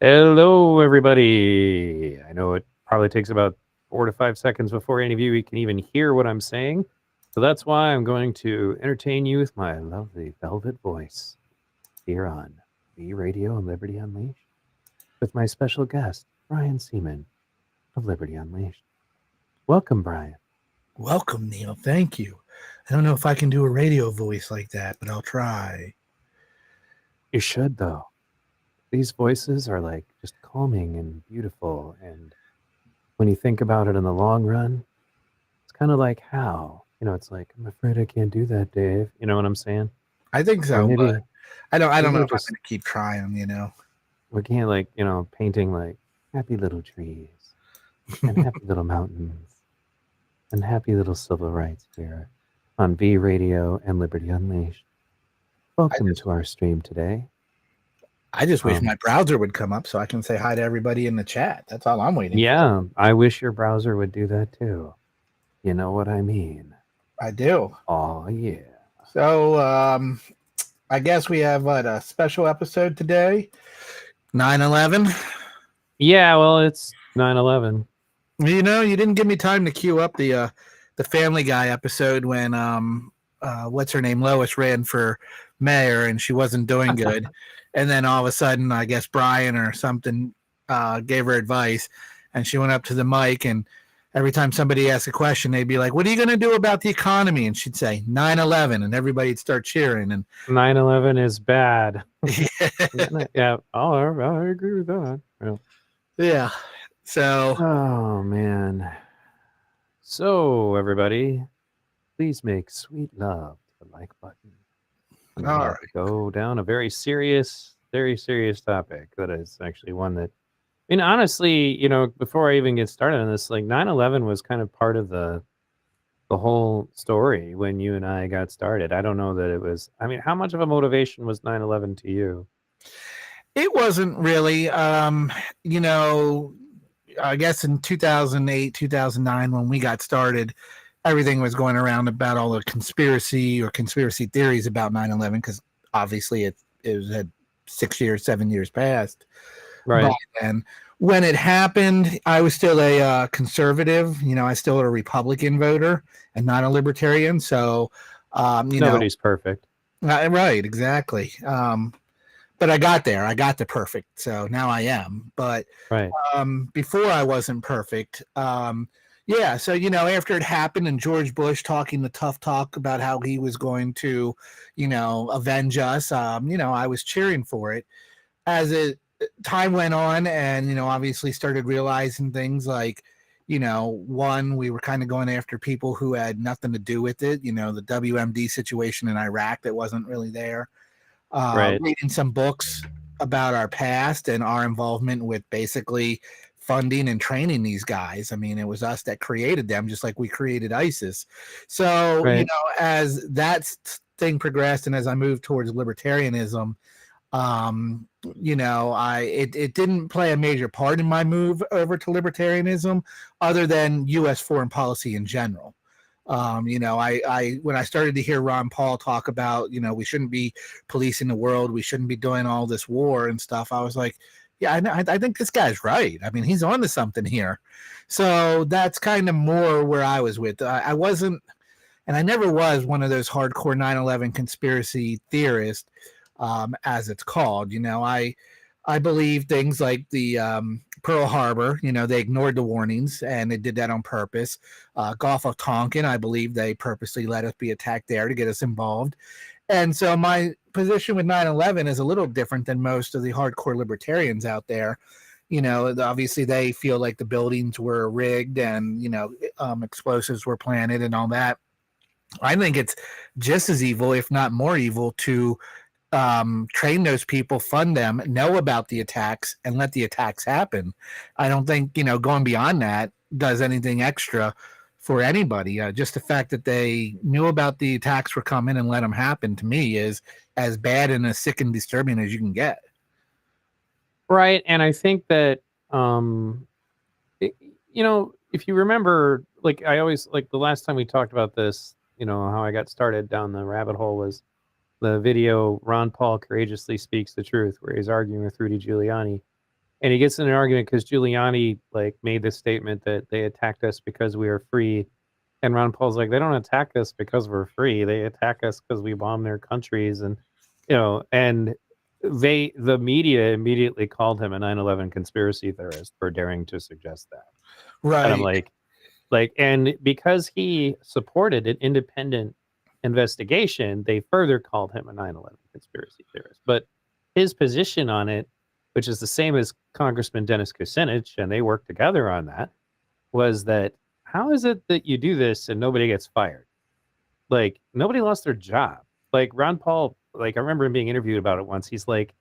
Hello, everybody. I know it probably takes about 4 to 5 seconds before any of you can even hear what I'm saying. So that's why I'm going to entertain you with my lovely velvet voice here on B Radio and Liberty Unleashed with my special guest, Brian Seaman of Liberty Unleashed. Welcome, Brian. Welcome, Neil. Thank you. I don't know if I can do a radio voice like that, but I'll try. You should, though. These voices are like just calming and beautiful. And when you think about it in the long run, it's kind of like how, it's like, I'm afraid I can't do that, Dave. You know what I'm saying? I think Or so, maybe but I don't know if I'm we're going to keep trying, we can't like, painting like happy little trees and happy little mountains and happy little civil rights here on B Radio and Liberty Unleashed. Welcome to our stream today. I just wish my browser would come up so I can say hi to everybody in the chat. That's all I'm waiting for. Yeah, I wish your browser would do that too. You know what I mean? I do. Oh, yeah. So, I guess we have a special episode today. 9/11. Yeah, well, it's 9/11. You didn't give me time to queue up the Family Guy episode when what's her name, Lois, ran for mayor and she wasn't doing good. And then all of a sudden, I guess Brian or something gave her advice, and she went up to the mic, and every time somebody asked a question, they'd be like, "What are you going to do about the economy?" And she'd say 9/11, and everybody'd start cheering. And 9/11 is bad. Yeah. I agree with that. Yeah. So. Oh, man. So, everybody, please make sweet love to the like button. I'm about to go down a very serious topic that is actually one that, honestly, before I even get started on this, like 9/11 was kind of part of the whole story when you and I got started. I don't know that it was, how much of a motivation was 9/11 to you? It wasn't really, I guess in 2008, 2009, when we got started, everything was going around about all the conspiracy theories about 9/11, because obviously it had 7 years passed. Right. And when it happened, I was still a conservative. I still a Republican voter and not a libertarian. So, nobody's perfect. Right, exactly. But I got there. I got the perfect. So now I am. But right. Before I wasn't perfect. Yeah, so after it happened and George Bush talking the tough talk about how he was going to, avenge us, I was cheering for it. As time went on, and obviously started realizing things like, one, we were kind of going after people who had nothing to do with it. The WMD situation in Iraq that wasn't really there. Right. Reading some books about our past and our involvement with basically funding and training these guys. It was us that created them, just like we created ISIS. So, right. As that thing progressed and as I moved towards libertarianism, it didn't play a major part in my move over to libertarianism, other than U.S. foreign policy in general. When I started to hear Ron Paul talk about, we shouldn't be policing the world, we shouldn't be doing all this war and stuff, I was like, yeah, I think this guy's right. He's on to something here. So that's kind of more where I was with. I wasn't, and I never was one of those hardcore 9/11 conspiracy theorists, as it's called. I believe things like the Pearl Harbor, they ignored the warnings and they did that on purpose. Gulf of Tonkin, I believe they purposely let us be attacked there to get us involved. And so my position with 9/11 is a little different than most of the hardcore libertarians out there. Obviously they feel like the buildings were rigged and, explosives were planted and all that. I think it's just as evil, if not more evil, to train those people, fund them, know about the attacks, and let the attacks happen. I don't think, going beyond that does anything extra for anybody. Just the fact that they knew about the attacks were coming and let them happen, to me, is as bad and as sick and disturbing as you can get. Right. And I think that, if you remember, like I always, like the last time we talked about this, how I got started down the rabbit hole was the video Ron Paul Courageously Speaks the Truth, where he's arguing with Rudy Giuliani. And he gets in an argument because Giuliani like made this statement that they attacked us because we are free. And Ron Paul's like, they don't attack us because we're free. They attack us because we bomb their countries. And, and the media immediately called him a 9/11 conspiracy theorist for daring to suggest that. Right. And I'm and because he supported an independent investigation, they further called him a 9/11 conspiracy theorist. But his position on it, which is the same as Congressman Dennis Kucinich, and they worked together on that, was that how is it that you do this and nobody gets fired? Like, nobody lost their job. Like, Ron Paul, I remember him being interviewed about it once. He's like,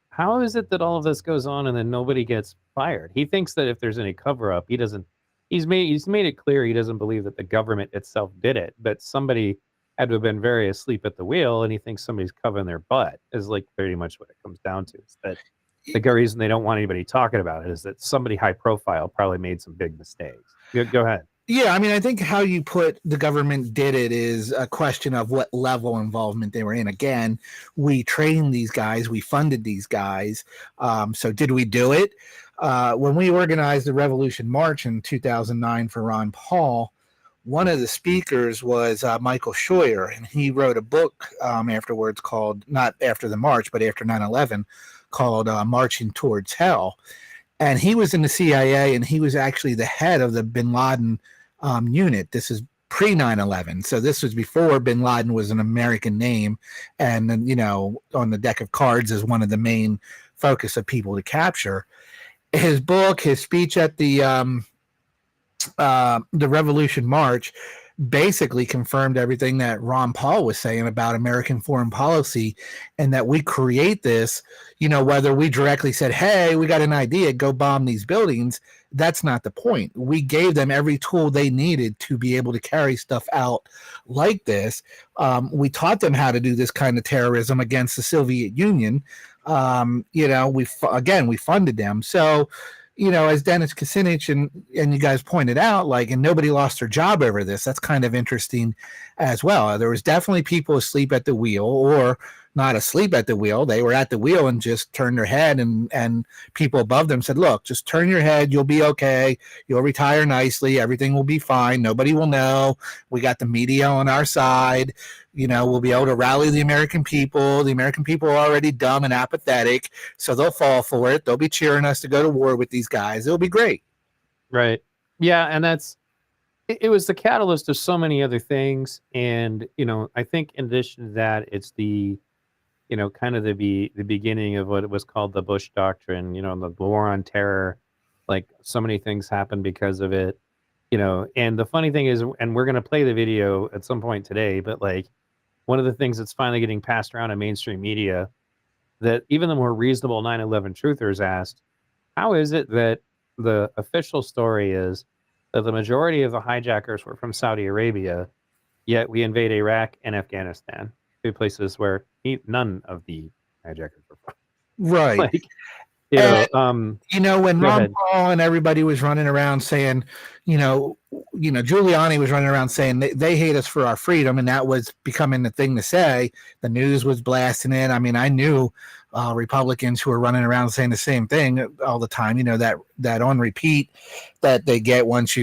how is it that all of this goes on and then nobody gets fired? He thinks that if there's any cover up, he's made it clear he doesn't believe that the government itself did it, but somebody had to have been very asleep at the wheel, and he thinks somebody's covering their butt is pretty much what it comes down to. Is that the reason they don't want anybody talking about it is that somebody high profile probably made some big mistakes. Go ahead. Yeah, I mean, I think how you put the government did it is a question of what level involvement they were in. Again, we trained these guys, we funded these guys. So did we do it? When we organized the Revolution March in 2009 for Ron Paul, one of the speakers was Michael Scheuer, and he wrote a book afterwards called, not after the march, but after 9/11, called Marching Towards Hell. And he was in the CIA, and he was actually the head of the bin Laden unit. This is pre 9/11. So this was before bin Laden was an American name and, on the deck of cards as one of the main focus of people to capture. His book, his speech at the Revolution March basically confirmed everything that Ron Paul was saying about American foreign policy, and that we create this, whether we directly said, hey, we got an idea, go bomb these buildings. That's not the point. We gave them every tool they needed to be able to carry stuff out like this. We taught them how to do this kind of terrorism against the Soviet Union. We funded them. So, as Dennis Kucinich and you guys pointed out, and nobody lost their job over this. That's kind of interesting as well. There was definitely people asleep at the wheel, or not asleep at the wheel. They were at the wheel and just turned their head, and people above them said, look, just turn your head. You'll be okay. You'll retire nicely. Everything will be fine. Nobody will know. We got the media on our side. We'll be able to rally the American people. The American people are already dumb and apathetic, so they'll fall for it. They'll be cheering us to go to war with these guys. It'll be great. Right. Yeah, and it was the catalyst of so many other things. And, I think in addition to that, it's the, kind of the beginning of what it was called the Bush Doctrine, the war on terror. So many things happened because of it, and the funny thing is, and we're going to play the video at some point today, but one of the things that's finally getting passed around in mainstream media, that even the more reasonable 9/11 truthers asked, how is it that the official story is that the majority of the hijackers were from Saudi Arabia, yet we invade Iraq and Afghanistan, two places where none of the hijackers were from. Right. When Ron Paul and everybody was running around saying, Giuliani was running around saying they hate us for our freedom, and that was becoming the thing to say. The news was blasting it. I mean, I knew Republicans who were running around saying the same thing all the time. That on repeat that they get once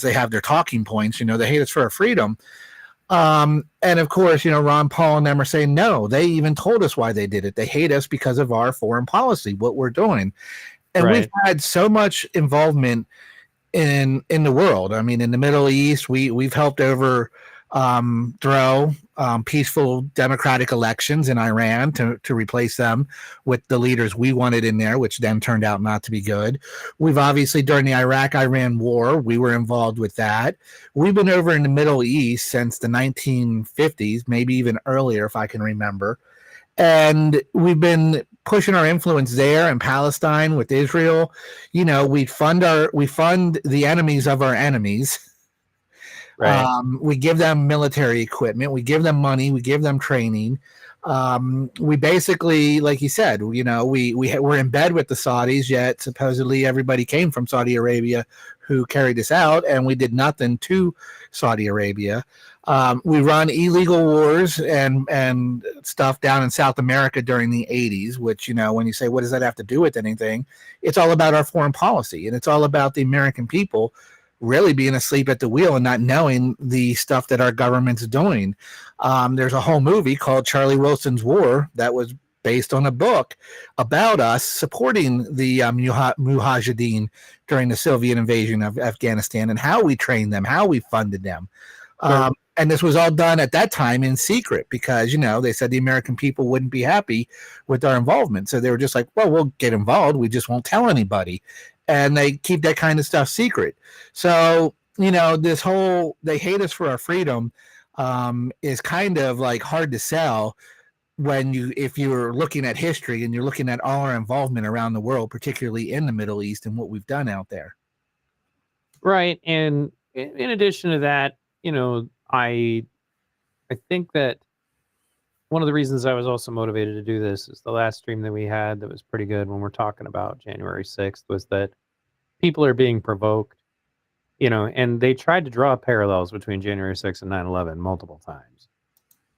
they have their talking points. They hate us for our freedom. And of course, Ron Paul and them are saying, no, they even told us why they did it. They hate us because of our foreign policy, what we're doing. And we've had so much involvement in the world. I mean, in the Middle East, we've helped overthrow peaceful democratic elections in Iran to replace them with the leaders we wanted in there, which then turned out not to be good. We've obviously, during the Iraq-Iran war, we were involved with that. We've been over in the Middle East since the 1950s, maybe even earlier, if I can remember. And we've been pushing our influence there in Palestine with Israel. We fund the enemies of our enemies. Right. We give them military equipment. We give them money. We give them training. We basically, like you said, we're in bed with the Saudis, yet supposedly everybody came from Saudi Arabia who carried us out, and we did nothing to Saudi Arabia. We run illegal wars and stuff down in South America during the 80s, which, when you say, what does that have to do with anything? It's all about our foreign policy, and it's all about the American people really being asleep at the wheel and not knowing the stuff that our government's doing. There's a whole movie called Charlie Wilson's War that was based on a book about us supporting the Mujahideen during the Soviet invasion of Afghanistan and how we trained them, how we funded them. Sure. And this was all done at that time in secret because, they said the American people wouldn't be happy with our involvement. So they were just like, well, we'll get involved. We just won't tell anybody. And they keep that kind of stuff secret. So, this whole, they hate us for our freedom is kind of like hard to sell if you're looking at history and you're looking at all our involvement around the world, particularly in the Middle East and what we've done out there. Right. And in addition to that, I think that one of the reasons I was also motivated to do this is the last stream that we had that was pretty good when we're talking about January 6th was that people are being provoked, and they tried to draw parallels between January 6th and 9/11 multiple times,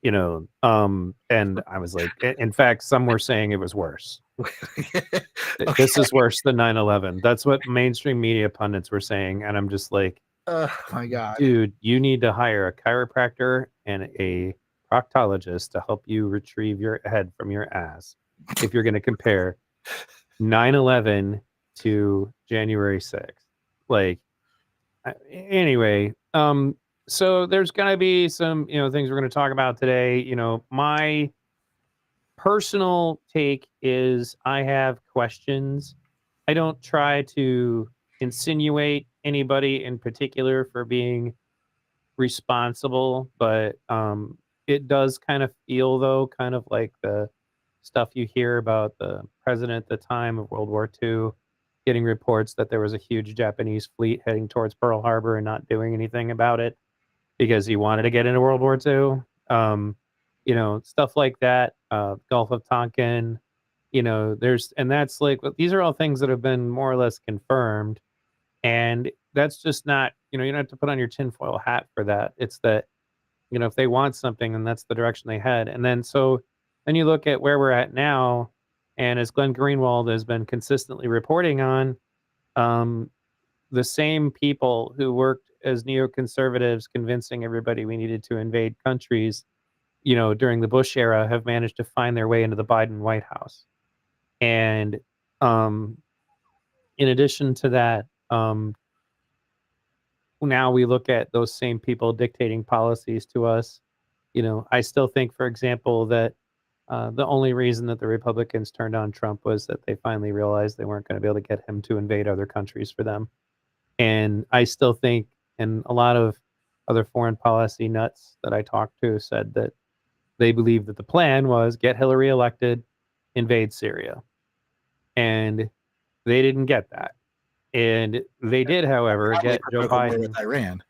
and I was like, in fact, some were saying it was worse. Okay. This is worse than 9/11. That's what mainstream media pundits were saying. And I'm just like, oh my God, dude, you need to hire a chiropractor and a proctologist to help you retrieve your head from your ass if you're going to compare 9/11 to January 6th. Like, anyway, so there's going to be some, things we're going to talk about today. My personal take is I have questions. I don't try to insinuate anybody in particular for being responsible, but it does kind of feel, though, kind of like the stuff you hear about the president at the time of World War II getting reports that there was a huge Japanese fleet heading towards Pearl Harbor and not doing anything about it because he wanted to get into World War II. Stuff like that, Gulf of Tonkin, and that's like, these are all things that have been more or less confirmed. And that's just not, you don't have to put on your tinfoil hat for that. It's that, if they want something, and that's the direction they head. And then, then you look at where we're at now, and as Glenn Greenwald has been consistently reporting on, the same people who worked as neoconservatives convincing everybody we needed to invade countries, during the Bush era have managed to find their way into the Biden White House. And in addition to that, now we look at those same people dictating policies to us. I still think, for example, that the only reason that the Republicans turned on Trump was that they finally realized they weren't going to be able to get him to invade other countries for them. And I still think, and a lot of other foreign policy nuts that I talked to said that they believed that the plan was get Hillary elected, invade Syria. And they didn't get that. And they did, however, get Joe Biden. War with Iran.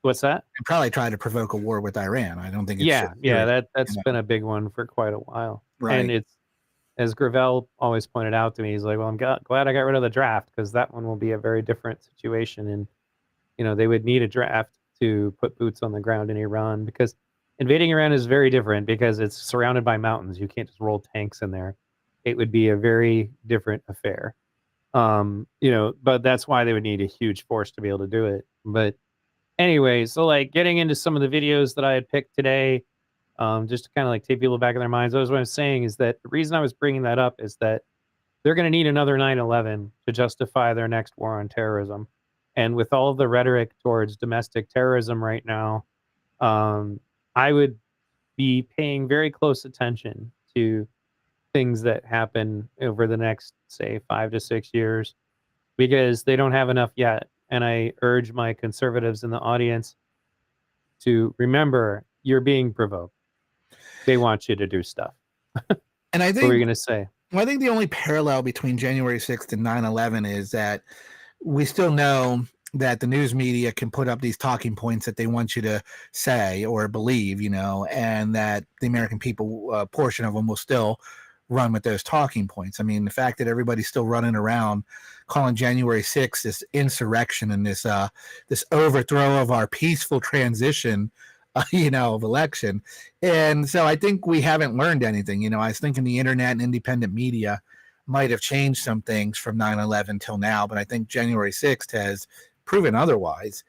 What's that? And probably try to provoke a war with Iran. I don't think it's that's been a big one for quite a while. Right. And it's, as Gravel always pointed out to me, he's like, well, I'm glad I got rid of the draft because that one will be a very different situation. And, they would need a draft to put boots on the ground in Iran because invading Iran is very different because it's surrounded by mountains. You can't just roll tanks in there. It would be a very different affair. But that's why they would need a huge force to be able to do it. But anyway, so like getting into some of the videos that I had picked today, just to kind of like take people back in their minds. What I was saying is that the reason I was bringing that up is that they're going to need another 9/11 to justify their next war on terrorism. And with all of the rhetoric towards domestic terrorism right now, I would be paying very close attention to things that happen over the next, say, 5 to 6 years, because they don't have enough yet. And I urge my conservatives in the audience to remember you're being provoked. They want you to do stuff. And I think, what were you going to say? Well, I think the only parallel between January 6th and 9/11 is that we still know that the news media can put up these talking points that they want you to say or believe, and that the American people, portion of them, will still run with those talking points. I mean, the fact that everybody's still running around calling January 6th this insurrection and this overthrow of our peaceful transition of election. And so I think we haven't learned anything. I was thinking the internet and independent media might have changed some things from 9/11 till now, but I think January 6th has proven otherwise.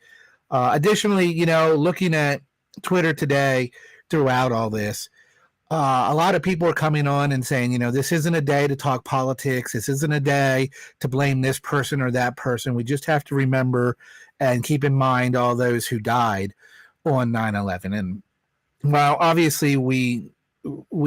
Additionally, looking at Twitter today throughout all this, a lot of people are coming on and saying, this isn't a day to talk politics. This isn't a day to blame this person or that person. We just have to remember and keep in mind all those who died on 9/11. And while obviously we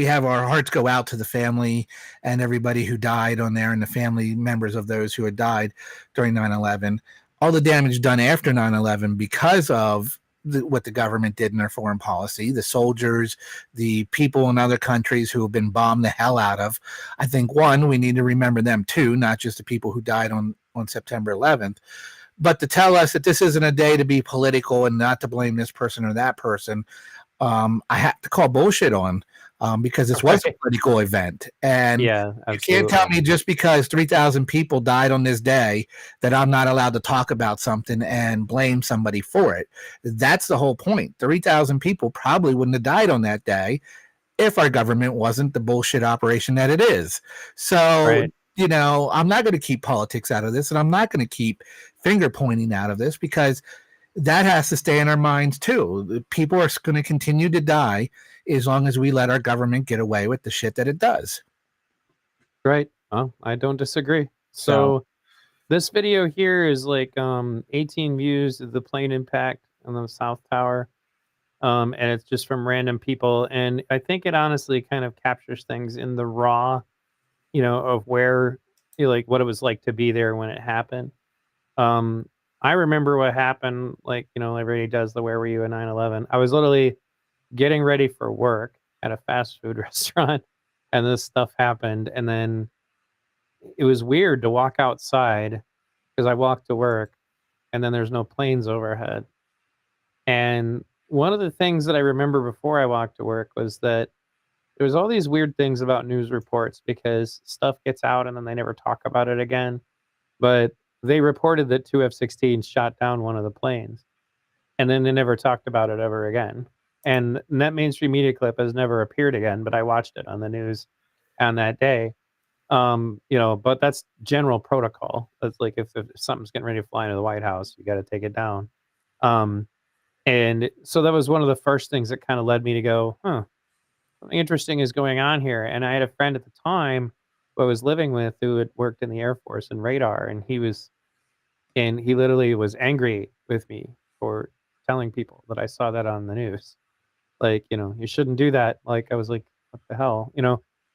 have our hearts go out to the family and everybody who died on there and the family members of those who had died during 9/11, all the damage done after 9/11 because of what the government did in their foreign policy, the soldiers, the people in other countries who have been bombed the hell out of. I think, one, we need to remember them too, not just the people who died on September 11th, but to tell us that this isn't a day to be political and not to blame this person or that person. I have to call bullshit on because this was a political event. And yeah, you can't tell me just because 3,000 people died on this day that I'm not allowed to talk about something and blame somebody for it. That's the whole point. 3,000 people probably wouldn't have died on that day if our government wasn't the bullshit operation that it is. So, right. I'm not going to keep politics out of this, and I'm not going to keep finger pointing out of this because that has to stay in our minds too. People are going to continue to die as long as we let our government get away with the shit that it does. Right. Well, I don't disagree. So this video here is like 18 views of the plane impact on the South Tower. And it's just from random people. And I think it honestly kind of captures things in the raw, of where, what it was like to be there when it happened. I remember what happened, everybody does the where were you at 9/11. I was literally getting ready for work at a fast food restaurant, and this stuff happened. And then it was weird to walk outside because I walked to work, and then there's no planes overhead. And one of the things that I remember before I walked to work was that there was all these weird things about news reports because stuff gets out and then they never talk about it again. But they reported that two F-16s shot down one of the planes, and then they never talked about it ever again. And that mainstream media clip has never appeared again, but I watched it on the news on that day. But that's general protocol. That's like if something's getting ready to fly into the White House, you got to take it down. And so that was one of the first things that kind of led me to go, something interesting is going on here. And I had a friend at the time who I was living with who had worked in the Air Force and radar, and he literally was angry with me for telling people that I saw that on the news. Like, you shouldn't do that. Like, I was like, what the hell?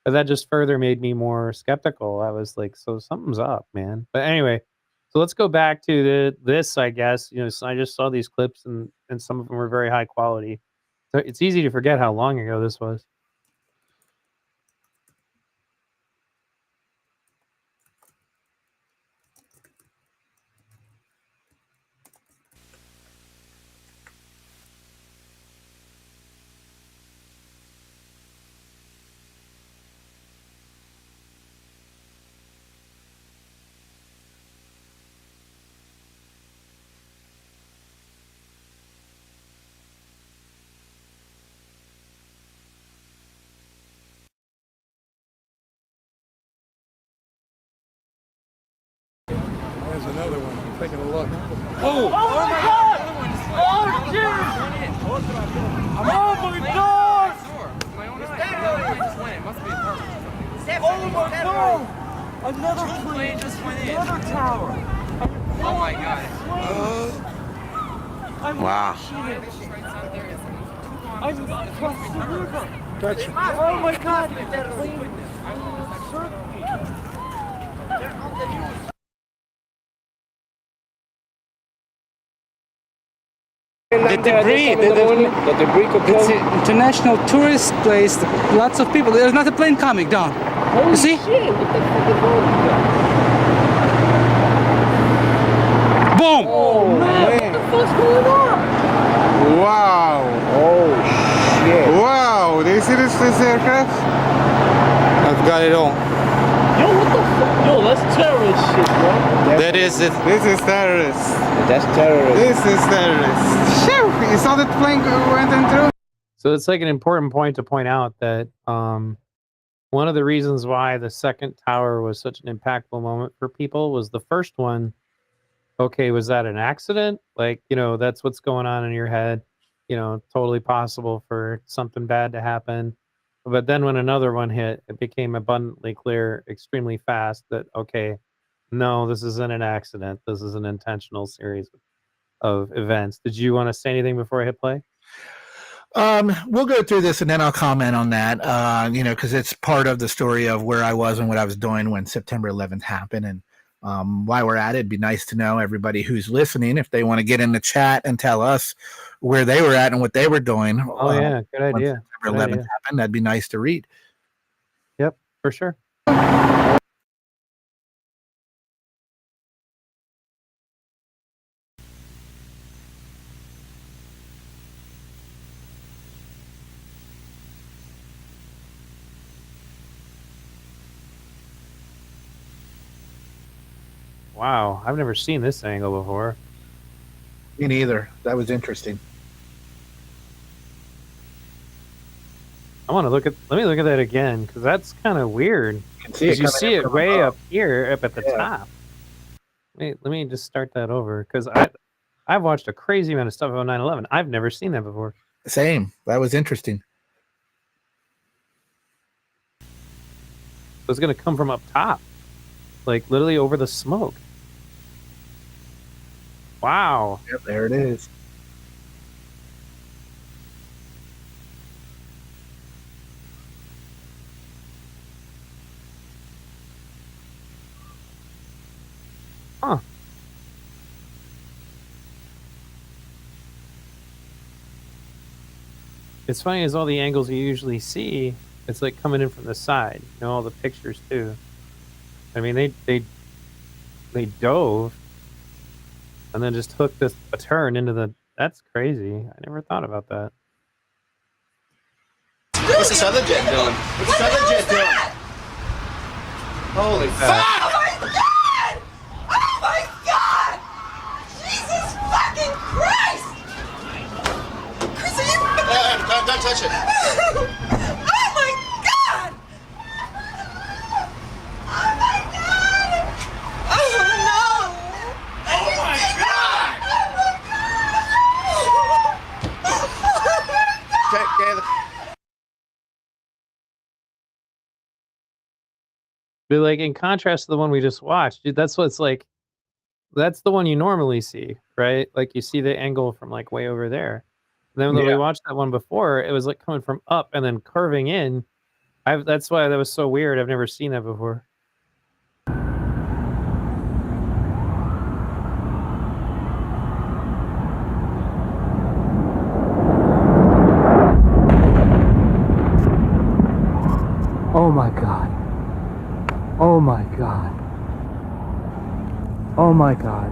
But that just further made me more skeptical. I was like, so something's up, man. But anyway, so let's go back to this, I guess. So I just saw these clips and some of them were very high quality. So it's easy to forget how long ago this was. There's another one. I'm taking a look. Oh! Oh my God! Oh jeez! Oh my God! My own eye. It just went. It must be a car. Oh my God! Another plane just went in. Another tower. Oh my God. Wow. I'm across the river. Touch. Oh my God! That plane circled me. The debris, it's an international tourist place. Lots of people. There's not a plane coming down. Holy you see? Shit. What the fuck is wrong with that? Boom! Oh man, what the fuck's going on? Wow. Oh shit. Wow. Do you see this aircraft? I've got it all. Yo, what the fuck? Yo, that's terrorist shit. That is it. This is terrorist. That's terrorism. This is terrorist. Shoo! You saw that plane went in through? So it's like an important point to point out that one of the reasons why the second tower was such an impactful moment for people was the first one. Okay, was that an accident? Like, that's what's going on in your head. Totally possible for something bad to happen. But then when another one hit, it became abundantly clear extremely fast that, okay, no, this isn't an accident. This is an intentional series of events. Did you want to say anything before I hit play? We'll go through this and then I'll comment on that, because it's part of the story of where I was and what I was doing when September 11th happened. And while we're at it, it'd be nice to know everybody who's listening, if they want to get in the chat and tell us where they were at and what they were doing. Oh, yeah, good idea. September 11th happened. That'd be nice to read. Yep, for sure. Wow, I've never seen this angle before. Me neither. That was interesting. Let me look at that again, because that's kind of weird. You You see it way up here, up at the top. Wait, let me just start that over, because I've watched a crazy amount of stuff about 9/11. I've never seen that before. Same. That was interesting. So it's going to come from up top, like literally over the smoke. Wow. Yep, there it is. Huh. It's funny as all the angles you usually see, it's like coming in from the side. All the pictures too. I mean, they dove and then just took a turn into the. That's crazy. I never thought about that. What's this other jet doing? What's this other jet doing? Holy fuck! Oh my god! Oh my god! Jesus fucking Christ! Chris, are you... Don't touch it. Oh my god! Oh my god! Oh no! Oh my god! But like in contrast to the one we just watched, dude, that's what's like. That's the one you normally see, right? Like you see the angle from like way over there. And then when we watched that one before, it was like coming from up and then curving in. That's why that was so weird. I've never seen that before. Oh my god. Oh my god. Oh my god.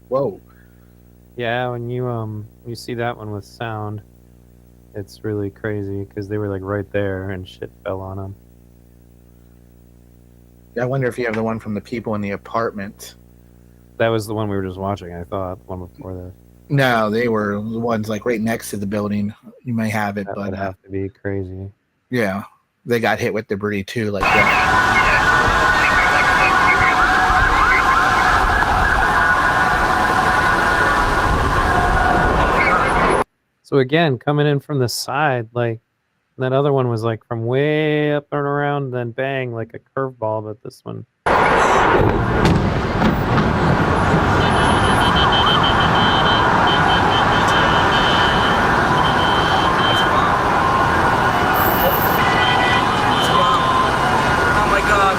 Whoa. Yeah, when you see that one with sound, it's really crazy because they were like right there and shit fell on them. I wonder if you have the one from the people in the apartment. That was the one we were just watching, I thought. The one before that. No, they were the ones like right next to the building. You may have it, That but would have to be crazy. yeah, they got hit with debris too. Like that. So again, coming in from the side, like that other one was like from way up and around, then bang, like a curveball. But this one. Oh my god.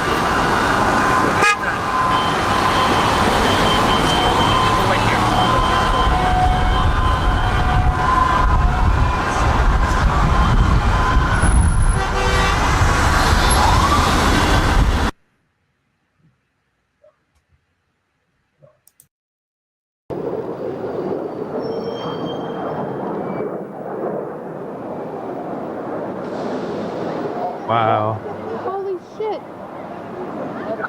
Right here. Wow. Holy shit!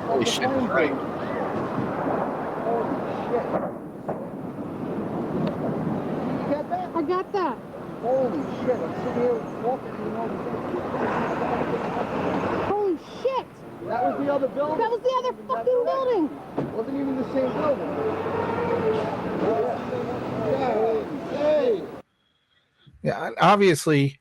Holy shit. Right. I got that. Holy shit, I'm sitting here walking, you know. Holy shit! That was the other building? That was the other fucking building. It wasn't even the same building. Hey! Yeah, obviously,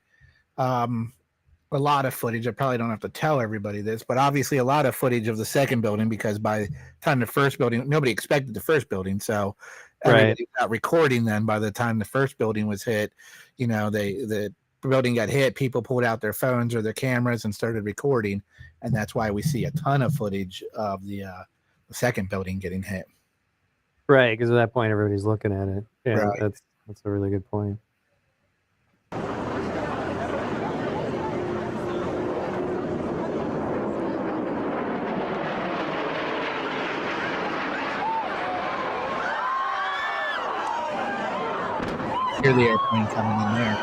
a lot of footage. I probably don't have to tell everybody this, but obviously a lot of footage of the second building, because by the time the first building, nobody expected the first building, so everybody got recording. Then by the time the first building was hit, you know, the building got hit, people pulled out their phones or their cameras and started recording, and that's why we see a ton of footage of the second building getting hit. Right, because at that point everybody's looking at it. Yeah, Right. that's a really good point. Hear the airplane coming in there.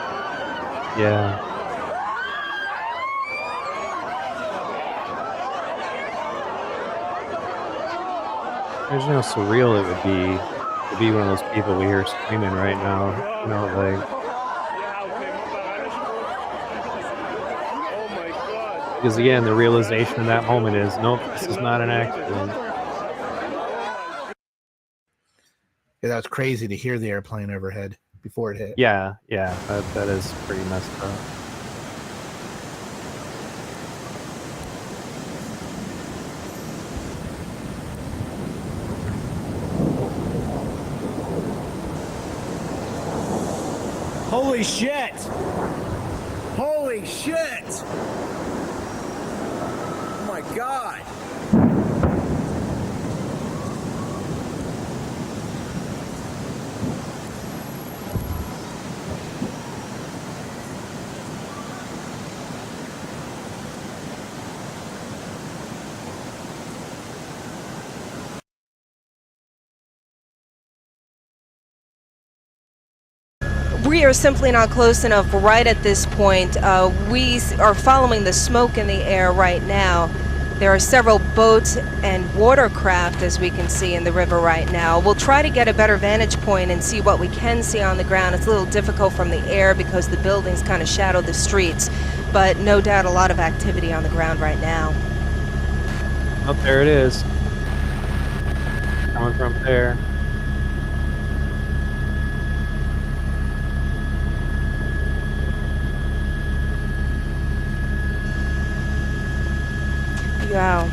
Yeah. Imagine how surreal it would be to be one of those people we hear screaming right now. You know, like, because again, the realization in that moment is, nope, this is not an accident. Yeah, that was crazy to hear the airplane overhead before it hit. Yeah, that is pretty messed up. Holy shit! Holy shit! Oh my god! We are simply not close enough right at this point. We are following the smoke in the air right now. There are several boats and watercraft, as we can see, in the river right now. We'll try to get a better vantage point and see what we can see on the ground. It's a little difficult from the air because the buildings kind of shadow the streets, but no doubt a lot of activity on the ground right now. Oh, there it is. Coming from there. Wow.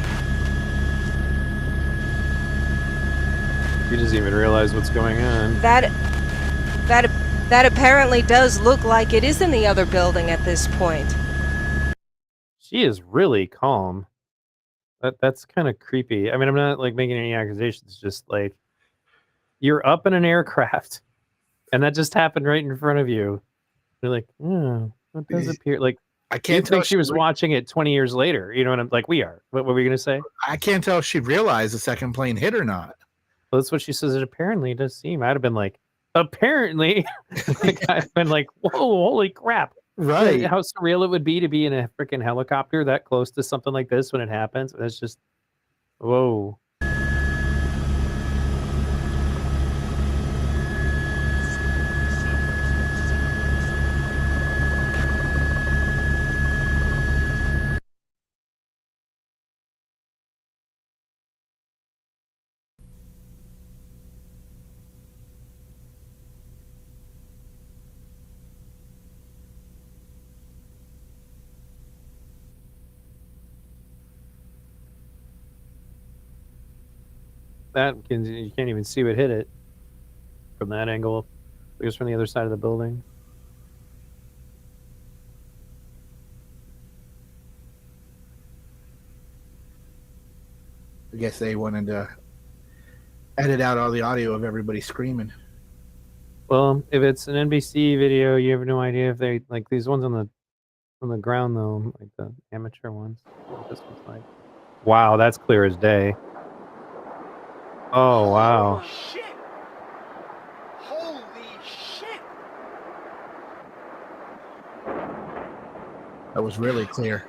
He doesn't even realize what's going on. That apparently does look like it is in the other building at this point. She is really calm. That's kind of creepy. I mean, I'm not like making any accusations. It's just like you're up in an aircraft, and that just happened right in front of you. You're like, what does appear like? I can't tell tell she was watching it 20 years later. You know what I'm like? We are. What were we gonna say? I can't tell if she realized the second plane hit or not. Well, that's what she says. It apparently does seem. I'd have been like, apparently. Like, I've been like, whoa, holy crap! Right. How surreal it would be to be in a freaking helicopter that close to something like this when it happens. That's just, whoa. You can't even see what hit it from that angle. It was from the other side of the building. I guess they wanted to edit out all the audio of everybody screaming. Well, if it's an NBC video, you have no idea if they like these ones on the ground though, like the amateur ones. What this one's like. Wow, that's clear as day. Oh wow. Holy shit! Holy shit! That was really clear.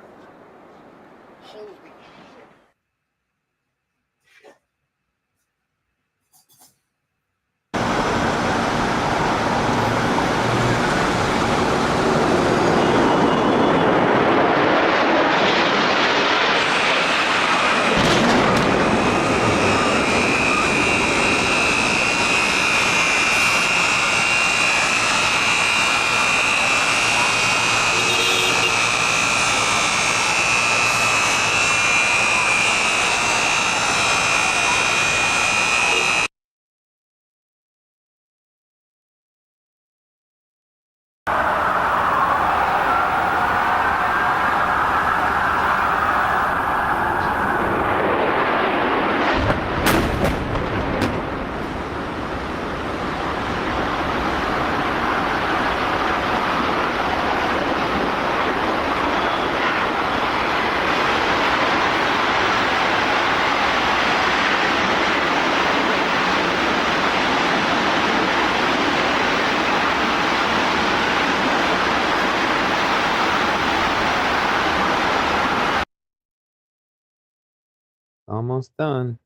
Almost done.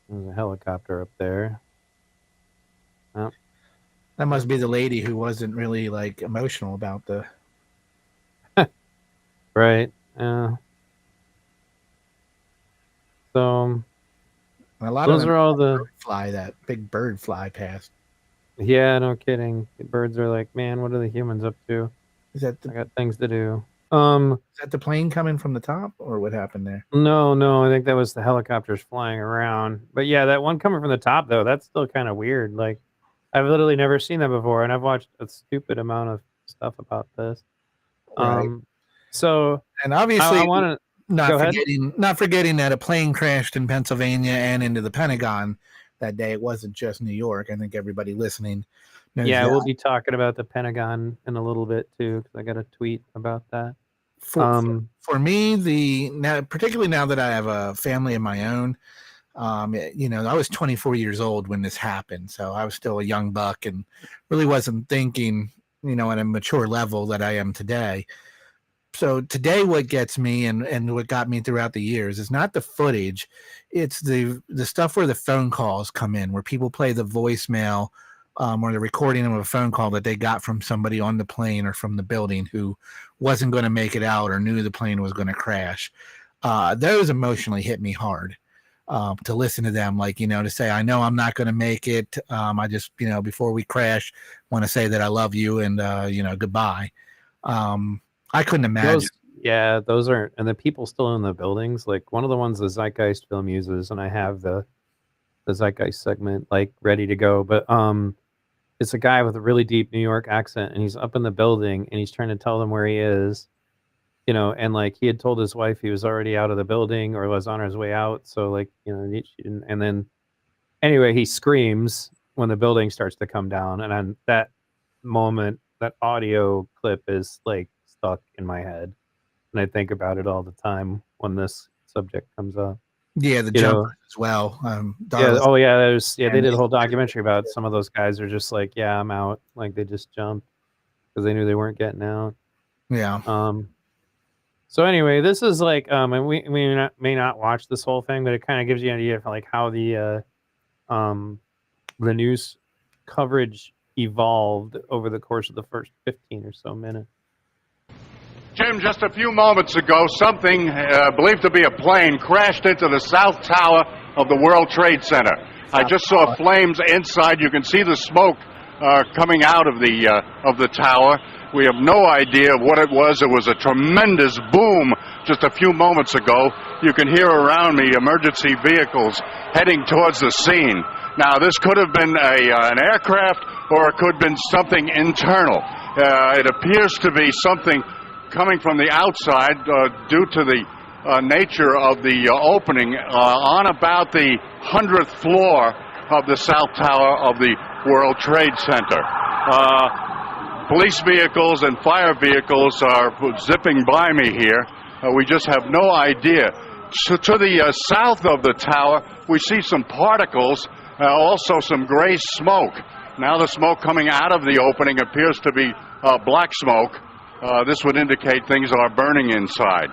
There's a helicopter up there. Oh, That must be the lady who wasn't really like emotional about the. right. Yeah. So A lot those of them are all the. fly that big bird fly past. Yeah, no kidding. The birds are like, man, what are the humans up to? Is that I got things to do. is that the plane coming from the top, or what happened there? No, I think that was the helicopters flying around. But yeah, that one coming from the top though, that's still kind of weird. Like, I've literally never seen that before, and I've watched a stupid amount of stuff about this. Right. So And obviously, I want to not forgetting that a plane crashed in Pennsylvania and into the Pentagon that day. It wasn't just New York. I think everybody listening knows yeah, that. we'll be talking about the Pentagon in a little bit too, because I got a tweet about that. For me, particularly now that I have a family of my own, I was 24 years old when this happened, so I was still a young buck and really wasn't thinking, at a mature level that I am today. So today, what gets me and what got me throughout the years is not the footage, it's the stuff where the phone calls come in, where people play the voicemail. Or the recording of a phone call that they got from somebody on the plane or from the building who wasn't going to make it out or knew the plane was going to crash. Those emotionally hit me hard to listen to them, to say, I know I'm not going to make it. I just, before we crash, want to say that I love you and, goodbye. I couldn't imagine. Those aren't, and the people still in the buildings, like one of the ones the Zeitgeist film uses, and I have the Zeitgeist segment ready to go, but it's a guy with a really deep New York accent, and he's up in the building, and he's trying to tell them where he is, and he had told his wife he was already out of the building or was on his way out, so and then anyway, he screams when the building starts to come down, and on that moment, that audio clip is stuck in my head, and I think about it all the time when this subject comes up. Yeah, the jumpers as well. They did a whole documentary about some of those guys are just I'm out. They just jumped because they knew they weren't getting out. Yeah. So anyway, this is and we may not watch this whole thing, but it kind of gives you an idea of how the news coverage evolved over the course of the first 15 or so minutes. Jim, just a few moments ago, something believed to be a plane crashed into the South Tower of the World Trade Center. I just saw flames inside. You can see the smoke coming out of the tower. We have no idea what it was. It was a tremendous boom just a few moments ago. You can hear around me emergency vehicles heading towards the scene. Now, this could have been an aircraft, or it could have been something internal. It appears to be something coming from the outside due to the nature of the opening on about the 100th floor of the South Tower of the World Trade Center. Police vehicles and fire vehicles are zipping by me here. We just have no idea. So to the south of the tower, we see some particles, also some gray smoke. Now the smoke coming out of the opening appears to be black smoke. This would indicate things are burning inside.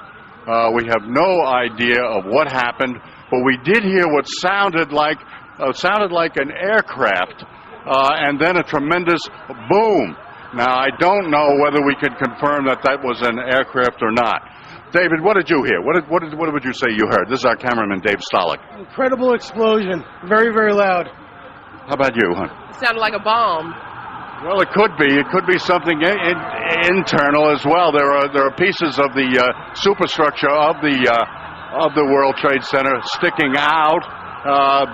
We have no idea of what happened, but we did hear what sounded like an aircraft, and then a tremendous boom. Now, I don't know whether we can confirm that was an aircraft or not. David, what did you hear? What would you say you heard? This is our cameraman, Dave Stolick. Incredible explosion. Very, very loud. How about you, hon? It sounded like a bomb. Well, it could be. It could be something internal as well. There are pieces of the superstructure of the World Trade Center sticking out,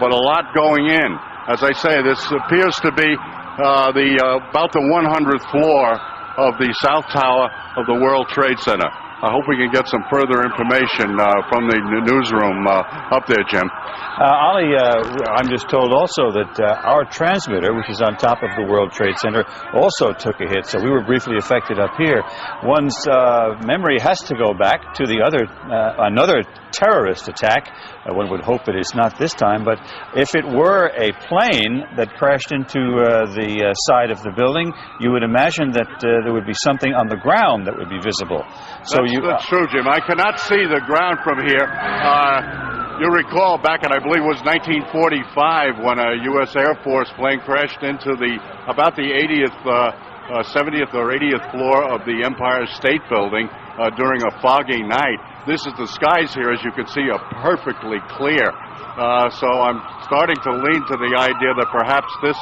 but a lot going in. As I say, this appears to be about the 100th floor of the South Tower of the World Trade Center. I hope we can get some further information from the newsroom up there, Jim. Ollie, I'm just told also that our transmitter, which is on top of the World Trade Center, also took a hit. So we were briefly affected up here. One's memory has to go back to the another terrorist attack. One would hope it is not this time, but if it were a plane that crashed into the side of the building, you would imagine that there would be something on the ground that would be visible. So that's true, Jim. I cannot see the ground from here. You recall back in, I believe it was 1945, when a U.S. Air Force plane crashed into about the 70th or 80th floor of the Empire State Building during a foggy night. The skies here, as you can see, are perfectly clear. So I'm starting to lean to the idea that perhaps this,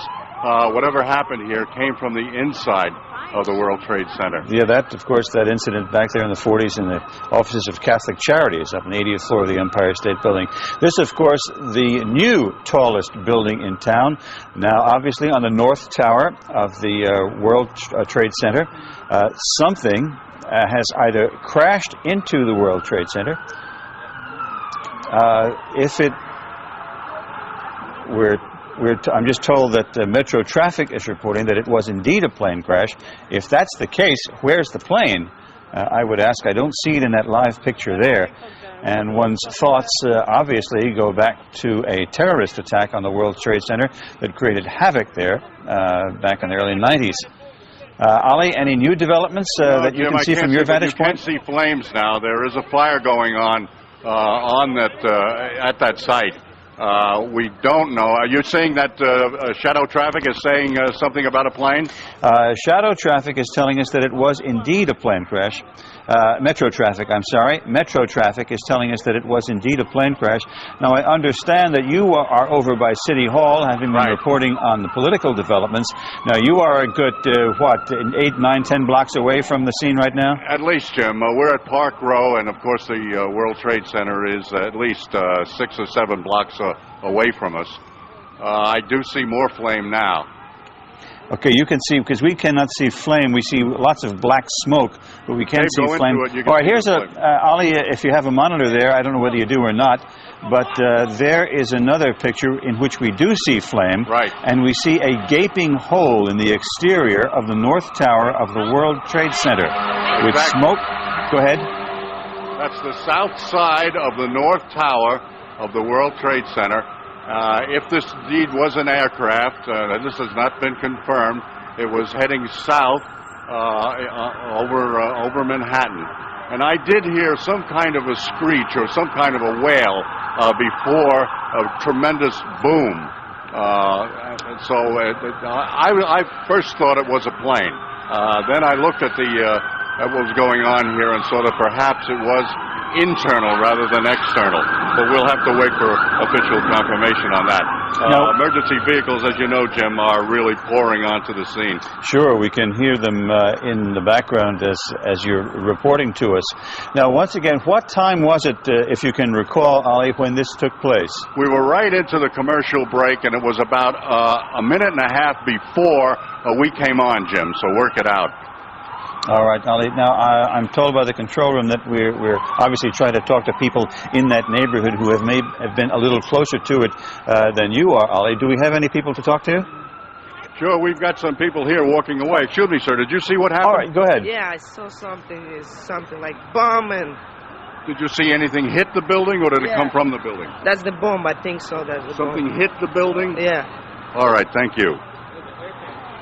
whatever happened here, came from the inside of the World Trade Center. Yeah, that, of course, that incident back there in the 40s in the offices of Catholic Charities up on the 80th floor of the Empire State Building. This, of course, the new tallest building in town. Now, obviously, on the North Tower of the World Trade Center, something has either crashed into the World Trade Center. If it were I'm just told that Metro Traffic is reporting that it was indeed a plane crash. If that's the case, where's the plane? I would ask. I don't see it in that live picture there. And one's thoughts obviously go back to a terrorist attack on the World Trade Center that created havoc there back in the early 90s. Ollie, any new developments that you Jim, can see from your vantage point? You can see flames now. There is a fire going on at that site. We don't know. Are you saying that Shadow Traffic is saying something about a plane? Shadow Traffic is telling us that it was indeed a plane crash. Metro Traffic, I'm sorry. Metro Traffic is telling us that it was indeed a plane crash. Now, I understand that you are over by City Hall, having been reporting on the political developments. Now, you are a good, 8, 9, 10 blocks away from the scene right now? At least, Jim. We're at Park Row, and, of course, the World Trade Center is at least 6 or 7 blocks away from us. I do see more flame now. Okay, you can see, because we cannot see flame. We see lots of black smoke, but we can't see flame. All right, here's Ollie, if you have a monitor there, I don't know whether you do or not, but there is another picture in which we do see flame. Right. And we see a gaping hole in the exterior of the North Tower of the World Trade Center with smoke. Go ahead. That's the south side of the North Tower of the World Trade Center. If this indeed was an aircraft, this has not been confirmed, it was heading south over Manhattan. And I did hear some kind of a screech or some kind of a wail before a tremendous boom. I first thought it was a plane. Then I looked at what was going on here and saw that perhaps it was internal rather than external, but we'll have to wait for official confirmation on that. Emergency vehicles, as you know, Jim, are really pouring onto the scene. Sure, we can hear them in the background as you're reporting to us. Now, once again, what time was it, if you can recall, Ollie, when this took place? We were right into the commercial break, and it was about a minute and a half before we came on, Jim, so work it out. All right, Ollie. Now, I'm told by the control room that we're obviously trying to talk to people in that neighborhood who have been a little closer to it than you are, Ollie. Do we have any people to talk to? Sure, we've got some people here walking away. Excuse me, sir. Did you see what happened? All right, go ahead. Yeah, I saw something. It's something like bombing. Did you see anything hit the building, or did it come from the building? That's the bomb. I think so. That's the something bomb. Hit the building? Yeah. All right, thank you.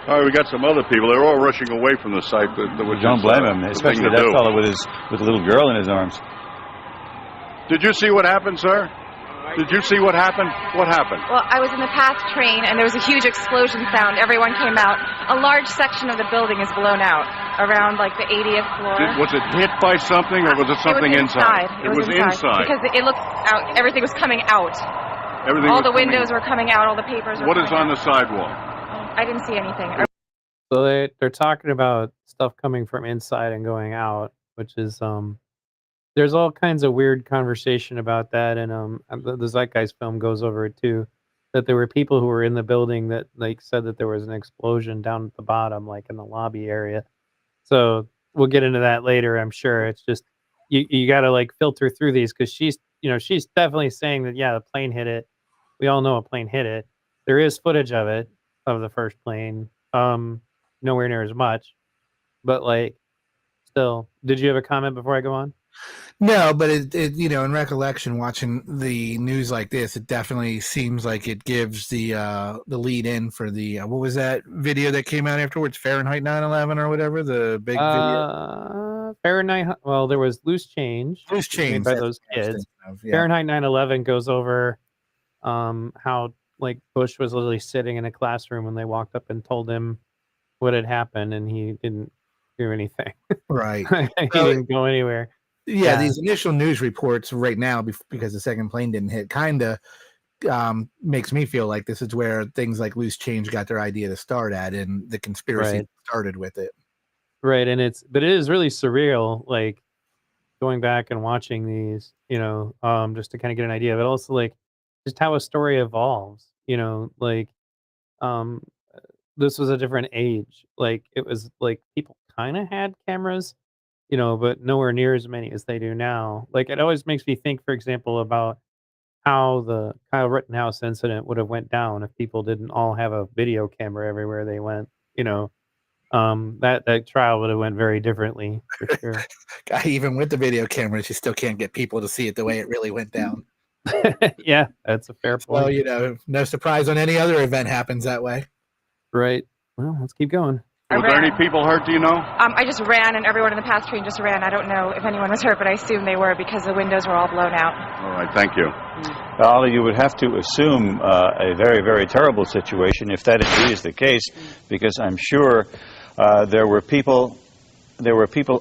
All right, we got some other people. They're all rushing away from the site. Don't blame him, especially that fellow with a little girl in his arms. Did you see what happened, sir? Did you see what happened? What happened? Well, I was in the PATH train, and there was a huge explosion sound. Everyone came out. A large section of the building is blown out, around like the 80th floor. Was it hit by something, or was it something inside? It was inside. Because it looked out. Everything was coming out. All the windows were coming out. All the papers were coming out. What is on the sidewalk? I didn't see anything. So they're talking about stuff coming from inside and going out, which is there's all kinds of weird conversation about that, and the Zeitgeist film goes over it too. That there were people who were in the building that said that there was an explosion down at the bottom, like in the lobby area. So we'll get into that later, I'm sure. It's just you got to like filter through these because she's definitely saying that the plane hit it. We all know a plane hit it. There is footage of it of the first plane. Nowhere near as much, but like still. Did you have a comment before I go on? No, but it in recollection, watching the news like this, it definitely seems like it gives the lead in for the what was that video that came out afterwards, Fahrenheit 9/11 or whatever, the big video. Fahrenheit. Well, there was Loose Change. Loose Change made by those kids. Yeah. Fahrenheit 9/11 goes over how like Bush was literally sitting in a classroom when they walked up and told him what had happened, and he didn't do anything. Right. He didn't go anywhere. Yeah, these initial news reports right now, because the second plane didn't hit, kind of makes me feel like this is where things like Loose Change got their idea to start at, and the conspiracy started with it. Right, and it is really surreal, like going back and watching these, just to kind of get an idea, but also like just how a story evolves. Like this was a different age. Like it was like people kind of had cameras, but nowhere near as many as they do now. Like it always makes me think, for example, about how the Kyle Rittenhouse incident would have went down if people didn't all have a video camera everywhere they went. That trial would have went very differently for sure. Even with the video cameras, you still can't get people to see it the way it really went down. Yeah, that's a fair point. Well, no surprise when any other event happens that way. Right. Well, let's keep going. Were there any people hurt, do you know? I just ran, and everyone in the pass train just ran. I don't know if anyone was hurt, but I assume they were because the windows were all blown out. All right, thank you. Ollie, you would have to assume a very, very terrible situation if that indeed is the case, because I'm sure there were people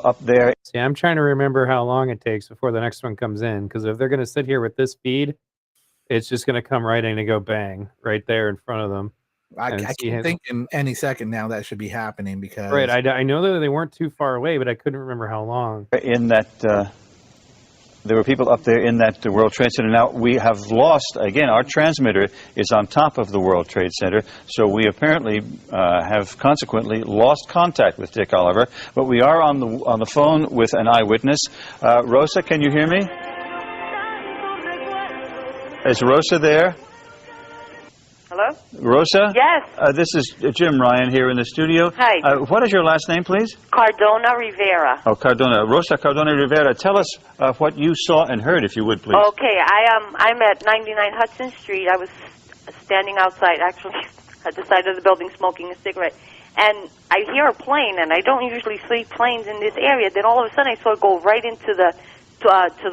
up there. See, I'm trying to remember how long it takes before the next one comes in, because if they're going to sit here with this feed, it's just going to come right in and go bang right there in front of them. I can think in any second now that should be happening because I know that they weren't too far away, but I couldn't remember how long. In that there were people up there in that World Trade Center. Now we have lost again. Our transmitter is on top of the World Trade Center, so we apparently have consequently lost contact with Dick Oliver. But we are on the phone with an eyewitness. Rosa, can you hear me? Is Rosa there? Hello? Rosa? Yes. This is Jim Ryan here in the studio. Hi. What is your last name, please? Cardona Rivera. Oh, Cardona. Rosa Cardona Rivera, tell us what you saw and heard, if you would, please. Okay, I'm at 99 Hudson Street. I was standing outside, actually, at the side of the building smoking a cigarette. And I hear a plane, and I don't usually see planes in this area. Then all of a sudden I saw it go right into the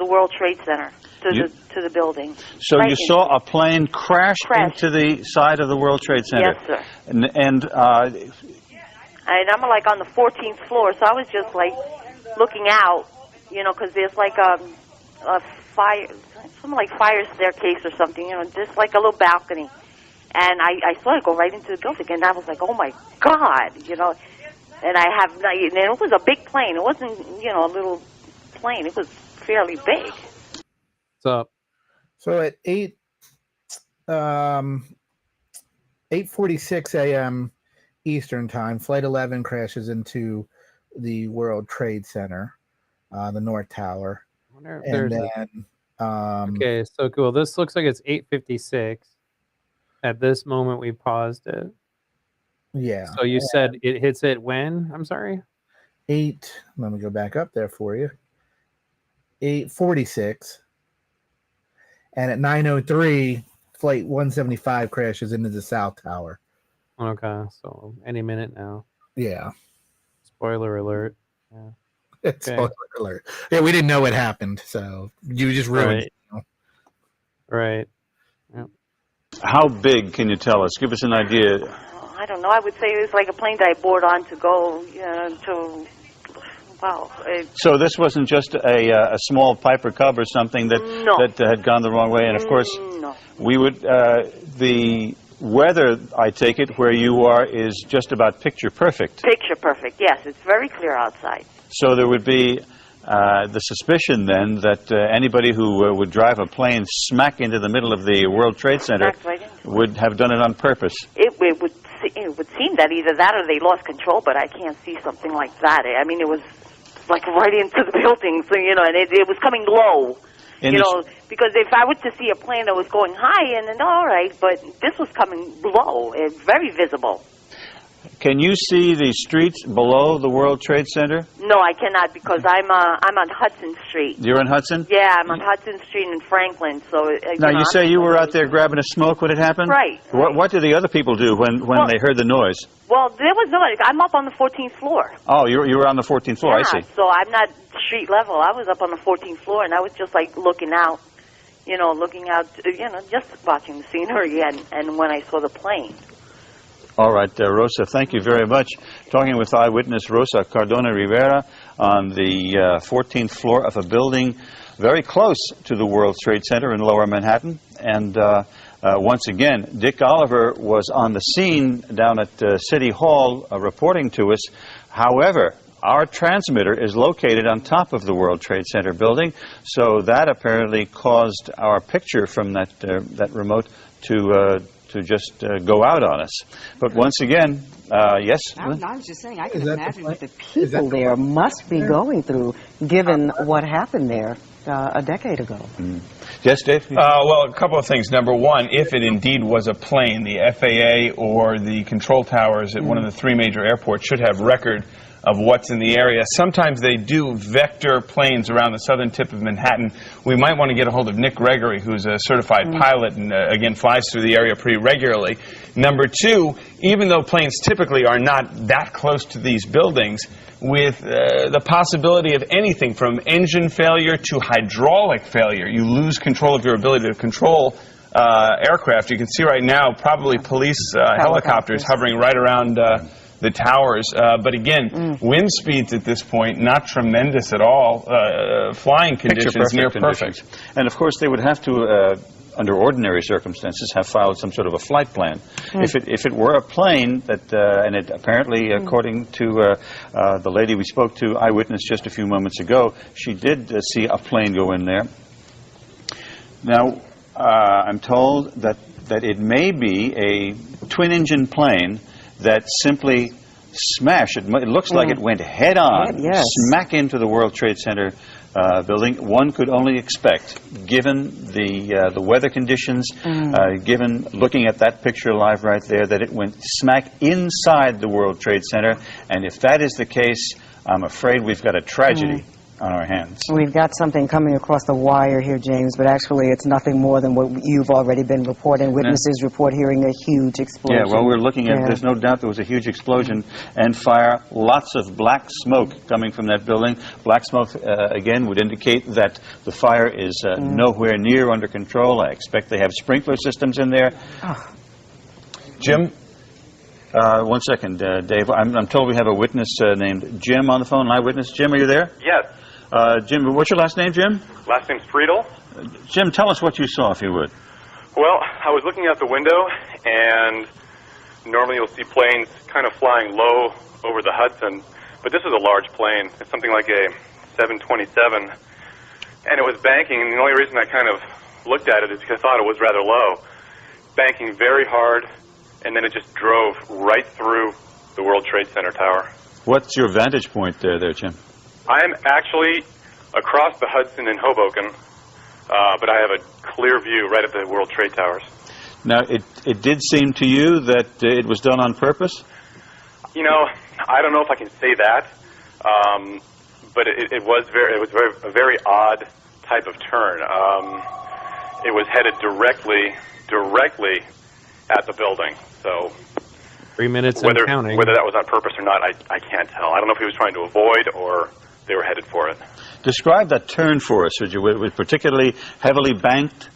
World Trade Center. To the building. So right you saw a plane crash into the side of the World Trade Center. Yes, sir. And I'm like on the 14th floor, so I was just like looking out, because there's like a fire, something like fire staircase or something, just like a little balcony. And I saw it go right into the building, and I was like, oh my God, And and it was a big plane. It wasn't, a little plane. It was fairly big. What's up? So at 8:46 a.m. Eastern Time, Flight 11 crashes into the World Trade Center, the North Tower. Okay, so cool. This looks like it's 8:56. At this moment, we paused it. Yeah. So you said it hits it when? I'm sorry? Let me go back up there for you. 8:46. And at 9:03, Flight 175 crashes into the South Tower. Okay, so any minute now. Yeah. Spoiler alert. Yeah. Okay. Spoiler alert. Yeah, we didn't know what happened, so you just ruined it. Right. Yep. How big can you tell us? Give us an idea. I don't know. I would say it was like a plane that I board on to go to. Wow. So this wasn't just a small Piper Cub or something that had gone the wrong way, and of course, we would the weather, I take it, where you are is just about picture perfect. Picture perfect, yes. It's very clear outside. So there would be the suspicion then that anybody who would drive a plane smack into the middle of the World Trade Center would have done it on purpose. It would seem that either that or they lost control, but I can't see something like that. I mean, it was like right into the building. So, you know, and it was coming low. You know, because if I were to see a plane that was going high, and then all right, but this was coming low, and very visible. Can you see the streets below the World Trade Center? No, I cannot, because I'm on Hudson Street. You're on Hudson? Yeah, I'm on Hudson Street in Franklin. So now you say you were out there grabbing a smoke when it happened? Right. What did the other people do when they heard the noise? Well, there was nobody. I'm up on the 14th floor. Oh, you were on the 14th floor. Yeah, I see. So I'm not street level. I was up on the 14th floor, and I was just like looking out, just watching the scenery. And when I saw the plane. All right, Rosa, thank you very much. Talking with eyewitness Rosa Cardona Rivera on the 14th floor of a building very close to the World Trade Center in Lower Manhattan. And once again, Dick Oliver was on the scene down at City Hall reporting to us. However, our transmitter is located on top of the World Trade Center building, so that apparently caused our picture from that remote to just go out on us. But once again, yes? I was just saying, I can imagine what the people there must be going through, given what happened there a decade ago. Yes, Dave? Well, a couple of things. Number one, if it indeed was a plane, the FAA or the control towers at one of the three major airports should have record of what's in the area. Sometimes they do vector planes around the southern tip of Manhattan. We might want to get a hold of Nick Gregory, who's a certified pilot and, again, flies through the area pretty regularly. Number two, even though planes typically are not that close to these buildings, with the possibility of anything from engine failure to hydraulic failure, you lose control of your ability to control aircraft. You can see right now probably police helicopters hovering right around the towers, but again, wind speeds at this point not tremendous at all. Flying conditions near perfect. And of course, they would have to, under ordinary circumstances, have filed some sort of a flight plan. If it were a plane that, and it apparently, according to the lady we spoke to, eyewitness just a few moments ago, she did see a plane go in there. Now, I'm told that it may be a twin-engine plane that simply smashed. It looks like it went head-on, smack into the World Trade Center building. One could only expect, given the weather conditions, given looking at that picture live right there, that it went smack inside the World Trade Center. And if that is the case, I'm afraid we've got a tragedy on our hands. We've got something coming across the wire here, James, but actually it's nothing more than what you've already been reporting. Witnesses report hearing a huge explosion. Yeah, well, we're looking at, there's no doubt there was a huge explosion and fire. Lots of black smoke coming from that building. Black smoke, again, would indicate that the fire is nowhere near under control. I expect they have sprinkler systems in there. Jim? 1 second, Dave. I'm told we have a witness named Jim on the phone. Eyewitness. Jim, are you there? Yes. Jim, what's your last name, Jim? Last name's Friedel. Jim, tell us what you saw, if you would. Well, I was looking out the window, and normally you'll see planes kind of flying low over the Hudson, but this is a large plane. It's something like a 727, and it was banking, and the only reason I kind of looked at it is because I thought it was rather low. Banking very hard, and then it just drove right through the World Trade Center tower. What's your vantage point there, Jim? I am actually across the Hudson in Hoboken, but I have a clear view right at the World Trade Towers. Now, it did seem to you that it was done on purpose? You know, I don't know if I can say that, but it was a very odd type of turn. It was headed directly at the building. So 3 minutes and counting. Whether that was on purpose or not, I can't tell. I don't know if he was trying to avoid or they were headed for it. Describe that turn for us, would you? Was it particularly heavily banked?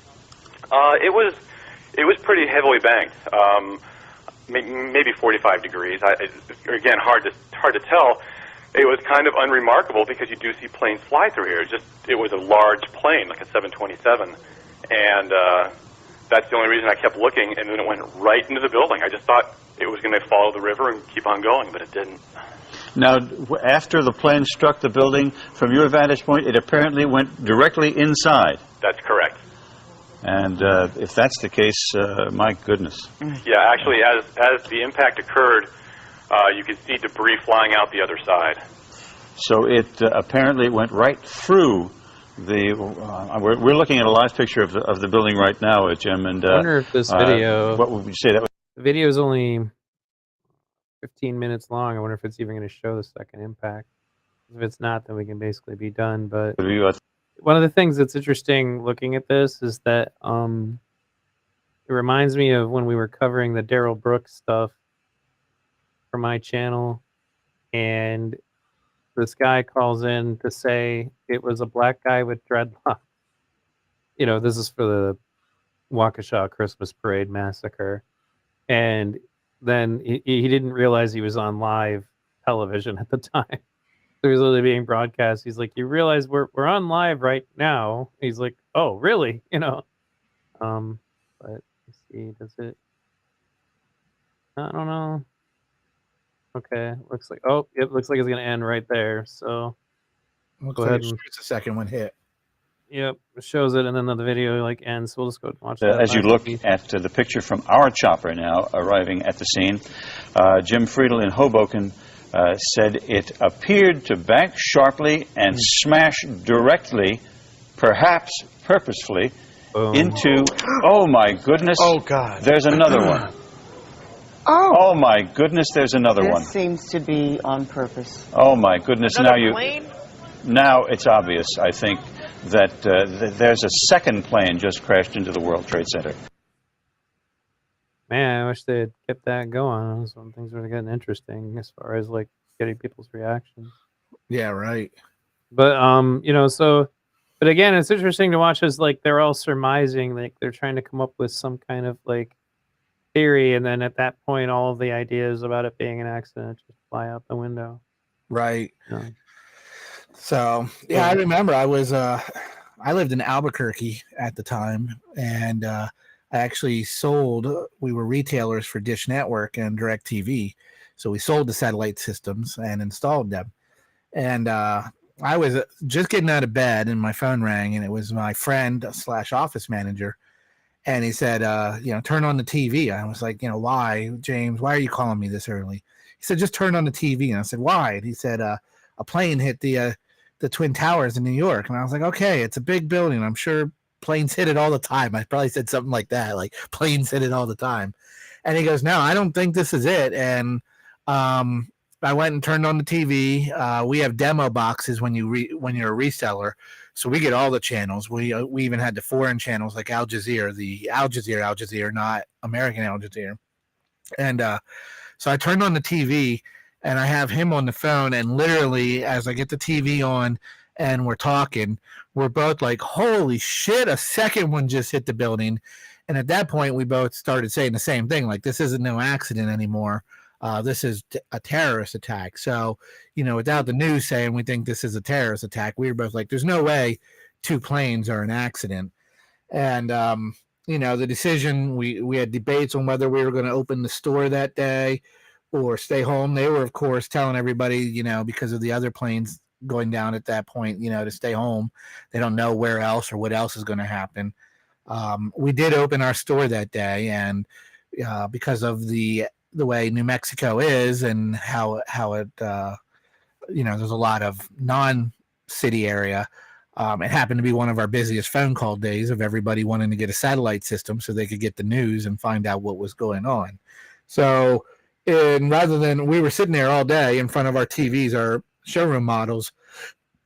It was pretty heavily banked. Maybe 45 degrees. Again, hard to tell. It was kind of unremarkable because you do see planes fly through here. It was a large plane, like a 727, and that's the only reason I kept looking, and then it went right into the building. I just thought it was going to follow the river and keep on going, but it didn't. Now, after the plane struck the building, from your vantage point, it apparently went directly inside. That's correct. And if that's the case, my goodness. Yeah, actually, as the impact occurred, you could see debris flying out the other side. So it apparently went right through the. We're looking at a live picture of the building right now, Jim. And I wonder if this video. What would you say that was? The video is only 15 minutes long. I wonder if it's even going to show the second impact. If it's not, then we can basically be done. But one of the things that's interesting looking at this is that it reminds me of when we were covering the Daryl Brooks stuff for my channel, and this guy calls in to say it was a black guy with dreadlocks. You know, this is for the Waukesha Christmas Parade massacre. And then he didn't realize he was on live television at the time. So he was literally being broadcast. He's like, you realize we're on live right now? He's like, oh, really? You know? But let's see, does it? I don't know. Okay, looks like, oh, it looks like it's going to end right there. So looks go like ahead it and shoots the second one hit. Yep, it shows it, and then the video like ends. So we'll just go watch that. As you look at the picture from our chopper now arriving at the scene, Jim Friedel in Hoboken said it appeared to bank sharply and smash directly, perhaps purposefully, into. Oh my goodness! Oh God! There's another one. Oh my goodness! There's another one. This seems to be on purpose. Oh my goodness! Now it's obvious, I think, that there's a second plane just crashed into the World Trade Center. Man, I wish they had kept that going. Those when things were getting interesting as far as like getting people's reactions. Yeah, right. But you know, so but again, it's interesting to watch as like they're all surmising, like they're trying to come up with some kind of like theory, and then at that point all of the ideas about it being an accident just fly out the window. Right. Yeah. So yeah, I remember I lived in Albuquerque at the time, and I actually sold. We were retailers for Dish Network and DirecTV, so we sold the satellite systems and installed them. And I was just getting out of bed, and my phone rang, and it was my friend / office manager, and he said, you know, turn on the TV. I was like, you know, why, James? Why are you calling me this early? He said, just turn on the TV. And I said, why? And he said, a plane hit the Twin Towers in New York. And I was like, okay, it's a big building. I'm sure planes hit it all the time. I probably said something like that, like planes hit it all the time. And he goes, no, I don't think this is it. And I went and turned on the TV. We have demo boxes when you're a reseller, so we get all the channels. We even had the foreign channels like Al Jazeera, Al Jazeera, not American Al Jazeera. And so I turned on the TV, and I have him on the phone, and literally as I get the TV on and we're talking, we're both like, holy shit, a second one just hit the building. And at that point, we both started saying the same thing, like, this isn't no accident anymore. This is a terrorist attack. So, you know, without the news saying we think this is a terrorist attack, we were both like, there's no way two planes are an accident. And, you know, the decision, we had debates on whether we were going to open the store that day or stay home. They were, of course, telling everybody, you know, because of the other planes going down at that point, you know, to stay home. They don't know where else or what else is going to happen. We did open our store that day, and because of the way New Mexico is and how it, you know, there's a lot of non-city area. It happened to be one of our busiest phone call days of everybody wanting to get a satellite system so they could get the news and find out what was going on. So, and rather than, we were sitting there all day in front of our TVs, our showroom models,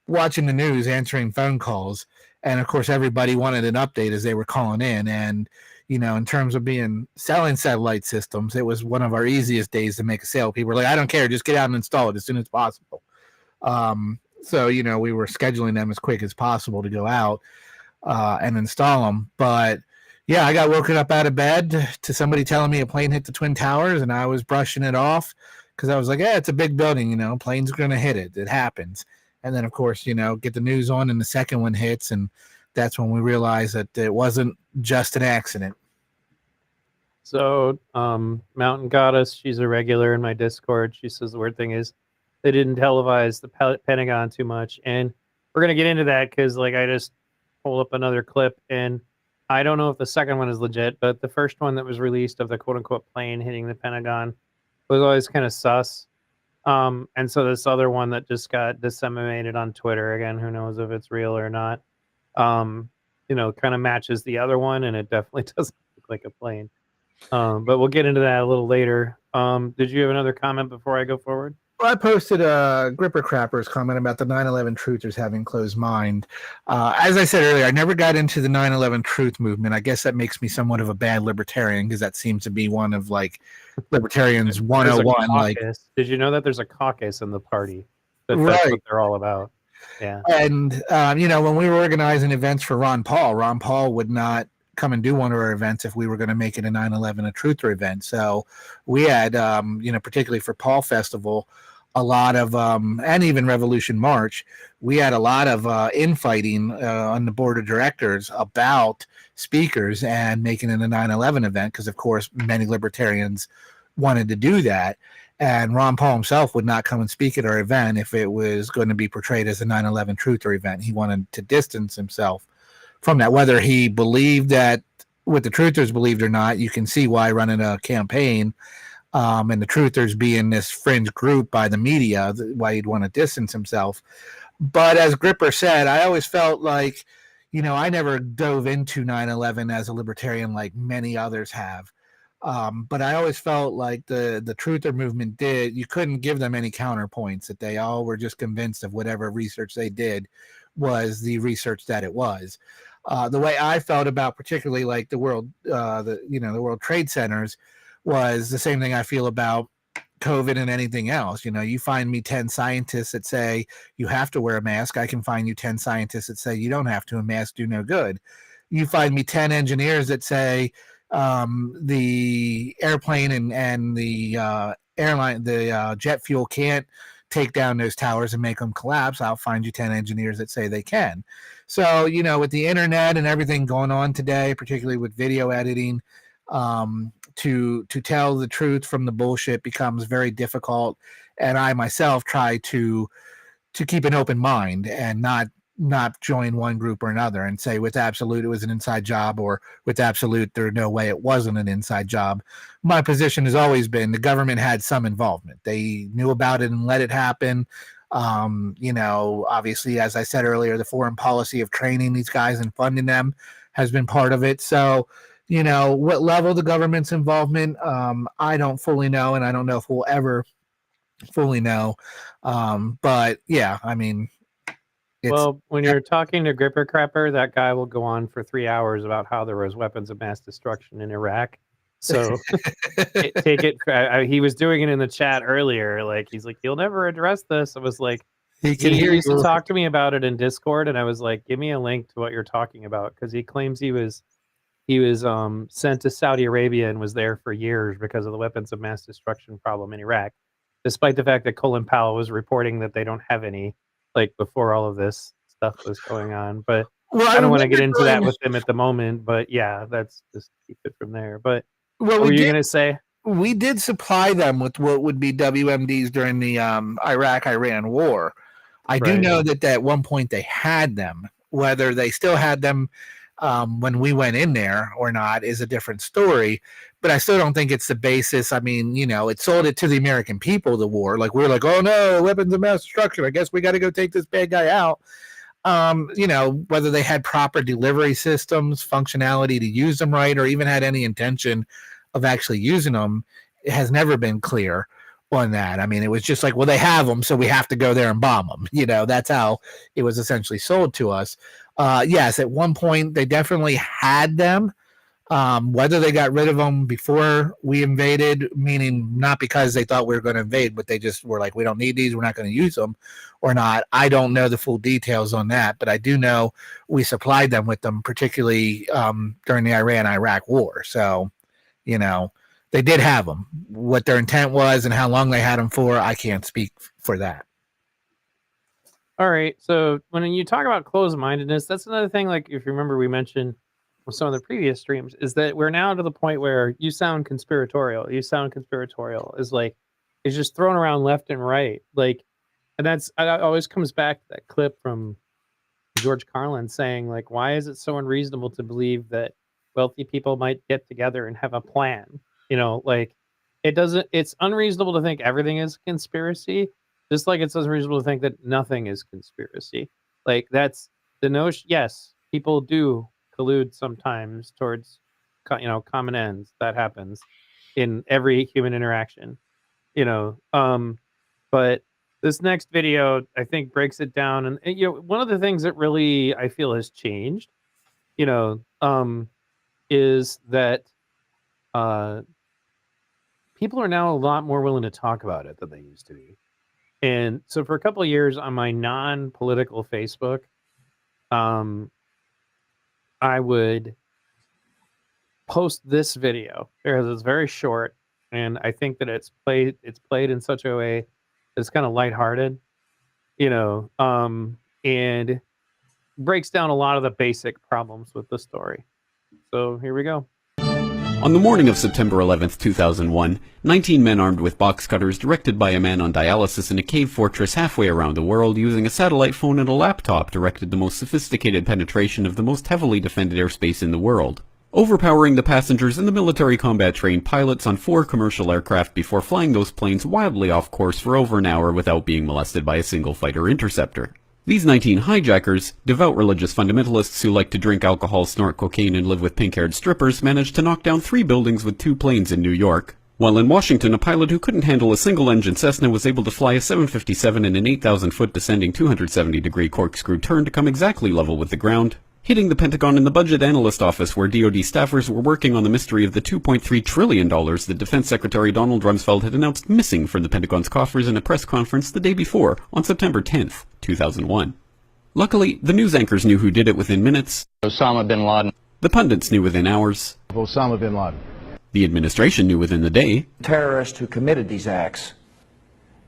watching the news, answering phone calls. And of course, everybody wanted an update as they were calling in. And, you know, in terms of selling satellite systems, it was one of our easiest days to make a sale. People were like, I don't care, just get out and install it as soon as possible. So, you know, we were scheduling them as quick as possible to go out and install them. But yeah, I got woken up out of bed to somebody telling me a plane hit the Twin Towers, and I was brushing it off because I was like, yeah, it's a big building, you know, plane's going to hit it. It happens. And then, of course, you know, get the news on and the second one hits, and that's when we realized that it wasn't just an accident. So Mountain Goddess, she's a regular in my Discord. She says the weird thing is they didn't televise the Pentagon too much. And we're going to get into that because, like, I just pulled up another clip, and I don't know if the second one is legit, but the first one that was released of the quote-unquote plane hitting the Pentagon was always kind of sus. And so this other one that just got disseminated on Twitter, again, who knows if it's real or not, kind of matches the other one, and it definitely doesn't look like a plane. But we'll get into that a little later. Did you have another comment before I go forward? Well, I posted a Gripper Crapper's comment about the 9/11 truthers having closed mind. As I said earlier, I never got into the 9/11 truth movement. I guess that makes me somewhat of a bad libertarian because that seems to be one of like libertarians 101. Like, did you know that there's a caucus in the party? That's Right. what they're all about. Yeah. And when we were organizing events for Ron Paul would not come and do one of our events if we were going to make it a 9/11 a truther event. So we had, particularly for Paul Festival, a lot of, and even Revolution March, we had a lot of infighting on the board of directors about speakers and making it a 9/11 event because, of course, many libertarians wanted to do that. And Ron Paul himself would not come and speak at our event if it was going to be portrayed as a 9/11 truther event. He wanted to distance himself from that. Whether he believed that what the truthers believed or not, you can see why running a campaign and the truthers being this fringe group by the media, why he'd want to distance himself. But as Gripper said, I always felt like, I never dove into 9/11 as a libertarian like many others have. But I always felt like the truther movement did, you couldn't give them any counterpoints, that they all were just convinced of whatever research they did was the research that it was. The way I felt about particularly like the World Trade Centers was the same thing I feel about COVID and anything else. You find me 10 scientists that say you have to wear a mask. I can find you 10 scientists that say you don't have to, a mask do no good. You find me 10 engineers that say the airplane and the airline, the jet fuel can't take down those towers and make them collapse. I'll find you 10 engineers that say they can. So, with the internet and everything going on today, particularly with video editing, to tell the truth from the bullshit becomes very difficult. And I myself try to keep an open mind and not join one group or another and say with absolute it was an inside job, or with absolute there's no way it wasn't an inside job. My position has always been the government had some involvement. They knew about it and let it happen. Obviously, as I said earlier, the foreign policy of training these guys and funding them has been part of it. So, what level the government's involvement, I don't fully know, and I don't know if we'll ever fully know. But yeah, I mean, well, when you're talking to Gripper Crapper, that guy will go on for 3 hours about how there was weapons of mass destruction in Iraq. So take it. He was doing it in the chat earlier. Like, he's like, you'll never address this. I was like, he used to talk to me about it in Discord, and I was like, give me a link to what you're talking about, because he claims he was sent to Saudi Arabia and was there for years because of the weapons of mass destruction problem in Iraq, despite the fact that Colin Powell was reporting that they don't have any, like, before all of this stuff was going on. But I don't want to get into that with him at the moment. But yeah, that's just keep it from there. But what were you going to say? We did supply them with what would be WMDs during the Iraq-Iran war. I do know that at one point they had them. Whether they still had them when we went in there or not is a different story, but I still don't think it's the basis. I mean, it sold it to the American people, the war. Like, we're like, oh no, weapons of mass destruction, I guess we got to go take this bad guy out. Whether they had proper delivery systems, functionality to use them right, or even had any intention of actually using them, it has never been clear on that. I mean, it was just like, well, they have them, so we have to go there and bomb them. That's how it was essentially sold to us. Yes, at one point they definitely had them. Whether they got rid of them before we invaded, meaning not because they thought we were going to invade, but they just were like, we don't need these, we're not going to use them, or not, I don't know the full details on that, but I do know we supplied them with them, particularly during the Iran-Iraq war. So, they did have them. What their intent was and how long they had them for, I can't speak for that. All right. So when you talk about closed-mindedness, that's another thing. Like, if you remember, we mentioned with some of the previous streams, is that we're now to the point where you sound conspiratorial. Is like, it's just thrown around left and right. Like, and it always comes back to that clip from George Carlin saying, like, why is it so unreasonable to believe that wealthy people might get together and have a plan? it's unreasonable to think everything is conspiracy, just like it's unreasonable to think that nothing is conspiracy. Like, that's the notion. Yes, people do collude sometimes towards, common ends. That happens in every human interaction, but this next video, I think, breaks it down. And one of the things that really I feel has changed, is that people are now a lot more willing to talk about it than they used to be. And so for a couple of years on my non-political Facebook, I would post this video because it's very short, and I think that it's played in such a way that it's kind of lighthearted, and breaks down a lot of the basic problems with the story. So here we go. On the morning of September 11th, 2001, 19 men armed with box cutters, directed by a man on dialysis in a cave fortress halfway around the world, using a satellite phone and a laptop, directed the most sophisticated penetration of the most heavily defended airspace in the world, overpowering the passengers and the military combat-trained pilots on 4 commercial aircraft before flying those planes wildly off course for over an hour without being molested by a single fighter interceptor. These 19 hijackers, devout religious fundamentalists who like to drink alcohol, snort cocaine, and live with pink-haired strippers, managed to knock down 3 buildings with 2 planes in New York. While in Washington, a pilot who couldn't handle a single-engine Cessna was able to fly a 757 in an 8,000-foot descending 270-degree corkscrew turn to come exactly level with the ground, hitting the Pentagon and the Budget Analyst Office, where DoD staffers were working on the mystery of the $2.3 trillion that Defense Secretary Donald Rumsfeld had announced missing from the Pentagon's coffers in a press conference the day before, on September 10th, 2001. Luckily, the news anchors knew who did it within minutes. Osama bin Laden. The pundits knew within hours. Osama bin Laden. The administration knew within the day. Terrorists who committed these acts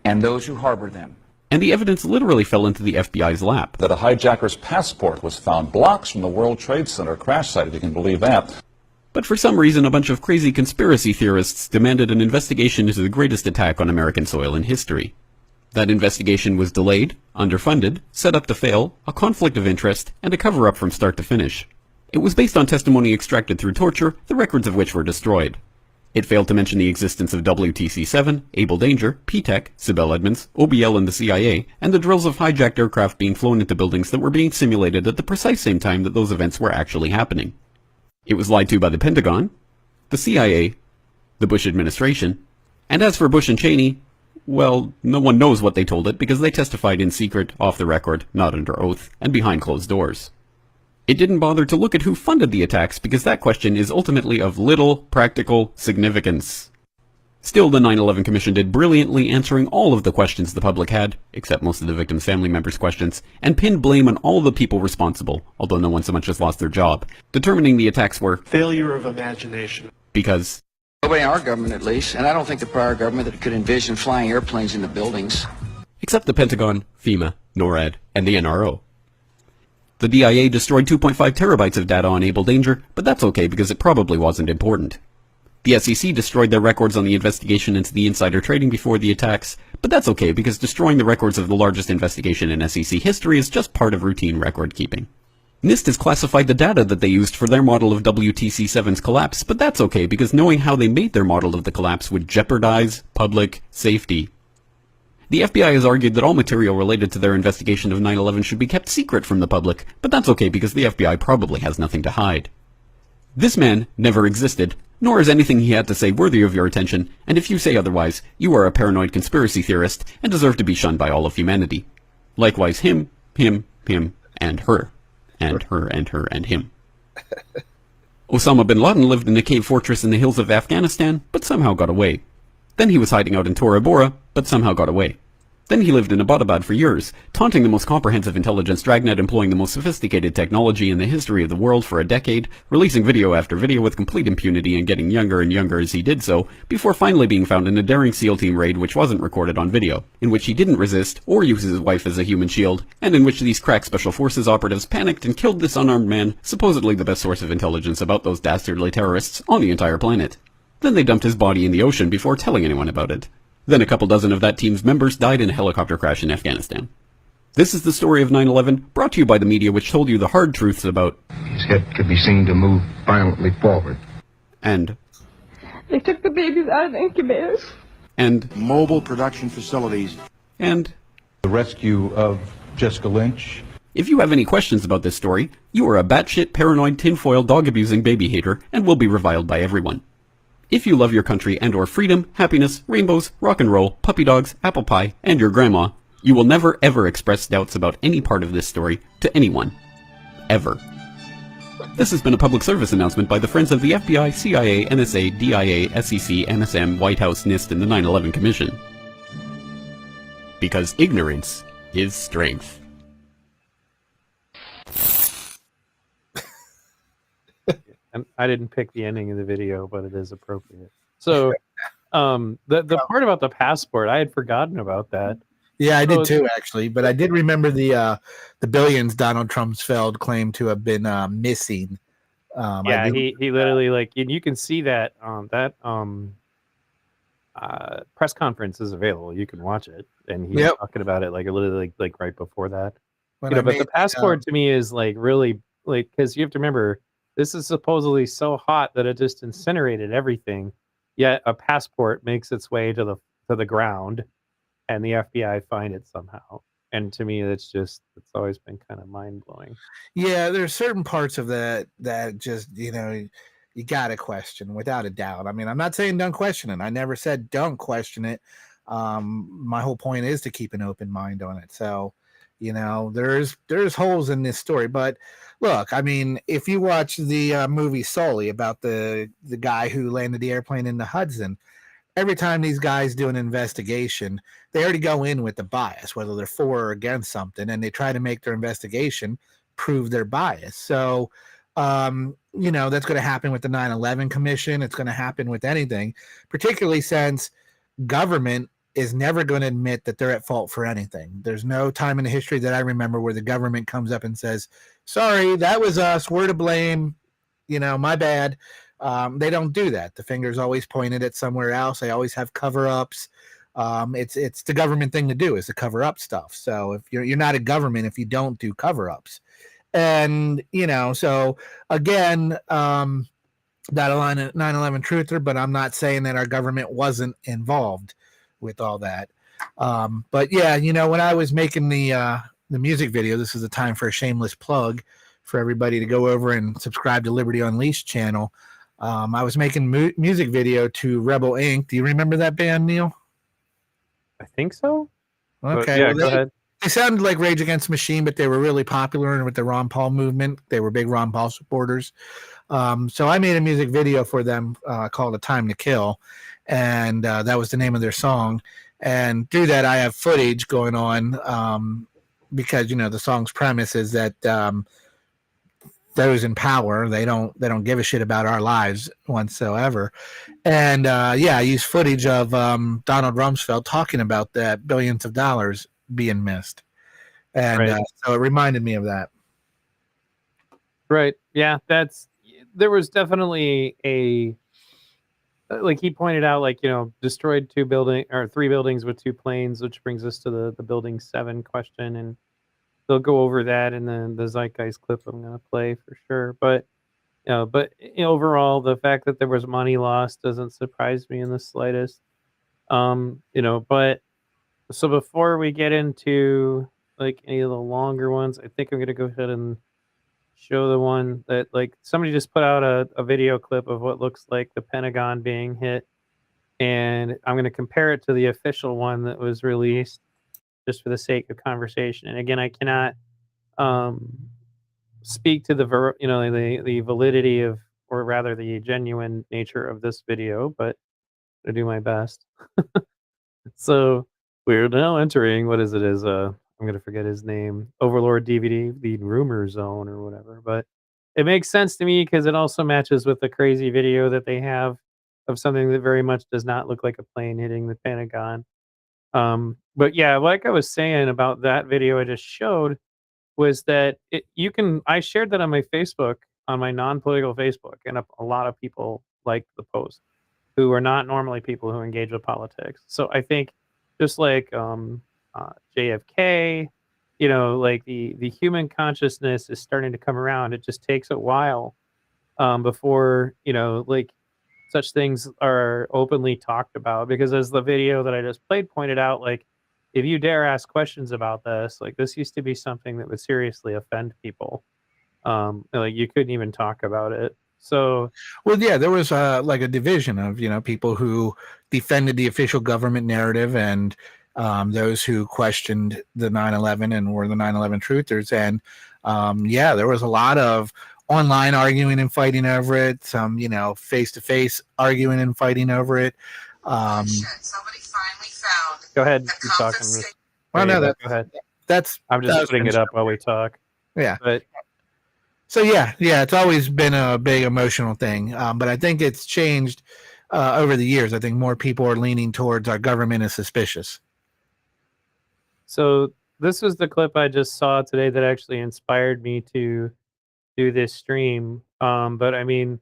and those who harbor them. And the evidence literally fell into the FBI's lap. That a hijacker's passport was found blocks from the World Trade Center crash site, if you can believe that. But for some reason, a bunch of crazy conspiracy theorists demanded an investigation into the greatest attack on American soil in history. That investigation was delayed, underfunded, set up to fail, a conflict of interest, and a cover-up from start to finish. It was based on testimony extracted through torture, the records of which were destroyed. It failed to mention the existence of WTC-7, Able Danger, P-TECH, Sibel Edmonds, OBL and the CIA, and the drills of hijacked aircraft being flown into buildings that were being simulated at the precise same time that those events were actually happening. It was lied to by the Pentagon, the CIA, the Bush administration, and as for Bush and Cheney, well, no one knows what they told it because they testified in secret, off the record, not under oath, and behind closed doors. It didn't bother to look at who funded the attacks because that question is ultimately of little practical significance. Still, the 9/11 Commission did brilliantly, answering all of the questions the public had, except most of the victims' family members' questions, and pinned blame on all the people responsible, although no one so much as lost their job, determining the attacks were failure of imagination. Because Nobody in our government, at least, and I don't think the prior government that could envision flying airplanes into buildings. Except the Pentagon, FEMA, NORAD, and the NRO. The DIA destroyed 2.5 terabytes of data on Able Danger, but that's okay because it probably wasn't important. The SEC destroyed their records on the investigation into the insider trading before the attacks, but that's okay because destroying the records of the largest investigation in SEC history is just part of routine record keeping. NIST has classified the data that they used for their model of WTC-7's collapse, but that's okay because knowing how they made their model of the collapse would jeopardize public safety. The FBI has argued that all material related to their investigation of 9/11 should be kept secret from the public, but that's okay because the FBI probably has nothing to hide. This man never existed, nor is anything he had to say worthy of your attention, and if you say otherwise, you are a paranoid conspiracy theorist and deserve to be shunned by all of humanity. Likewise him, and her. And her, and her, and him. Osama bin Laden lived in a cave fortress in the hills of Afghanistan, but somehow got away. Then he was hiding out in Tora Bora, but somehow got away. Then he lived in Abbottabad for years, taunting the most comprehensive intelligence dragnet employing the most sophisticated technology in the history of the world for a decade, releasing video after video with complete impunity and getting younger and younger as he did so, before finally being found in a daring SEAL team raid which wasn't recorded on video, in which he didn't resist or use his wife as a human shield, and in which these crack special forces operatives panicked and killed this unarmed man, supposedly the best source of intelligence about those dastardly terrorists on the entire planet. Then they dumped his body in the ocean before telling anyone about it. Then a couple dozen of that team's members died in a helicopter crash in Afghanistan. This is the story of 9/11, brought to you by the media which told you the hard truths about His head could be seen to move violently forward. And They took the babies out of the incubators. And mobile production facilities. And the rescue of Jessica Lynch. If you have any questions about this story, you are a batshit paranoid tinfoil dog-abusing baby hater and will be reviled by everyone. If you love your country and or freedom, happiness, rainbows, rock and roll, puppy dogs, apple pie, and your grandma, you will never ever express doubts about any part of this story to anyone. Ever. This has been a public service announcement by the Friends of the FBI, CIA, NSA, DIA, SEC, NSM, White House, NIST, and the 9/11 Commission. Because ignorance is strength. And I didn't pick the ending of the video, but it is appropriate. So, the part about the passport, I had forgotten about that. Yeah, I did too, actually. But I did remember the billions Donald Trumpsfeld claimed to have been missing. Yeah, he literally, like, and you can see that press conference is available. You can watch it, and he's talking about it like literally like right before that. When but the passport to me is like really like, because you have to remember, this is supposedly so hot that it just incinerated everything. Yet a passport makes its way to the ground, and the FBI find it somehow. And to me, it's always been kind of mind blowing. Yeah, there's certain parts of that just, you got to question without a doubt. I mean, I'm not saying don't question it. I never said don't question it. My whole point is to keep an open mind on it. So, there's holes in this story. But look, I mean, if you watch the movie Sully about the guy who landed the airplane in the Hudson, every time these guys do an investigation, they already go in with the bias, whether they're for or against something, and they try to make their investigation prove their bias. So, that's going to happen with the 9/11 Commission. It's going to happen with anything, particularly since government is never going to admit that they're at fault for anything. There's no time in the history that I remember where the government comes up and says, sorry, that was us. We're to blame. My bad. They don't do that. The finger's always pointed at somewhere else. They always have cover-ups. It's the government thing to do, is to cover up stuff. So if you're not a government if you don't do cover-ups. And, so again, that 9/11 truther, but I'm not saying that our government wasn't involved with all that. But yeah, when I was making the music video, this is the time for a shameless plug for everybody to go over and subscribe to Liberty Unleashed channel. I was making music video to Rebel Inc. Do you remember that band, Neil? I think so. Okay, yeah, go ahead. They sounded like Rage Against the Machine, but they were really popular with the Ron Paul movement. They were big Ron Paul supporters. So I made a music video for them called "A Time to Kill," and that was the name of their song. And through that, I have footage going on because the song's premise is that those in power, they don't give a shit about our lives whatsoever. And I use footage of Donald Rumsfeld talking about that billions of dollars being missed, and so it reminded me of that. Right. Yeah, there was definitely like he pointed out, like, destroyed 3 buildings with 2 planes, which brings us to the building 7 question, and they'll go over that in the Zeitgeist clip I'm going to play for sure. But overall, the fact that there was money lost doesn't surprise me in the slightest. But so before we get into like any of the longer ones, I think I'm going to go ahead and show the one that, like, somebody just put out a video clip of what looks like the Pentagon being hit, and I'm going to compare it to the official one that was released just for the sake of conversation. And again, I cannot speak to the validity of, or rather the genuine nature of this video, but I do my best. So we're now entering, what is it, I'm going to forget his name, Overlord DVD, the rumor zone or whatever. But it makes sense to me because it also matches with the crazy video that they have of something that very much does not look like a plane hitting the Pentagon. But yeah, like I was saying about that video I just showed, was that I shared that on my Facebook, on my non-political Facebook, and a lot of people liked the post who are not normally people who engage with politics. So I think just like JFK, like the human consciousness is starting to come around. It just takes a while before, like such things are openly talked about, because as the video that I just played pointed out, like, if you dare ask questions about this, like, this used to be something that would seriously offend people. Like, you couldn't even talk about it. So, well, yeah, there was like a division of people who defended the official government narrative and those who questioned the 9/11 and were the 9/11 truthers. And yeah, there was a lot of online arguing and fighting over it. Some face to face arguing and fighting over it. Somebody finally found. go ahead, keep talking. Well, no, go ahead. I'm that just was putting it up while we talk. Yeah. But so yeah, it's always been a big emotional thing. But I think it's changed over the years. I think more people are leaning towards our government is suspicious. So this was the clip I just saw today that actually inspired me to do this stream. But I mean,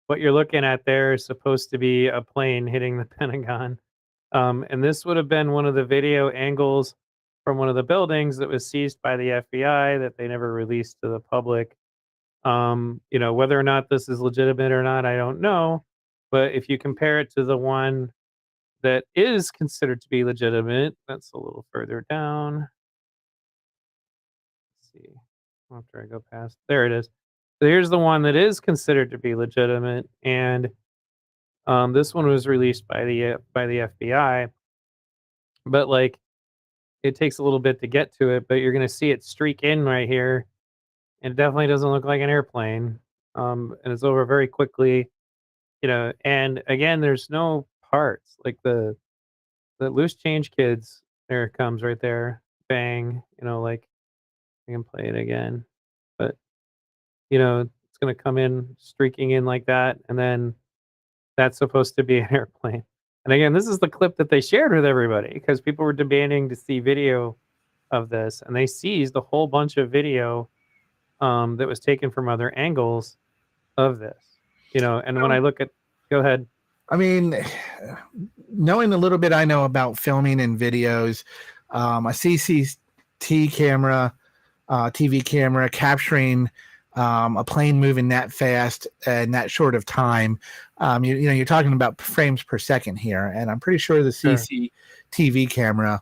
what you're looking at there is supposed to be a plane hitting the Pentagon. And this would have been one of the video angles from one of the buildings that was seized by the FBI that they never released to the public. Whether or not this is legitimate or not, I don't know. But if you compare it to the one that is considered to be legitimate, that's a little further down. Let's see. After I go past, there it is. So here's the one that is considered to be legitimate, and this one was released by the FBI. But like, it takes a little bit to get to it, but you're gonna see it streak in right here. And it definitely doesn't look like an airplane. And it's over very quickly, and again, there's no parts. Like the loose change kids, there it comes right there. Bang, like, I can play it again. But it's gonna come in streaking in like that, and then that's supposed to be an airplane. And again, this is the clip that they shared with everybody because people were demanding to see video of this, and they seized a whole bunch of video that was taken from other angles of this, and when I look at, go ahead. I mean, knowing a little bit I know about filming and videos, a CCT camera, TV camera capturing a plane moving that fast and that short of time, you're talking about frames per second here, and I'm pretty sure the CCTV camera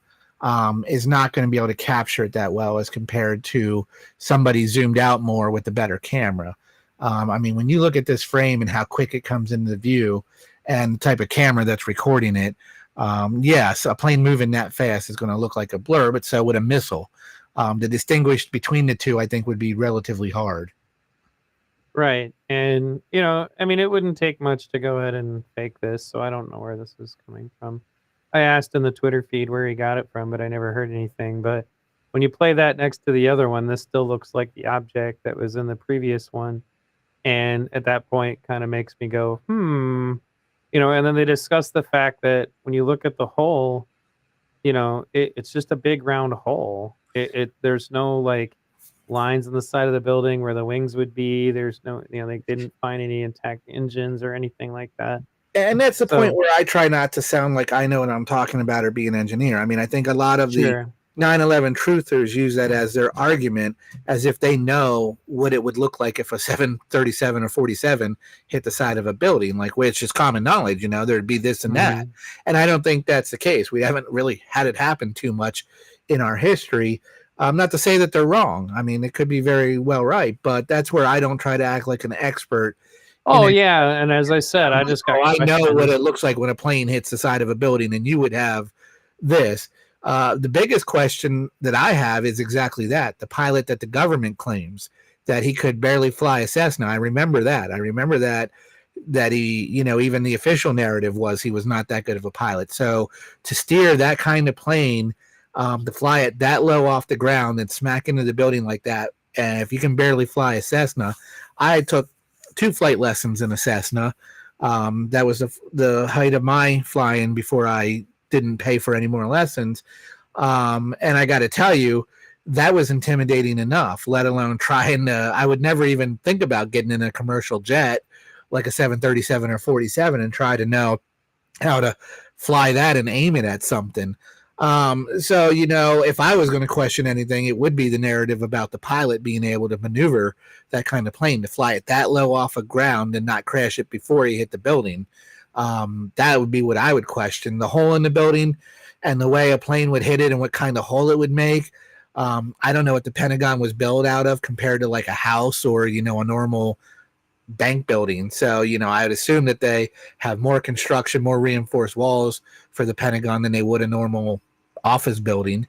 is not going to be able to capture it that well as compared to somebody zoomed out more with the better camera. I mean, when you look at this frame and how quick it comes into view and the type of camera that's recording it, yes, a plane moving that fast is going to look like a blur, but so would a missile. To distinguish between the two, I think, would be relatively hard. Right. And, I mean, it wouldn't take much to go ahead and fake this, so I don't know where this is coming from. I asked in the Twitter feed where he got it from, but I never heard anything. But when you play that next to the other one, this still looks like the object that was in the previous one. And at that point, kind of makes me go, and then they discuss the fact that when you look at the hole, it's just a big round hole. There's no like lines on the side of the building where the wings would be. There's no, they didn't find any intact engines or anything like that. And that's the point where I try not to sound like I know what I'm talking about or be an engineer. I mean, I think a lot of the 9/11 truthers use that as their argument, as if they know what it would look like if a 737 or 47 hit the side of a building, like, which is common knowledge, there'd be this and that. And I don't think that's the case. We haven't really had it happen too much in our history. Not to say that they're wrong. I mean, it could be very well right, but that's where I don't try to act like an expert. Oh, yeah. And as I said, I just got I know what it looks like when a plane hits the side of a building, and you would have this. The biggest question that I have is exactly that. The pilot that the government claims that he could barely fly a Cessna. I remember that. I remember that he, even the official narrative was he was not that good of a pilot. So to steer that kind of plane, to fly it that low off the ground and smack into the building like that, and if you can barely fly a Cessna, I took 2 flight lessons in a Cessna. That was the height of my flying before I didn't pay for any more lessons. And I got to tell you, that was intimidating enough, let alone trying to, I would never even think about getting in a commercial jet like a 737 or 47 and try to know how to fly that and aim it at something. So, you know, if I was going to question anything, it would be the narrative about the pilot being able to maneuver that kind of plane to fly it that low off of ground and not crash it before he hit the building. That would be what I would question. The hole in the building and the way a plane would hit it and what kind of hole it would make. I don't know what the Pentagon was built out of compared to like a house or, you know, a normal bank building. So, you know, I would assume that they have more construction, more reinforced walls for the Pentagon than they would a normal office building,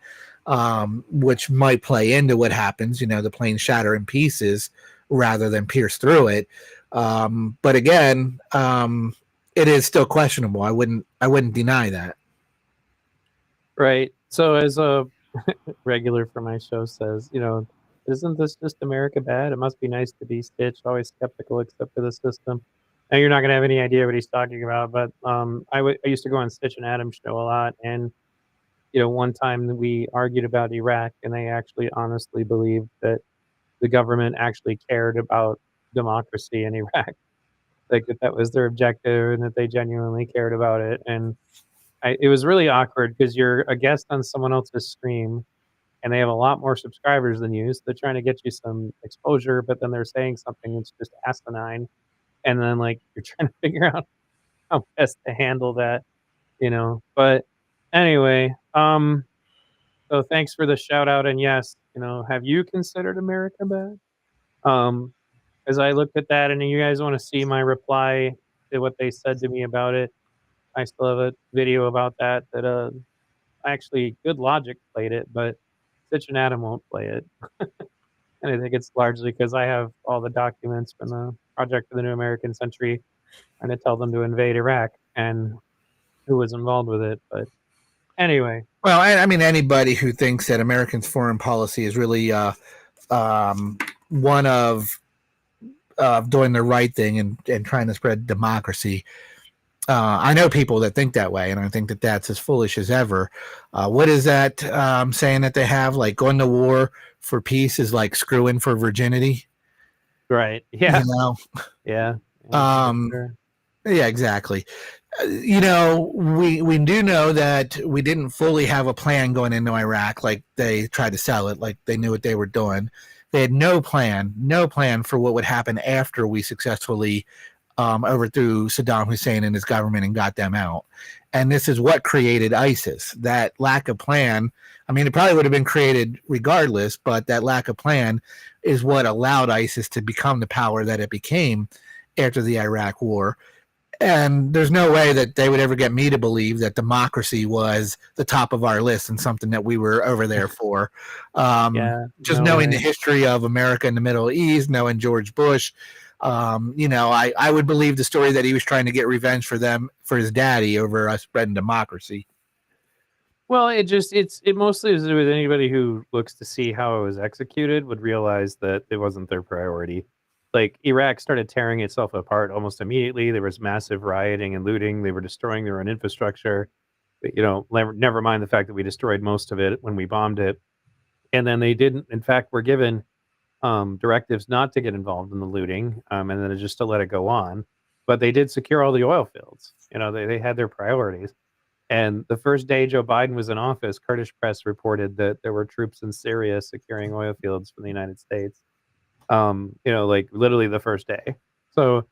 which might play into what happens, you know, the plane shatter in pieces rather than pierce through it. But again, it is still questionable. I wouldn't deny that. Right. So as a regular for my show says, you know, isn't this just America bad? It must be nice to be Stitch, always skeptical except for the system. Now you're not going to have any idea what he's talking about, but I used to go on Stitch and Adam's show a lot, and you know, one time we argued about Iraq, and they actually honestly believed that the government actually cared about democracy in Iraq, like that was their objective, and that they genuinely cared about it. And it was really awkward because you're a guest on someone else's stream, and they have a lot more subscribers than you, so they're trying to get you some exposure, but then they're saying something that's just asinine, and then like you're trying to figure out how best to handle that, you know. But anyway, so thanks for the shout out, and yes, you know, have you considered America bad? As I looked at that, and you guys want to see my reply to what they said to me about it, I still have a video about that. Actually, Good Logic played it, but Stitch and Adam won't play it. And I think it's largely because I have all the documents from the Project for the New American Century trying to tell them to invade Iraq and who was involved with it. But anyway. Well, I mean, anybody who thinks that Americans' foreign policy is really one of doing the right thing and trying to spread democracy. I know people that think that way, and I think that that's as foolish as ever. What is that saying that they have? Like going to war for peace is like screwing for virginity. Right. Yeah. You know? Yeah. Sure. Yeah, exactly. You know, we do know that we didn't fully have a plan going into Iraq. Like they tried to sell it, like they knew what they were doing. They had no plan for what would happen after we successfully overthrew Saddam Hussein and his government and got them out. And this is what created ISIS. That lack of plan, I mean, it probably would have been created regardless, but that lack of plan is what allowed ISIS to become the power that it became after the Iraq War. And there's no way that they would ever get me to believe that democracy was the top of our list and something that we were over there for. Knowing the history of America in the Middle East, knowing George Bush, you know, I would believe the story that he was trying to get revenge for his daddy over us spreading democracy. Well, it mostly is with anybody who looks to see how it was executed would realize that it wasn't their priority. Like Iraq started tearing itself apart almost immediately. There was massive rioting and looting. They were destroying their own infrastructure. But, you know, never mind the fact that we destroyed most of it when we bombed it. And then they didn't, in fact, were given directives not to get involved in the looting, and then just to let it go on. But they did secure all the oil fields. You know, they had their priorities. And the first day Joe Biden was in office, Kurdish press reported that there were troops in Syria securing oil fields for the United States. You know, like literally the first day. So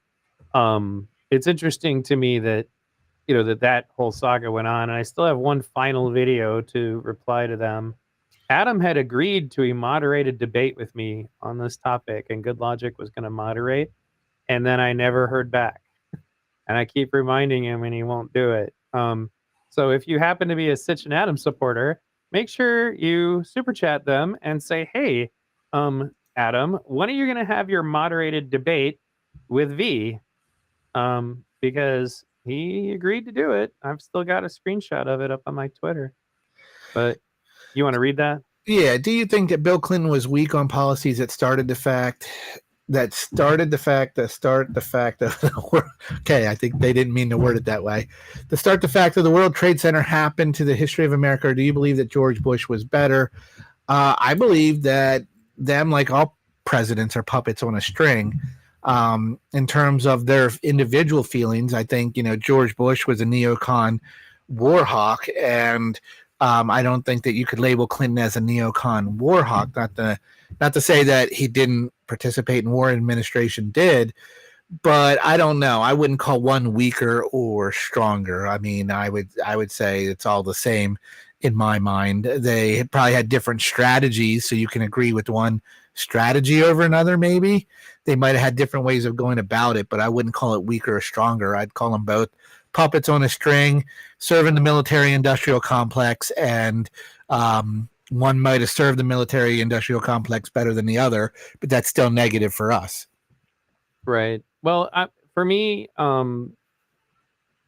it's interesting to me that, you know, that whole saga went on. And I still have one final video to reply to them. Adam had agreed to a moderated debate with me on this topic, and Good Logic was going to moderate. And then I never heard back. And I keep reminding him, and he won't do it. So if you happen to be a Stitch and Adam supporter, make sure you super chat them and say, hey, Adam, when are you going to have your moderated debate with V? Because he agreed to do it. I've still got a screenshot of it up on my Twitter. But you want to read that? Yeah. Do you think that Bill Clinton was weak on policies that started the fact of okay, I think they didn't mean to word it that way. The start the fact of the World Trade Center happened to the history of America, or do you believe that George Bush was better? I believe that them, like all presidents, are puppets on a string. In terms of their individual feelings, I think, you know, George Bush was a neocon war hawk, and I don't think that you could label Clinton as a neocon war hawk. Not to say that he didn't participate in war, administration did, but I don't know. I wouldn't call one weaker or stronger. I mean, I would say it's all the same in my mind. They probably had different strategies, so you can agree with one strategy over another. Maybe they might have had different ways of going about it, but I wouldn't call it weaker or stronger. I'd call them both puppets on a string serving the military-industrial complex, and one might have served the military-industrial complex better than the other, but that's still negative for us. Right. Well, for me,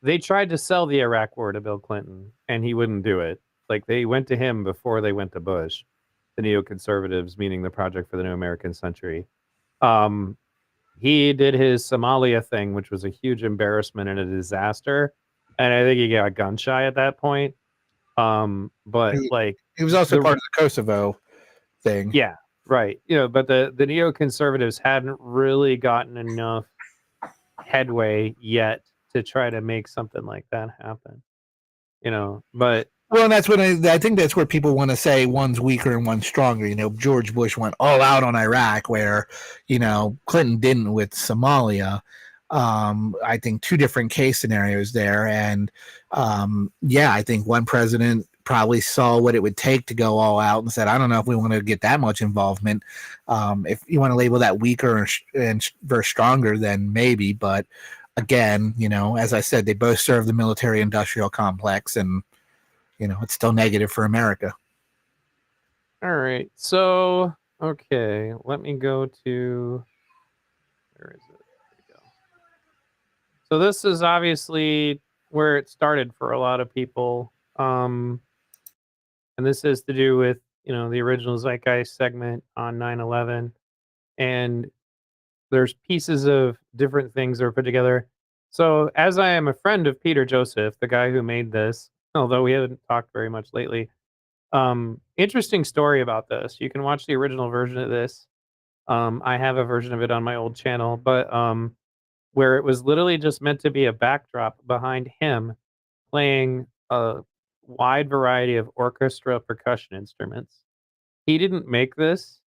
they tried to sell the Iraq War to Bill Clinton, and he wouldn't do it. Like, they went to him before they went to Bush, the neoconservatives, meaning the Project for the New American Century. He did his Somalia thing, which was a huge embarrassment and a disaster. And I think he got gun shy at that point. But he was also part of the Kosovo thing. Yeah, right. But the neoconservatives hadn't really gotten enough headway yet to try to make something like that happen. But well, and that's what I think that's where people want to say one's weaker and one's stronger. George Bush went all out on Iraq, where, Clinton didn't with Somalia. I think two different case scenarios there. And I think one president probably saw what it would take to go all out and said, I don't know if we want to get that much involvement. If you want to label that weaker and versus stronger, then maybe. But again, as I said, they both serve the military industrial complex, and it's still negative for America. All right. So, okay, let me go to, where is it? There we go. So this is obviously where it started for a lot of people. And this is to do with, the original Zeitgeist segment on 9/11. And there's pieces of different things that are put together. So as I am a friend of Peter Joseph, the guy who made this, although we haven't talked very much lately, interesting story about this. You can watch the original version of this. I have a version of it on my old channel, but where it was literally just meant to be a backdrop behind him playing a wide variety of orchestra percussion instruments. He didn't make this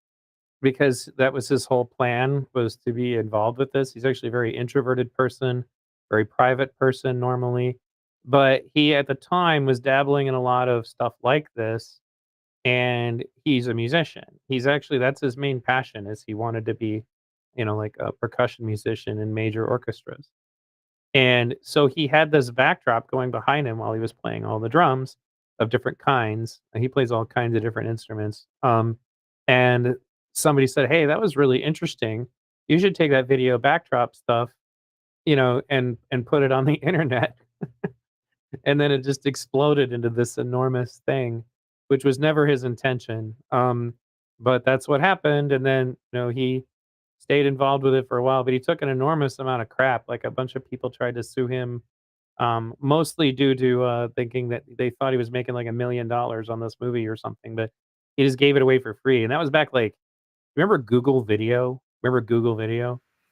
because that was his whole plan, was to be involved with this. He's actually a very introverted person, very private person normally. But he, at the time, was dabbling in a lot of stuff like this, and he's a musician. That's his main passion, is he wanted to be, like a percussion musician in major orchestras. And so he had this backdrop going behind him while he was playing all the drums of different kinds. And he plays all kinds of different instruments. And somebody said, hey, that was really interesting. You should take that video backdrop stuff, and put it on the internet. And then it just exploded into this enormous thing, which was never his intention. But that's what happened. And then, he stayed involved with it for a while, but he took an enormous amount of crap. Like, a bunch of people tried to sue him, mostly due to thinking that they thought he was making like $1 million on this movie or something, but he just gave it away for free. And that was back, like, remember Google Video?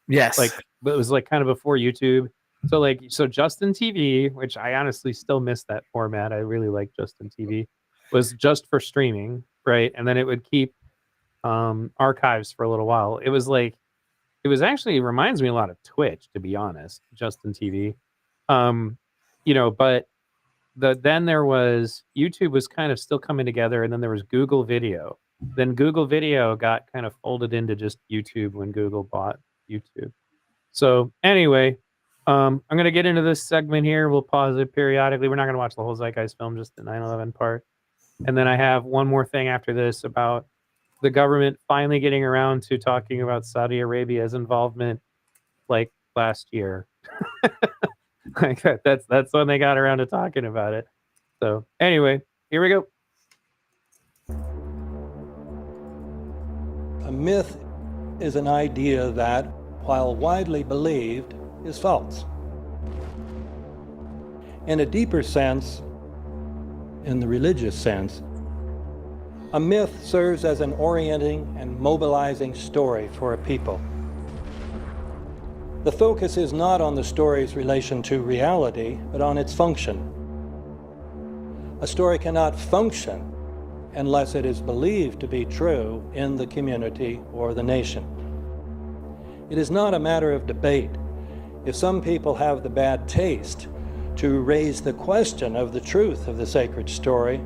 Yes. Like, it was like kind of before YouTube. So Justin TV, which I honestly still miss that format. I really like Justin TV, was just for streaming, right? And then it would keep archives for a little while. It was actually reminds me a lot of Twitch, to be honest, Justin TV. But then there was YouTube was kind of still coming together, and then there was Google Video. Then Google Video got kind of folded into just YouTube when Google bought YouTube. So anyway, I'm going to get into this segment here. We'll pause it periodically. We're not going to watch the whole Zeitgeist film, just the 9/11 part. And then I have one more thing after this about the government finally getting around to talking about Saudi Arabia's involvement, like last year. Like that's when they got around to talking about it. So anyway, here we go. A myth is an idea that, while widely believed, is false. In a deeper sense, in the religious sense, a myth serves as an orienting and mobilizing story for a people. The focus is not on the story's relation to reality, but on its function. A story cannot function unless it is believed to be true in the community or the nation. It is not a matter of debate. If some people have the bad taste to raise the question of the truth of the sacred story,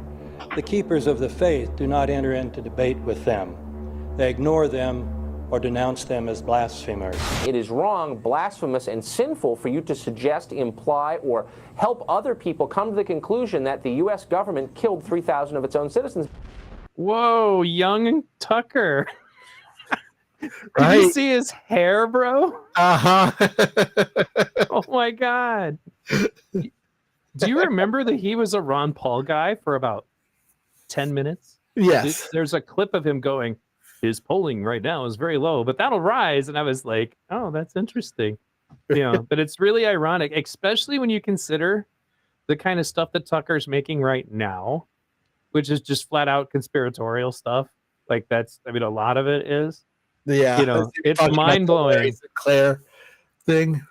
the keepers of the faith do not enter into debate with them. They ignore them or denounce them as blasphemers. It is wrong, blasphemous, and sinful for you to suggest, imply, or help other people come to the conclusion that the U.S. government killed 3,000 of its own citizens. Whoa, young Tucker. Did Right? you see his hair, bro? Oh my God. Do you remember that he was a Ron Paul guy for about 10 minutes? Yes. There's a clip of him going, his polling right now is very low, but that'll rise. And I was like, oh, that's interesting. You know, but it's really ironic, especially when you consider the kind of stuff that Tucker's making right now, which is just flat out conspiratorial stuff. Like that's, I mean, a lot of it is. Yeah. You know, it's mind blowing. Claire thing.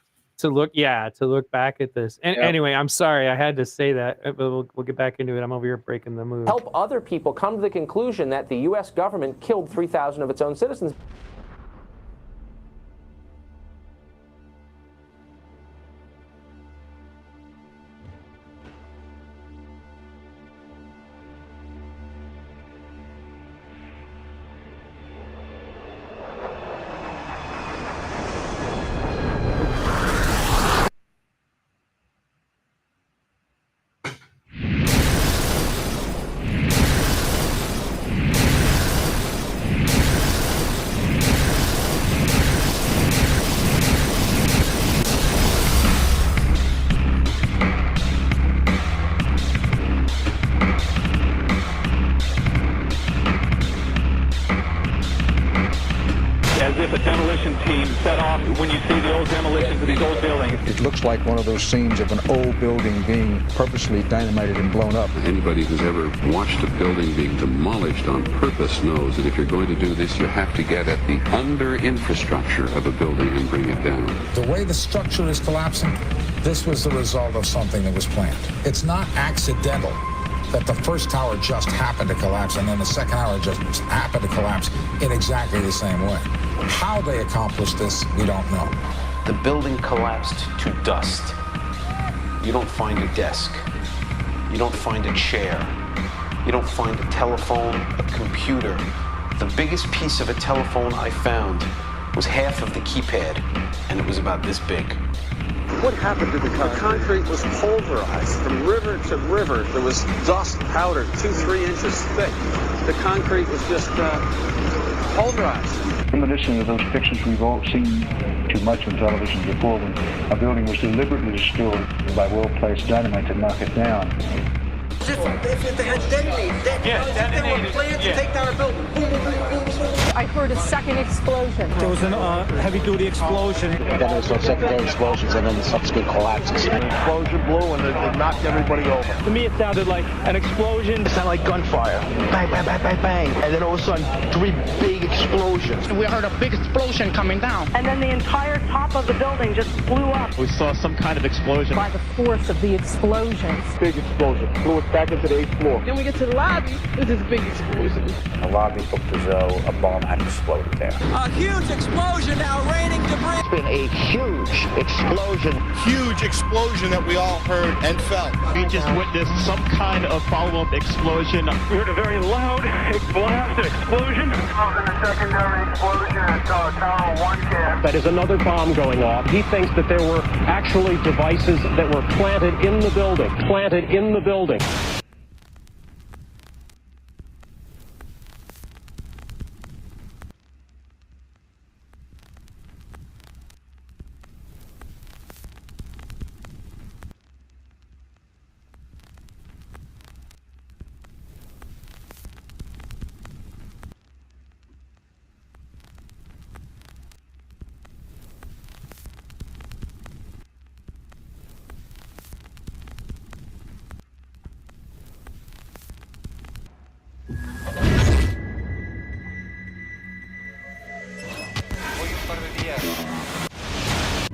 To look back at this. And anyway, I'm sorry, I had to say that. We'll get back into it. I'm over here breaking the mood. Help other people come to the conclusion that the U.S. government killed 3,000 of its own citizens. As if a demolition team set off when you see the old demolitions of these old buildings. It looks like one of those scenes of an old building being purposely dynamited and blown up. Anybody who's ever watched a building being demolished on purpose knows that if you're going to do this, you have to get at the under-infrastructure of a building and bring it down. The way the structure is collapsing, this was the result of something that was planned. It's not accidental that the first tower just happened to collapse and then the second tower just happened to collapse in exactly the same way. How they accomplished this, we don't know. The building collapsed to dust. You don't find a desk. You don't find a chair. You don't find a telephone, a computer. The biggest piece of a telephone I found was half of the keypad, and it was about this big. What happened to the concrete? The concrete was pulverized from river to river. There was dust powder 2-3 inches thick. The concrete was just pulverized. Reminiscent of those pictures we've all seen too much on television before, when a building was deliberately destroyed by well-placed dynamite to knock it down. If they had detonated, they were planned to take down a building. Boom, boom, boom, boom, boom. I heard a second explosion. There was a heavy-duty explosion. Then there was no secondary explosions and then subsequent collapses. An explosion blew and it knocked everybody over. To me, it sounded like an explosion. It sounded like gunfire. Bang, bang, bang, bang, bang. And then all of a sudden, 3 big explosions. We heard a big explosion coming down. And then the entire top of the building just blew up. We saw some kind of explosion. By the force of the explosions. Big explosion. Blew us back into the 8th floor. Then we get to the lobby. There's this big explosion. The lobby looked as though a bomb had exploded there. A huge explosion now raining debris. It's been a huge explosion. Huge explosion that we all heard and felt. We just witnessed some kind of follow-up explosion. We heard a very loud blast explosion. A secondary explosion at Tower 1 camp. That is another bomb going off. He thinks that there were actually devices that were planted in the building. Planted in the building.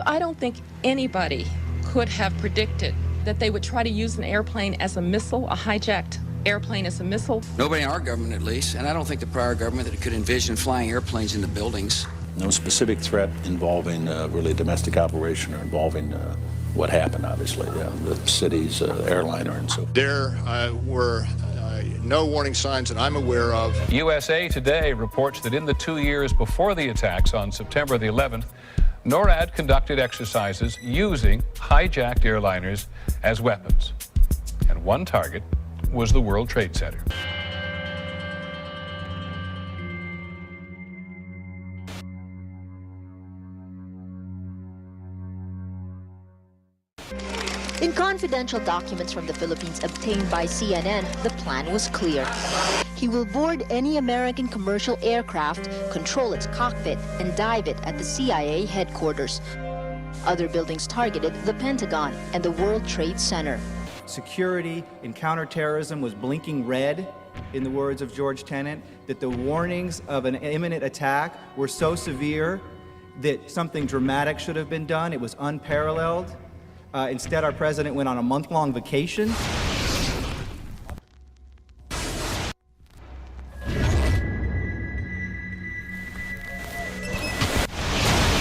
I don't think anybody could have predicted that they would try to use an airplane as a missile, a hijacked airplane as a missile? Nobody in our government, at least, and I don't think the prior government that could envision flying airplanes into buildings. No specific threat involving really domestic operation or involving what happened, obviously, the city's airliner and so. There were no warning signs that I'm aware of. USA Today reports that in the 2 years before the attacks on September the 11th, NORAD conducted exercises using hijacked airliners as weapons. And one target was the World Trade Center. In confidential documents from the Philippines obtained by CNN, the plan was clear. He will board any American commercial aircraft, control its cockpit, and dive it at the CIA headquarters. Other buildings targeted the Pentagon and the World Trade Center. Security in counterterrorism was blinking red, in the words of George Tenet, that the warnings of an imminent attack were so severe that something dramatic should have been done. It was unparalleled. Instead, our president went on a month-long vacation.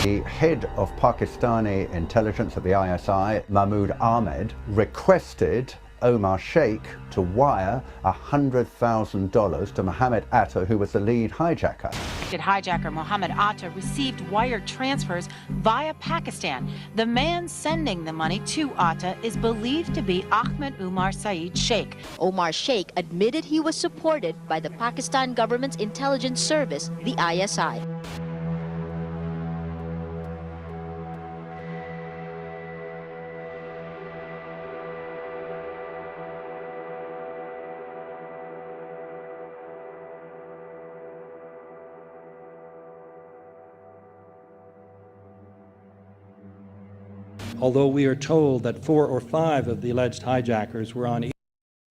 The head of Pakistani intelligence at the ISI, Mahmoud Ahmed, requested Omar Sheikh to wire $100,000 to Mohammed Atta, who was the lead hijacker. Hijacker Mohammed Atta received wire transfers via Pakistan. The man sending the money to Atta is believed to be Ahmed Umar Saeed Sheikh. Omar Sheikh admitted he was supported by the Pakistan government's intelligence service, the ISI. Although we are told that 4 or 5 of the alleged hijackers were on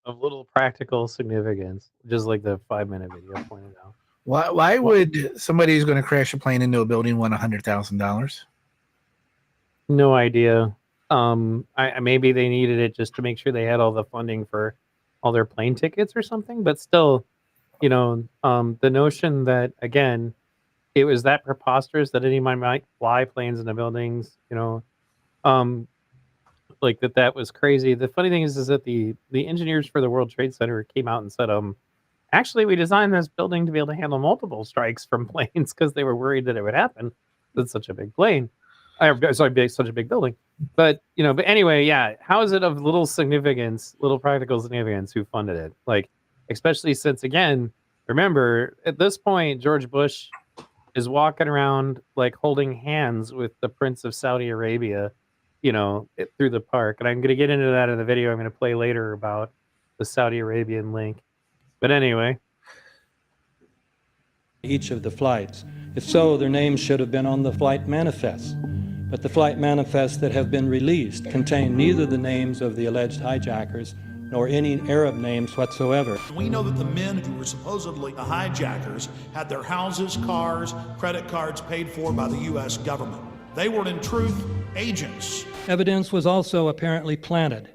of little practical significance, just like the 5-minute video pointed out. Why would somebody who's going to crash a plane into a building want $100,000? No idea. Maybe they needed it just to make sure they had all the funding for all their plane tickets or something. But still, you know, the notion that, again, it was that preposterous that anyone might fly planes into buildings, you know, like that was crazy. The funny thing is that the engineers for the World Trade Center came out and said, actually, we designed this building to be able to handle multiple strikes from planes because they were worried that it would happen. It's such a big plane. Sorry, such a big building. But, you know, but anyway, yeah, how is it of little significance, little practical significance who funded it? Like, especially since, again, remember, at this point, George Bush is walking around like holding hands with the Prince of Saudi Arabia, you know, through the park. And I'm going to get into that in the video I'm going to play later about the Saudi Arabian link. But anyway. each of the flights. If so, their names should have been on the flight manifests. But the flight manifests that have been released contain neither the names of the alleged hijackers nor any Arab names whatsoever. We know that the men who were supposedly the hijackers had their houses, cars, credit cards paid for by the U.S. government. They were, in truth, agents. Evidence was also apparently planted.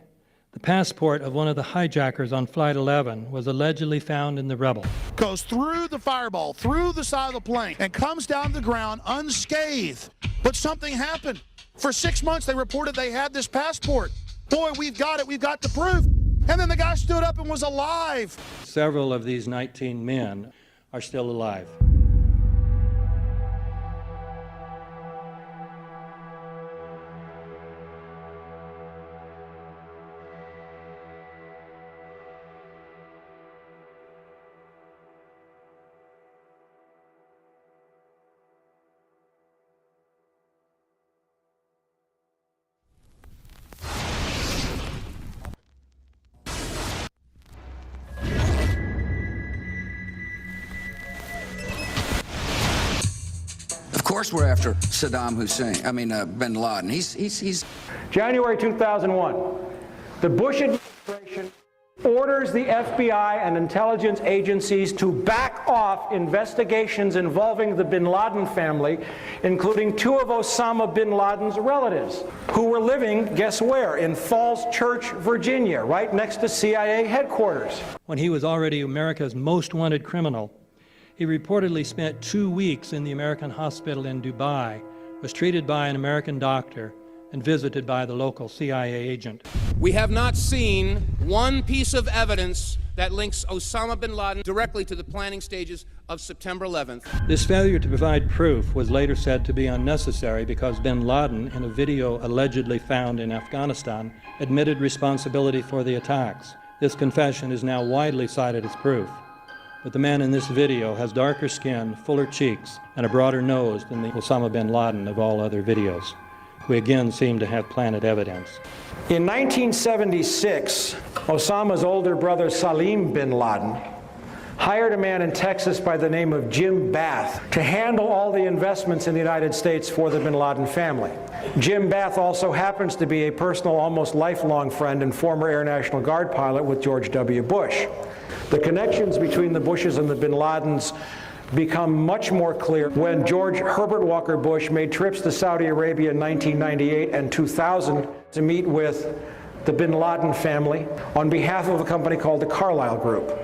The passport of one of the hijackers on Flight 11 was allegedly found in the rubble. Goes through the fireball, through the side of the plane, and comes down to the ground unscathed. But something happened. For 6 months, they reported they had this passport. Boy, we've got it. We've got the proof. And then the guy stood up and was alive. Several of these 19 men are still alive. Of course we're after Saddam Hussein, bin Laden. He's January 2001, the Bush administration orders the FBI and intelligence agencies to back off investigations involving the bin Laden family, including 2 of Osama bin Laden's relatives, who were living, guess where, in Falls Church, Virginia, right next to CIA headquarters. When he was already America's most wanted criminal, he reportedly spent 2 weeks in the American hospital in Dubai, was treated by an American doctor, and visited by the local CIA agent. We have not seen one piece of evidence that links Osama bin Laden directly to the planning stages of September 11th. This failure to provide proof was later said to be unnecessary because bin Laden, in a video allegedly found in Afghanistan, admitted responsibility for the attacks. This confession is now widely cited as proof. But the man in this video has darker skin, fuller cheeks, and a broader nose than the Osama bin Laden of all other videos. We again seem to have planted evidence. In 1976, Osama's older brother Salim bin Laden hired a man in Texas by the name of Jim Bath to handle all the investments in the United States for the bin Laden family. Jim Bath also happens to be a personal, almost lifelong friend and former Air National Guard pilot with George W. Bush. The connections between the Bushes and the bin Ladens become much more clear when George Herbert Walker Bush made trips to Saudi Arabia in 1998 and 2000 to meet with the bin Laden family on behalf of a company called the Carlyle Group.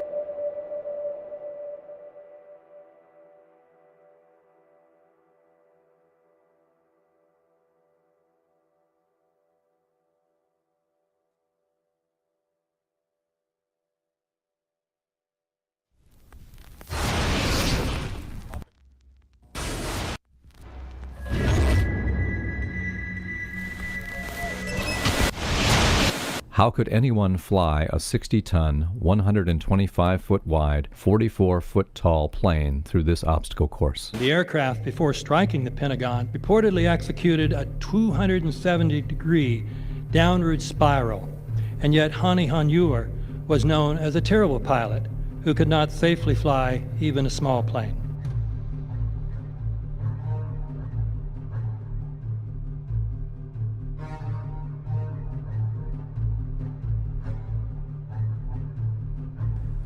How could anyone fly a 60-ton, 125-foot wide, 44-foot tall plane through this obstacle course? The aircraft, before striking the Pentagon, reportedly executed a 270-degree downward spiral, and yet Hani Hanjour was known as a terrible pilot who could not safely fly even a small plane.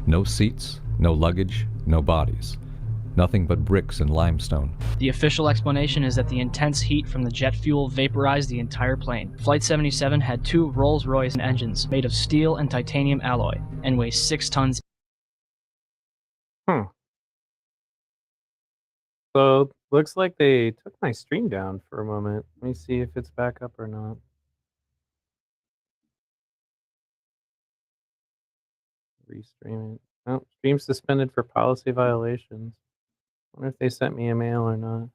No seats, no luggage, no bodies. Nothing but bricks and limestone. The official explanation is that the intense heat from the jet fuel vaporized the entire plane. Flight 77 had 2 Rolls-Royce engines made of steel and titanium alloy and weighs 6 tons. So, looks like they took my stream down for a moment. Let me see if it's back up or not. Restream it. Oh, stream suspended for policy violations. Wonder if they sent me a mail or not.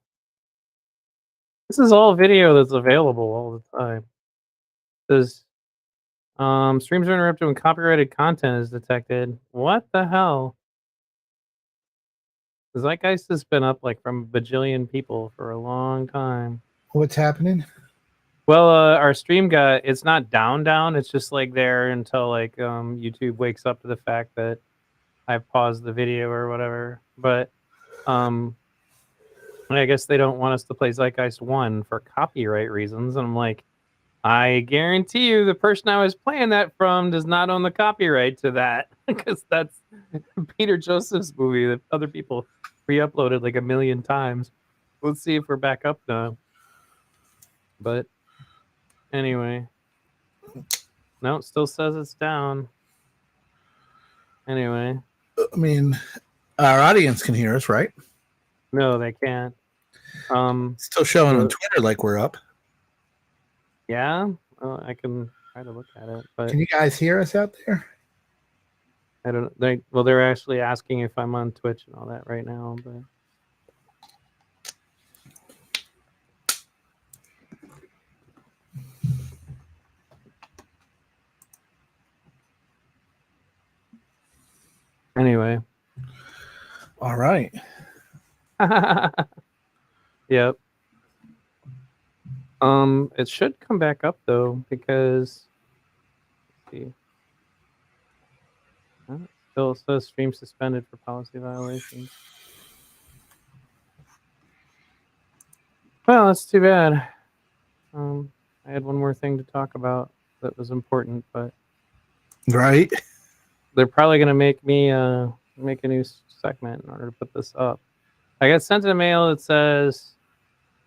This is all video that's available all the time. It says, streams are interrupted when copyrighted content is detected. What the hell? The Zeitgeist has been up like from a bajillion people for a long time. What's happening? Well, our stream it's not down. It's just like there until like YouTube wakes up to the fact that I've paused the video or whatever. But I guess they don't want us to play Zeitgeist 1 for copyright reasons. And I'm like, I guarantee you the person I was playing that from does not own the copyright to that, because that's Peter Joseph's movie that other people re-uploaded like 1 million times. Let's see if we're back up now. But anyway, no, it still says it's down. Anyway, I mean, our audience can hear us, right? No, they can't. Still showing on Twitter like we're up. Yeah, well, I can try to look at it. But can you guys hear us out there? I don't. They're actually asking if I'm on Twitch and all that right now, but. Anyway. All right. Yep. It should come back up though, because let's see. It still says stream suspended for policy violations. Well, that's too bad. I had one more thing to talk about that was important, but right. they're probably gonna make me make a new segment in order to put this up. I got sent a mail that says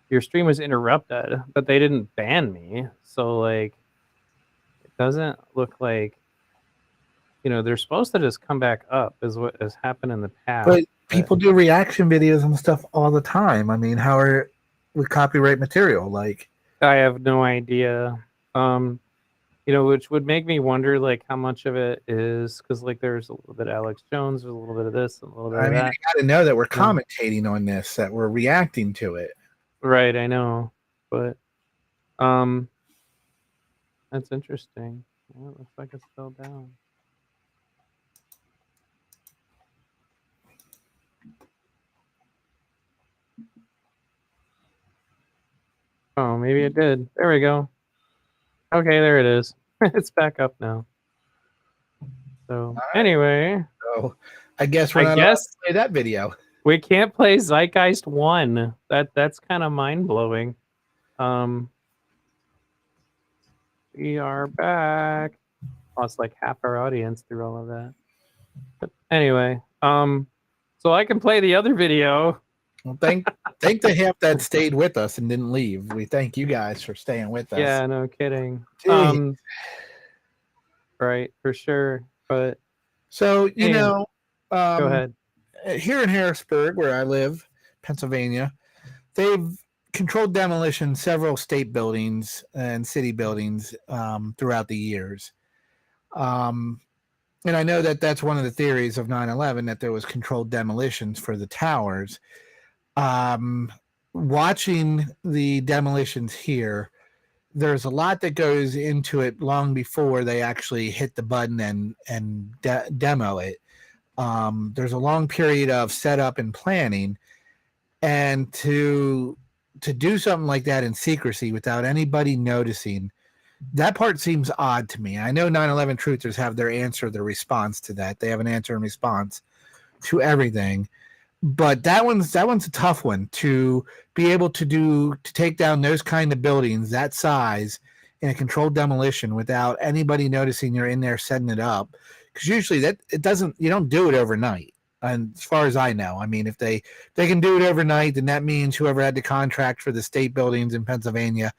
your stream was interrupted, but they didn't ban me. So like, it doesn't look like, they're supposed to just come back up, is what has happened in the past. But people do reaction videos and stuff all the time. I mean, how are with copyright material? Like, I have no idea. Which would make me wonder, like, how much of it is because, like, there's a little bit of Alex Jones, there's a little bit of this, and a little bit of that. I got to know that we're commentating on this, that we're reacting to it. Right, I know, but that's interesting. Well, it looks like it's still down. Oh, maybe it did. There we go. Okay, there it is. It's back up now. So anyway, so I guess we're not allowed to play that video. We can't play Zeitgeist 1. That's kind of mind blowing. We are back. Lost like half our audience through all of that. But anyway, so I can play the other video. Well, thank the half that stayed with us and didn't leave. We thank you guys for staying with us. Yeah, no kidding. Jeez. Right, for sure. But so go ahead. Here in Harrisburg, where I live, Pennsylvania, they've controlled demolition several state buildings and city buildings throughout the years. And I know that that's one of the theories of 9/11, that there was controlled demolitions for the towers. Watching the demolitions here, there's a lot that goes into it long before they actually hit the button and demo it. There's a long period of setup and planning, and to do something like that in secrecy without anybody noticing, that part seems odd to me. I know 9/11 truthers have their response to that. They have an answer and response to everything. But that one's a tough one, to be able to take down those kind of buildings that size in a controlled demolition without anybody noticing you're in there setting it up. Because usually you don't do it overnight. And as far as I know, I mean, if they can do it overnight, then that means whoever had the contract for the state buildings in Pennsylvania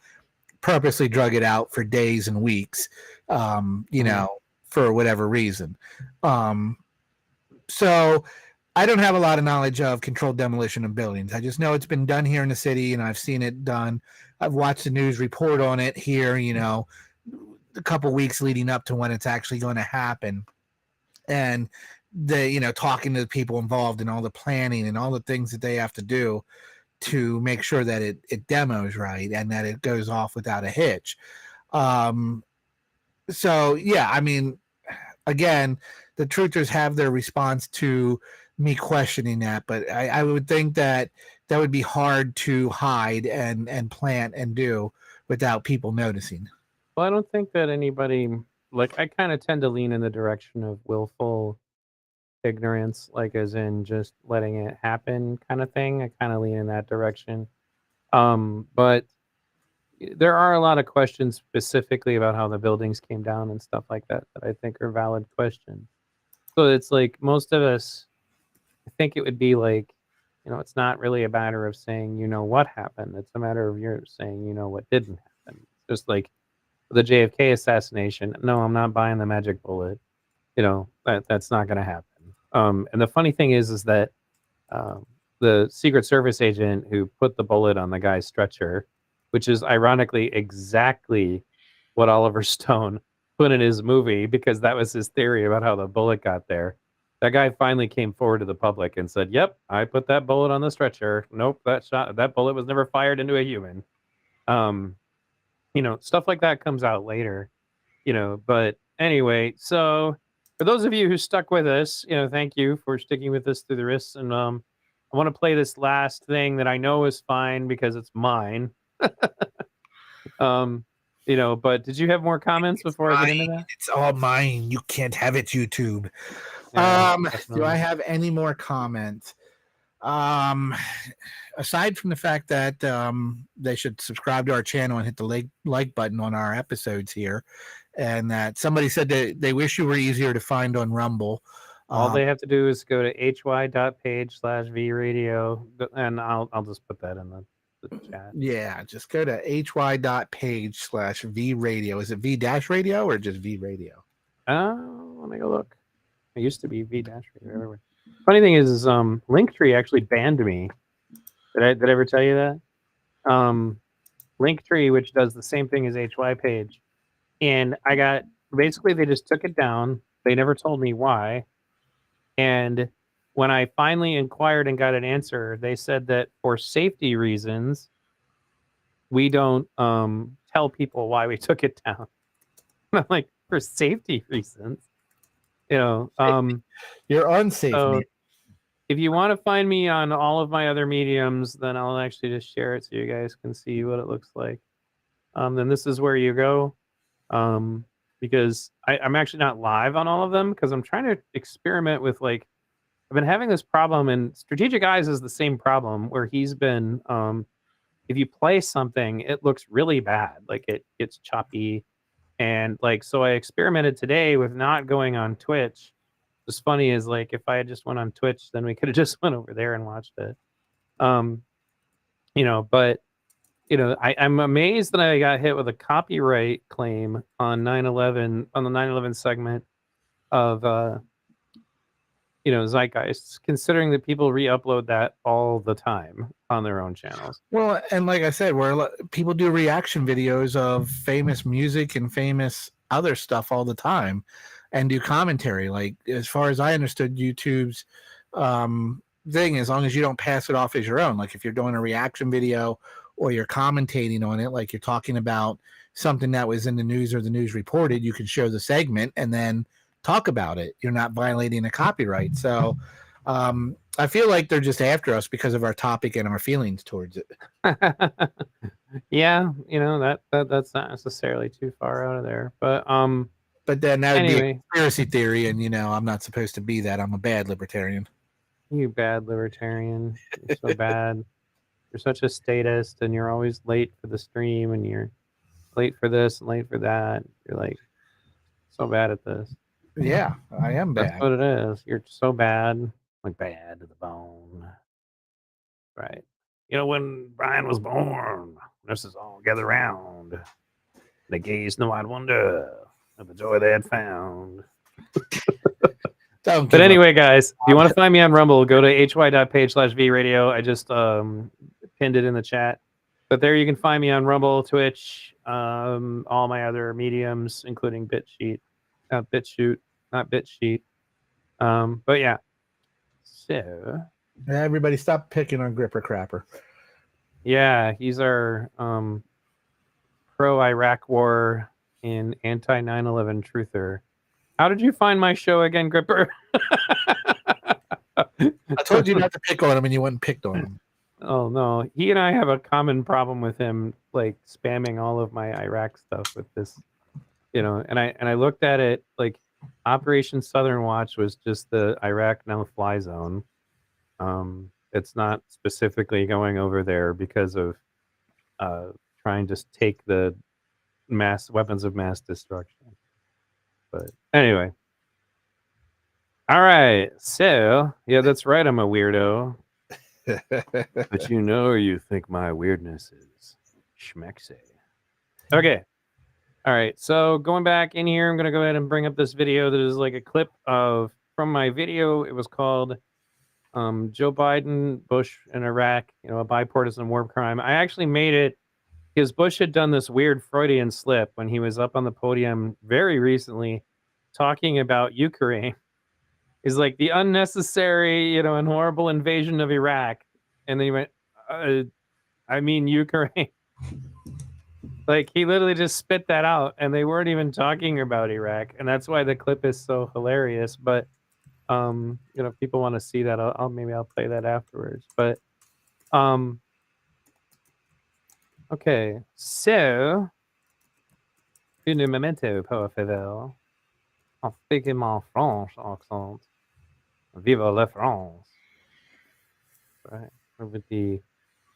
purposely drug it out for days and weeks, for whatever reason. So I don't have a lot of knowledge of controlled demolition of buildings. I just know it's been done here in the city, and I've seen it done. I've watched the news report on it here, a couple weeks leading up to when it's actually going to happen. And talking to the people involved in all the planning and all the things that they have to do to make sure that it demos right and that it goes off without a hitch. So yeah, I mean, again, the truthers have their response to me questioning that, but I would think that would be hard to hide and plant and do without people noticing. Well, I don't think that anybody, like, I kind of tend to lean in the direction of willful ignorance, like as in just letting it happen kind of thing. I kind of lean in that direction. But there are a lot of questions specifically about how the buildings came down and stuff like that I think are valid questions. So it's like most of us, I think it would be like, it's not really a matter of saying, what happened. It's a matter of you're saying, what didn't happen. It's just like the JFK assassination. No, I'm not buying the magic bullet. That's not going to happen. And the funny thing is that the Secret Service agent who put the bullet on the guy's stretcher, which is ironically exactly what Oliver Stone put in his movie, because that was his theory about how the bullet got there. That guy finally came forward to the public and said, "Yep, I put that bullet on the stretcher. Nope, that bullet was never fired into a human." Stuff like that comes out later. But anyway, so for those of you who stuck with us, thank you for sticking with us through the risks. And I want to play this last thing that I know is fine because it's mine. But did you have more comments before I get into that? It's all mine. You can't have it, YouTube. Do I have any more comments? Aside from the fact that they should subscribe to our channel and hit the like button on our episodes here, and that somebody said that they wish you were easier to find on Rumble. All they have to do is go to hy.page/vradio, and I'll just put that in the chat. Yeah, just go to hy.page/vradio. Is it V-radio or just V-radio? Let me go look. It used to be V-radio. Funny thing is Linktree actually banned me. Did I ever tell you that? Linktree, which does the same thing as HY page, and I got basically they just took it down. They never told me why. And when I finally inquired and got an answer, they said that for safety reasons, we don't tell people why we took it down. I'm like, for safety reasons, you're unsafe. So if you want to find me on all of my other mediums, then I'll actually just share it so you guys can see what it looks like. Then this is where you go. Because I'm actually not live on all of them because I'm trying to experiment with I've been having this problem, and Strategic Eyes is the same problem where he's been if you play something, it looks really bad, like it gets choppy, and so I experimented today with not going on Twitch. What's funny is if I had just went on Twitch, then we could have just went over there and watched it. But I'm amazed that I got hit with a copyright claim on 9/11 on the 9/11 segment of Zeitgeist, considering that people re-upload that all the time on their own channels. Well, and like I said, where people do reaction videos of famous music and famous other stuff all the time, and do commentary. As far as I understood, YouTube's thing, as long as you don't pass it off as your own, if you're doing a reaction video or you're commentating on it, you're talking about something that was in the news or the news reported, you can show the segment and then talk about it. You're not violating a copyright. So I feel like they're just after us because of our topic and our feelings towards it. Yeah, that's not necessarily too far out of there. But then that would be anyway. a conspiracy theory, and I'm not supposed to be that. I'm a bad libertarian. You bad libertarian. You're so bad. You're such a statist, and you're always late for the stream, and you're late for this and late for that. You're so bad at this. Yeah, I am bad. That's what it is. You're so bad, bad to the bone. Right. When Brian was born, nurses all gathered round. They gazed in the wide wonder of the joy they had found. But anyway, guys, if you want to find me on Rumble, go to hy.page/vradio. I just pinned it in the chat. But there you can find me on Rumble, Twitch, all my other mediums, including BitSheet. Not BitSheet. But yeah. So everybody stop picking on Gripper Crapper. Yeah, he's our pro-Iraq war and anti-9/11 truther. How did you find my show again, Gripper? I told you not to pick on him, and you went and picked on him. Oh no, he and I have a common problem with him, spamming all of my Iraq stuff with this, And I looked at it Operation Southern Watch was just the Iraq no-fly zone. It's not specifically going over there because of trying to take the weapons of mass destruction. But anyway. All right. So, yeah, that's right. I'm a weirdo. But you think my weirdness is schmexy. Okay. All right. So going back in here, I'm going to go ahead and bring up this video that is a clip from my video. It was called Joe Biden, Bush, and Iraq, a bipartisan war crime. I actually made it because Bush had done this weird Freudian slip when he was up on the podium very recently talking about Ukraine. He's the unnecessary, and horrible invasion of Iraq. And then he went, I mean Ukraine. He literally just spit that out, and they weren't even talking about Iraq. And that's why the clip is so hilarious. But if people want to see that, maybe I'll play that afterwards. But okay, so un momento, por favor. I'll speak in my French accent. Vive la France. Right. With the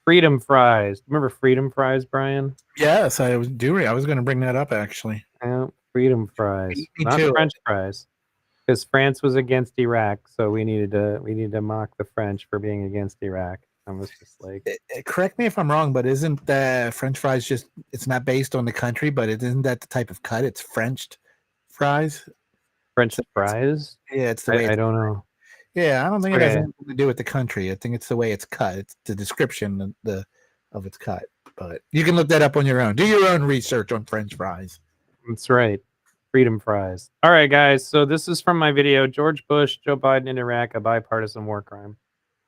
Freedom Fries. Remember Freedom Fries, Brian? Yes, I was going to bring that up, actually. Freedom fries, Me not too. French fries, because France was against Iraq, so we needed to mock the French for being against Iraq. I was just like, Correct me if I'm wrong, but isn't French fries just? It's not based on the country, but isn't that the type of cut? It's Frenched fries. French fries? Yeah, it's the way. I don't know. Yeah, I don't think it has Okay. anything to do with the country. I think it's the way it's cut. It's the description of its cut. But you can look that up on your own. Do your own research on French fries. That's right. Freedom fries. All right, guys. So this is from my video, George Bush, Joe Biden in Iraq, a bipartisan war crime.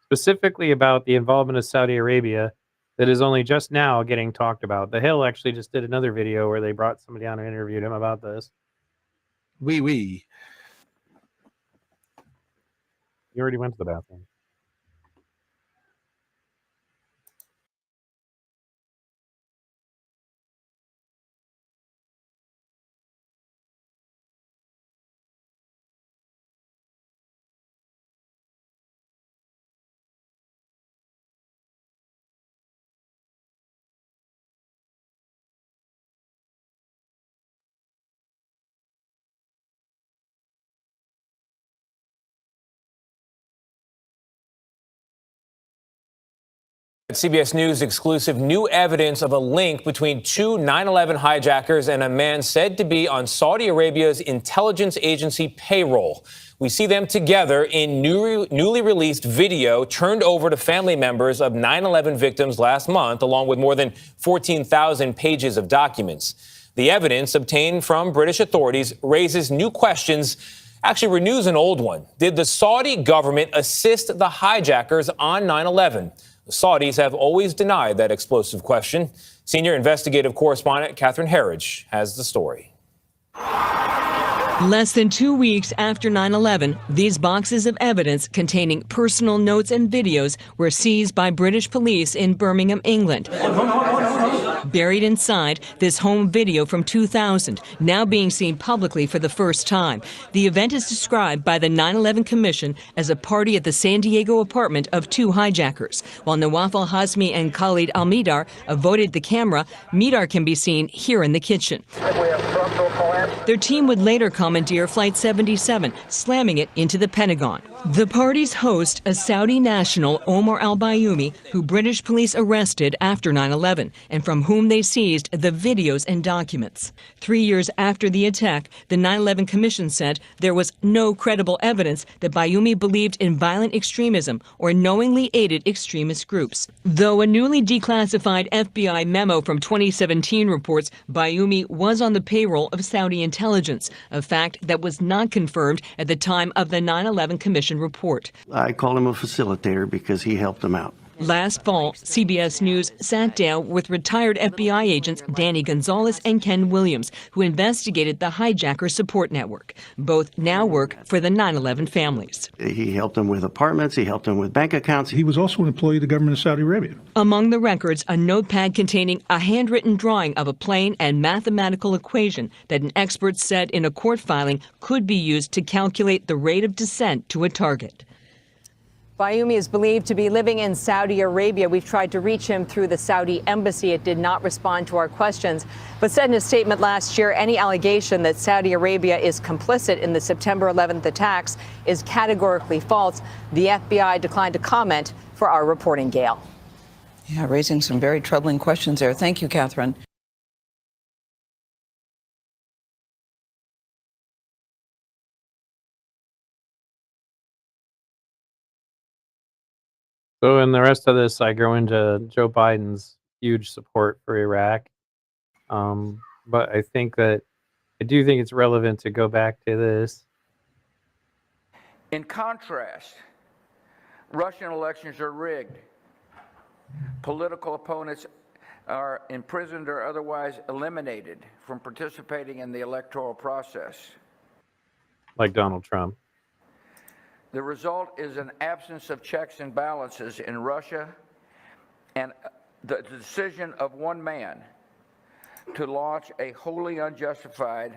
Specifically about the involvement of Saudi Arabia that is only just now getting talked about. The Hill actually just did another video where they brought somebody on and interviewed him about this. Oui. You already went to the bathroom. CBS News exclusive new evidence of a link between two 9/11 hijackers and a man said to be on Saudi Arabia's intelligence agency payroll. We see them together in newly released video turned over to family members of 9/11 victims last month, along with more than 14,000 pages of documents. The evidence obtained from British authorities raises new questions, actually renews an old one. Did the Saudi government assist the hijackers on 9/11? The Saudis have always denied that explosive question. Senior investigative correspondent Catherine Herridge has the story. Less than 2 weeks after 9/11, these boxes of evidence containing personal notes and videos were seized by British police in Birmingham, England. Buried inside, this home video from 2000, now being seen publicly for the first time. The event is described by the 9/11 Commission as a party at the San Diego apartment of two hijackers. While Nawaf al-Hazmi and Khalid al-Midar avoided the camera, Midar can be seen here in the kitchen. Their team would later commandeer Flight 77, slamming it into the Pentagon. The party's host, a Saudi national, Omar al-Bayoumi, who British police arrested after 9/11, and from whom they seized the videos and documents. 3 years after the attack, the 9/11 Commission said there was no credible evidence that Bayoumi believed in violent extremism or knowingly aided extremist groups. Though a newly declassified FBI memo from 2017 reports Bayoumi was on the payroll of Saudi intelligence, a fact that was not confirmed at the time of the 9/11 Commission report. I call him a facilitator because he helped them out. Last fall, CBS News sat down with retired FBI agents Danny Gonzalez and Ken Williams, who investigated the hijacker support network. Both now work for the 9/11 families. He helped them with apartments. He helped them with bank accounts. He was also an employee of the government of Saudi Arabia. Among the records, a notepad containing a handwritten drawing of a plane and mathematical equation that an expert said in a court filing could be used to calculate the rate of descent to a target. Bayoumi is believed to be living in Saudi Arabia. We've tried to reach him through the Saudi embassy. It did not respond to our questions, but said in a statement last year, any allegation that Saudi Arabia is complicit in the September 11th attacks is categorically false. The FBI declined to comment for our reporting, Gail. Yeah, raising some very troubling questions there. Thank you, Catherine. So in the rest of this, I go into Joe Biden's huge support for Iraq. But I do think it's relevant to go back to this. In contrast, Russian elections are rigged. Political opponents are imprisoned or otherwise eliminated from participating in the electoral process. Like Donald Trump. The result is an absence of checks and balances in Russia and the decision of one man to launch a wholly unjustified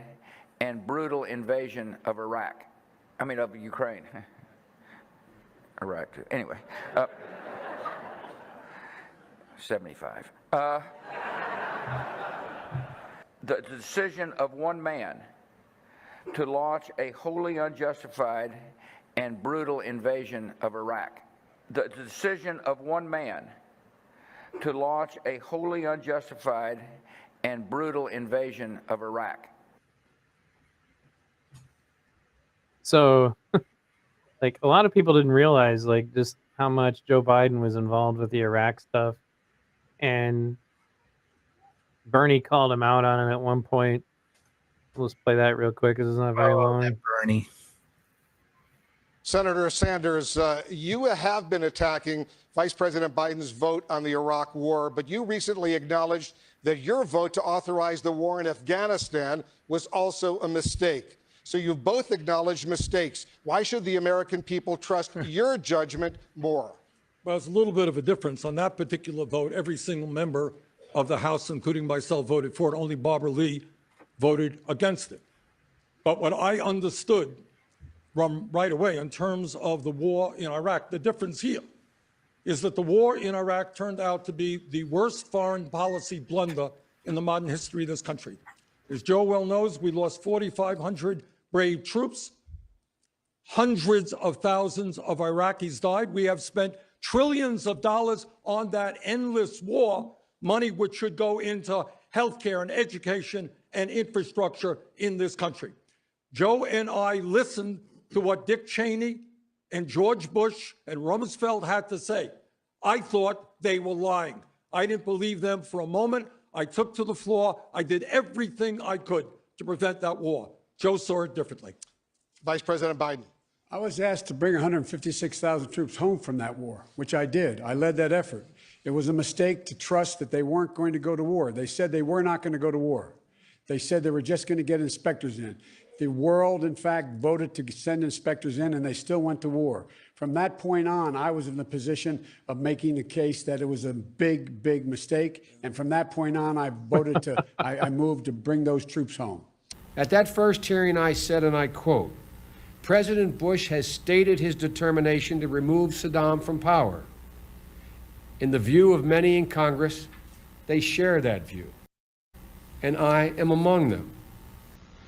and brutal invasion of of Ukraine. Iraq, anyway. 75. The decision of one man to launch a wholly unjustified and brutal invasion of Iraq. The decision of one man to launch a wholly unjustified and brutal invasion of Iraq. So, like, a lot of people didn't realize, like, just how much Joe Biden was involved with the Iraq stuff. And Bernie called him out on it at one point. Let's play that real quick because it's not very long. Bernie. Senator Sanders, you have been attacking Vice President Biden's vote on the Iraq war, but you recently acknowledged that your vote to authorize the war in Afghanistan was also a mistake. So you've both acknowledged mistakes. Why should the American people trust your judgment more? Well, it's a little bit of a difference. On that particular vote, every single member of the House, including myself, voted for it. Only Barbara Lee voted against it. But what I understood from right away in terms of the war in Iraq, the difference here is that the war in Iraq turned out to be the worst foreign policy blunder in the modern history of this country. As Joe well knows, we lost 4,500 brave troops. Hundreds of thousands of Iraqis died. We have spent trillions of dollars on that endless war, money which should go into healthcare and education and infrastructure in this country. Joe and I listened to what Dick Cheney and George Bush and Rumsfeld had to say. I thought they were lying. I didn't believe them for a moment. I took to the floor. I did everything I could to prevent that war. Joe saw it differently. Vice President Biden. I was asked to bring 156,000 troops home from that war, which I did. I led that effort. It was a mistake to trust that they weren't going to go to war. They said they were not going to go to war. They said they were just going to get inspectors in. The world, in fact, voted to send inspectors in, and they still went to war. From that point on, I was in the position of making the case that it was a big, big mistake. And from that point on, I voted to, I moved to bring those troops home. At that first hearing, I said, and I quote, President Bush has stated his determination to remove Saddam from power. In the view of many in Congress, they share that view, and I am among them.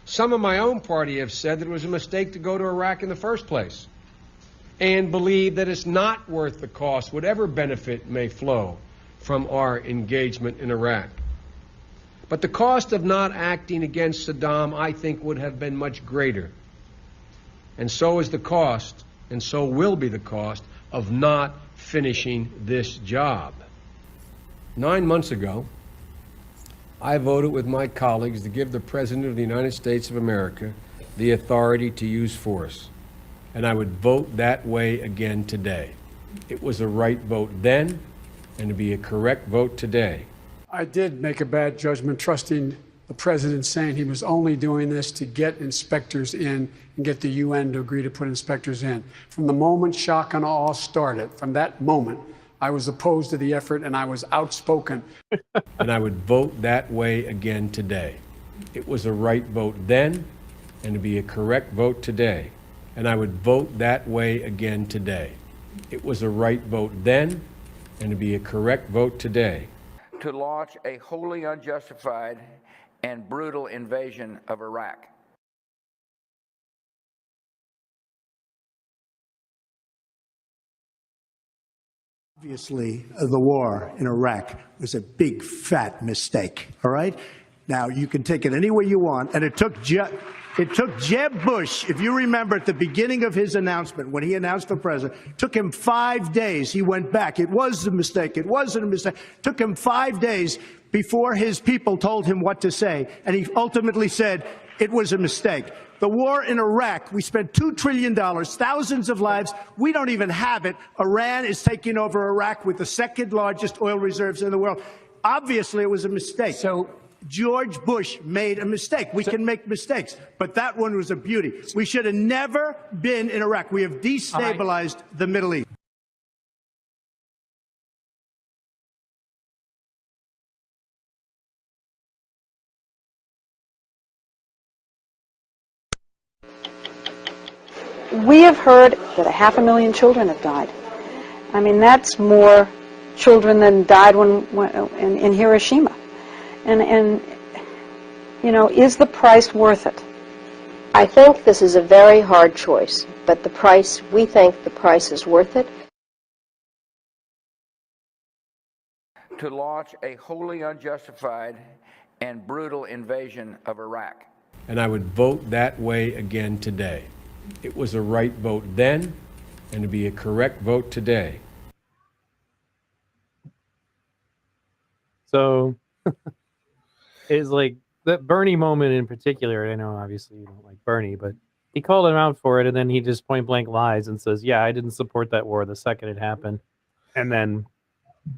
Some of my own party have said that it was a mistake to go to Iraq in the first place and believe that it's not worth the cost, whatever benefit may flow from our engagement in Iraq. But the cost of not acting against Saddam, I think, would have been much greater. And so is the cost, and so will be the cost, of not finishing this job. 9 months ago, I voted with my colleagues to give the President of the United States of America the authority to use force. And I would vote that way again today. It was a right vote then, and to be a correct vote today. I did make a bad judgment trusting the president saying he was only doing this to get inspectors in and get the UN to agree to put inspectors in. From the moment shock and awe started, from that moment, I was opposed to the effort and I was outspoken. And I would vote that way again today. It was a right vote then, and to be a correct vote today. And I would vote that way again today. It was a right vote then, and to be a correct vote today. To launch a wholly unjustified and brutal invasion of Iraq. Obviously, the war in Iraq was a big, fat mistake, all right? Now, you can take it any way you want, and it took Jeb Bush, if you remember at the beginning of his announcement, when he announced for president, took him 5 days. He went back. It was a mistake. It wasn't a mistake. Took him 5 days before his people told him what to say, and he ultimately said it was a mistake. The war in Iraq, we spent $2 trillion, thousands of lives. We don't even have it. Iran is taking over Iraq with the second largest oil reserves in the world. Obviously, it was a mistake. So George Bush made a mistake. We can make mistakes, but that one was a beauty. We should have never been in Iraq. We have destabilized the Middle East. We have heard that 500,000 children have died. I mean, that's more children than died in Hiroshima. And you know, is the price worth it? I think this is a very hard choice, but we think the price is worth it. To launch a wholly unjustified and brutal invasion of Iraq. And I would vote that way again today. It was a right vote then, and to be a correct vote today. So it's like that Bernie moment in particular. I know obviously you don't like Bernie, but he called him out for it, and then he just point blank lies and says, "Yeah, I didn't support that war the second it happened." And then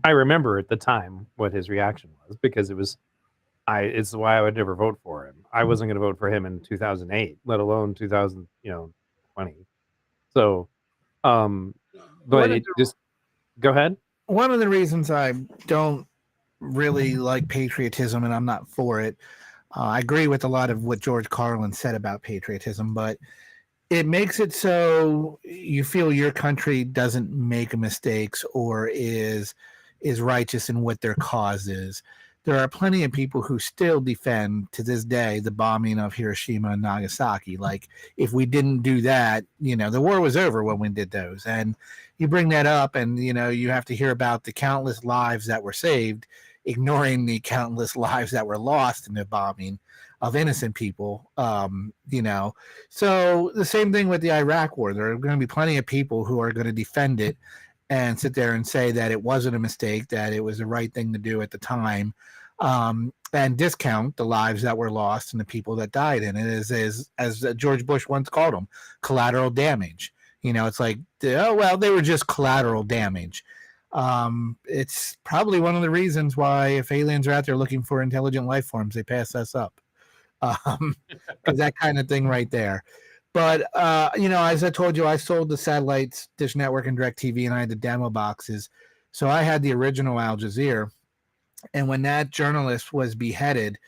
I remember at the time what his reaction was, because it's why I would never vote for him. I wasn't going to vote for him in 2008, let alone 2020. So, but it just go ahead. One of the reasons I don't really like patriotism, and I'm not for it. I agree with a lot of what George Carlin said about patriotism, but it makes it so you feel your country doesn't make mistakes or is righteous in what their cause is. There are plenty of people who still defend to this day the bombing of Hiroshima and Nagasaki. Like, if we didn't do that, the war was over when we did those. And you bring that up, and you have to hear about the countless lives that were saved, ignoring the countless lives that were lost in the bombing of innocent people. So the same thing with the Iraq war. There are going to be plenty of people who are going to defend it and sit there and say that it wasn't a mistake, that it was the right thing to do at the time, and discount the lives that were lost and the people that died in it, as George Bush once called them, collateral damage. It's like, oh, well, they were just collateral damage. It's probably one of the reasons why, if aliens are out there looking for intelligent life forms, they pass us up. Because that kind of thing right there. But, as I told you, I sold the satellites, Dish Network and DirecTV, and I had the demo boxes. So I had the original Al Jazeera. And when that journalist was beheaded,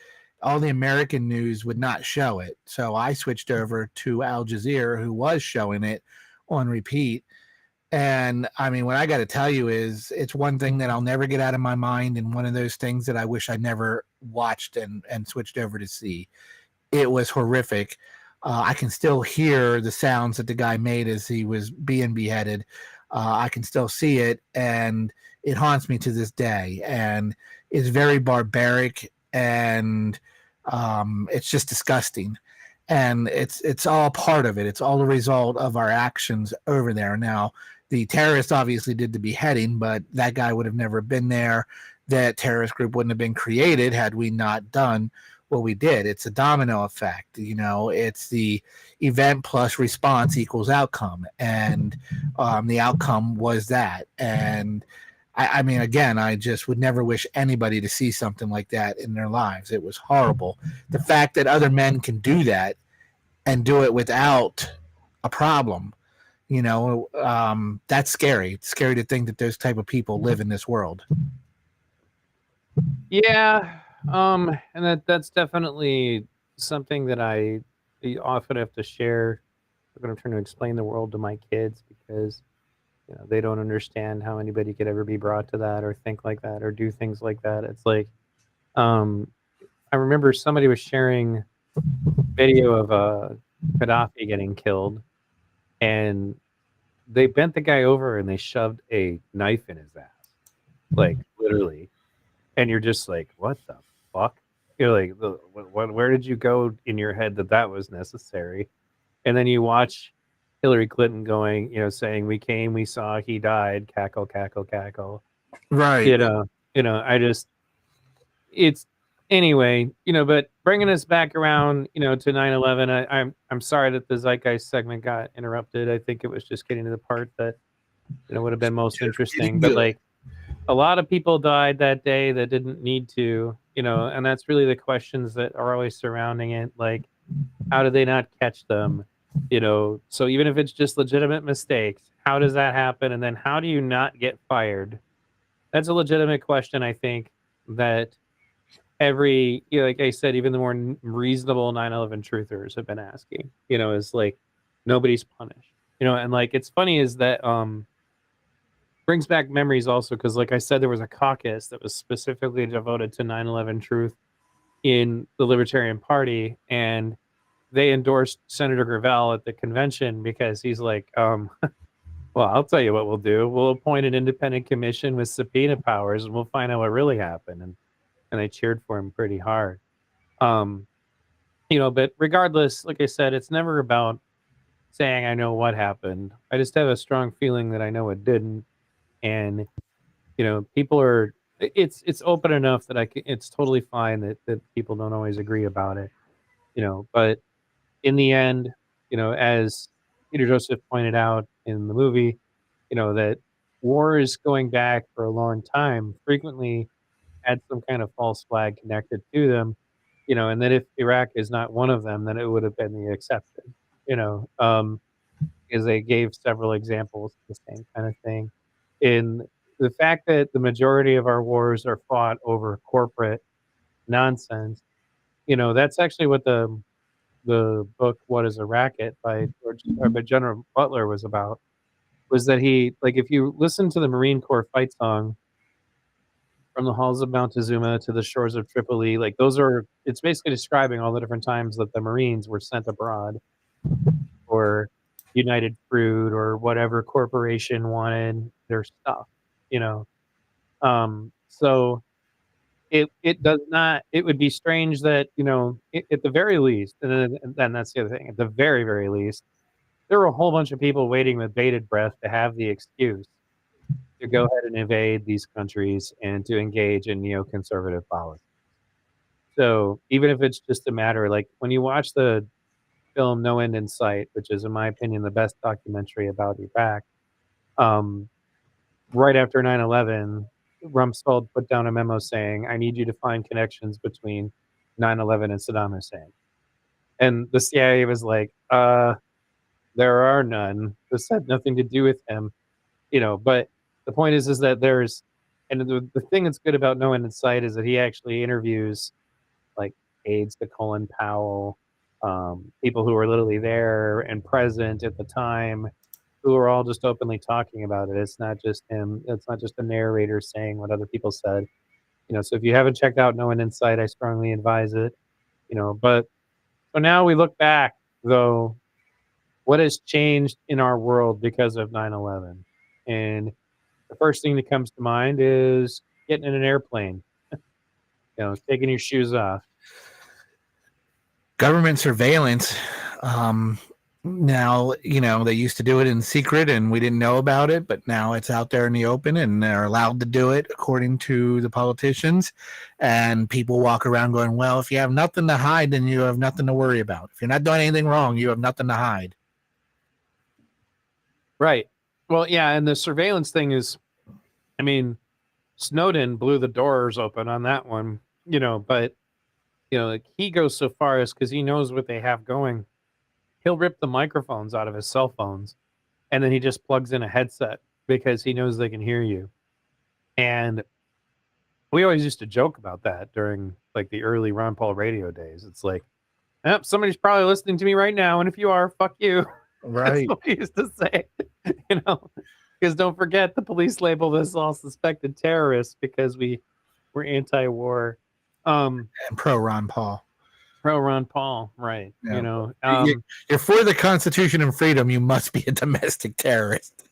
all the American news would not show it. So I switched over to Al Jazeera, who was showing it on repeat. And I mean, what I got to tell you is, it's one thing that I'll never get out of my mind, and one of those things that I wish I never watched and switched over to see. It was horrific. I can still hear the sounds that the guy made as he was being beheaded. I can still see it, and it haunts me to this day. And it's very barbaric, and it's just disgusting. And it's all part of it. It's all a result of our actions over there. Now, the terrorists obviously did the beheading, but that guy would have never been there. That terrorist group wouldn't have been created had we not done what we did. It's a domino effect. It's the event plus response equals outcome. And the outcome was that. And I mean, again, I just would never wish anybody to see something like that in their lives. It was horrible. The fact that other men can do that and do it without a problem, that's scary. It's scary to think that those type of people live in this world. Yeah, and that's definitely something that I often have to share when I'm trying to explain the world to my kids, because they don't understand how anybody could ever be brought to that or think like that or do things like that. It's like, I remember somebody was sharing video of Gaddafi getting killed, and they bent the guy over and they shoved a knife in his ass, like literally. And you're just like, what the fuck? You're like, where did you go in your head that was necessary? And then you watch Hillary Clinton going, saying, "We came, we saw, he died, cackle, cackle, cackle." Right. It's anyway, but bringing us back around, to 9/11, I'm sorry that the Zeitgeist segment got interrupted. I think it was just getting to the part that, would have been most interesting. But like, a lot of people died that day that didn't need to, and that's really the questions that are always surrounding it. Like, how did they not catch them? So even if it's just legitimate mistakes, how does that happen? And then how do you not get fired? That's a legitimate question, I think, that every, like I said, even the more reasonable 9/11 truthers have been asking, is like, nobody's punished, and like, it's funny is that, brings back memories also, because like I said, there was a caucus that was specifically devoted to 9/11 truth in the Libertarian Party, and they endorsed Senator Gravel at the convention because he's like, well, I'll tell you what we'll do. We'll appoint an independent commission with subpoena powers, and we'll find out what really happened. And they cheered for him pretty hard. But regardless, like I said, it's never about saying I know what happened. I just have a strong feeling that I know it didn't. And people are. It's open enough that it's totally fine that people don't always agree about it. But in the end, as Peter Joseph pointed out in the movie, that wars going back for a long time frequently had some kind of false flag connected to them, and that if Iraq is not one of them, then it would have been the exception, because they gave several examples of the same kind of thing. In the fact that the majority of our wars are fought over corporate nonsense, that's actually what the book "What Is a Racket" by General Butler was about. Was that he like if you listen to the Marine Corps fight song from the halls of Montezuma to the shores of Tripoli, like it's basically describing all the different times that the Marines were sent abroad or United Fruit or whatever corporation wanted their stuff, you know. So it does not. It would be strange that at the very least, and then that's the other thing. At the very very least, there were a whole bunch of people waiting with bated breath to have the excuse to go ahead and invade these countries and to engage in neoconservative policy. So even if it's just a matter like when you watch the film No End in Sight, which is in my opinion the best documentary about Iraq, right after 9/11, Rumsfeld put down a memo saying, "I need you to find connections between 9/11 and Saddam Hussein." And the CIA was like, there are none. This had nothing to do with him, but the point is that and the thing that's good about No End in Sight is that he actually interviews like aides to Colin Powell, people who were literally there and present at the time, who are all just openly talking about it. It's not just him. It's not just a narrator saying what other people said. So if you haven't checked out No End in Sight, I strongly advise it. But so now we look back, though, what has changed in our world because of 9/11? And the first thing that comes to mind is getting in an airplane, taking your shoes off. Government surveillance. Now, they used to do it in secret and we didn't know about it, but now it's out there in the open and they're allowed to do it according to the politicians. And people walk around going, well, if you have nothing to hide, then you have nothing to worry about. If you're not doing anything wrong, you have nothing to hide. Right. Well, yeah, and the surveillance thing is, Snowden blew the doors open on that one, but, like he goes so far as because he knows what they have going. He'll rip the microphones out of his cell phones, and then he just plugs in a headset because he knows they can hear you. And we always used to joke about that during like the early Ron Paul radio days. It's like, somebody's probably listening to me right now, and if you are, fuck you. Right. That's what we used to say, because don't forget the police labeled us all suspected terrorists because we were anti-war. And pro Ron Paul. Pro Ron Paul, right. Yeah. You're for the Constitution and freedom, you must be a domestic terrorist.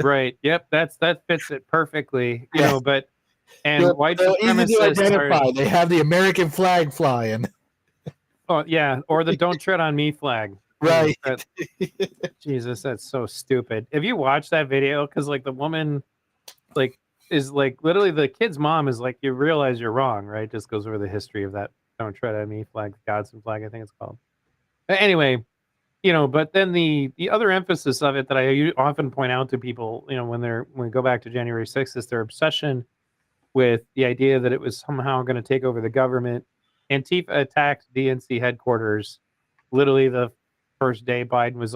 Right. Yep. That fits it perfectly. But white supremacists they have the American flag flying. Oh yeah, or the "Don't Tread on Me" flag. Right. Jesus, that's so stupid. Have you watched that video? Because like the woman, like is like literally the kid's mom is like, you realize you're wrong, right? Just goes over the history of that "Don't Tread on Me" flag, Godson flag, I think it's called. But anyway, but then the other emphasis of it that I often point out to people, when we go back to January 6th, is their obsession with the idea that it was somehow going to take over the government. Antifa attacked DNC headquarters literally the first day Biden was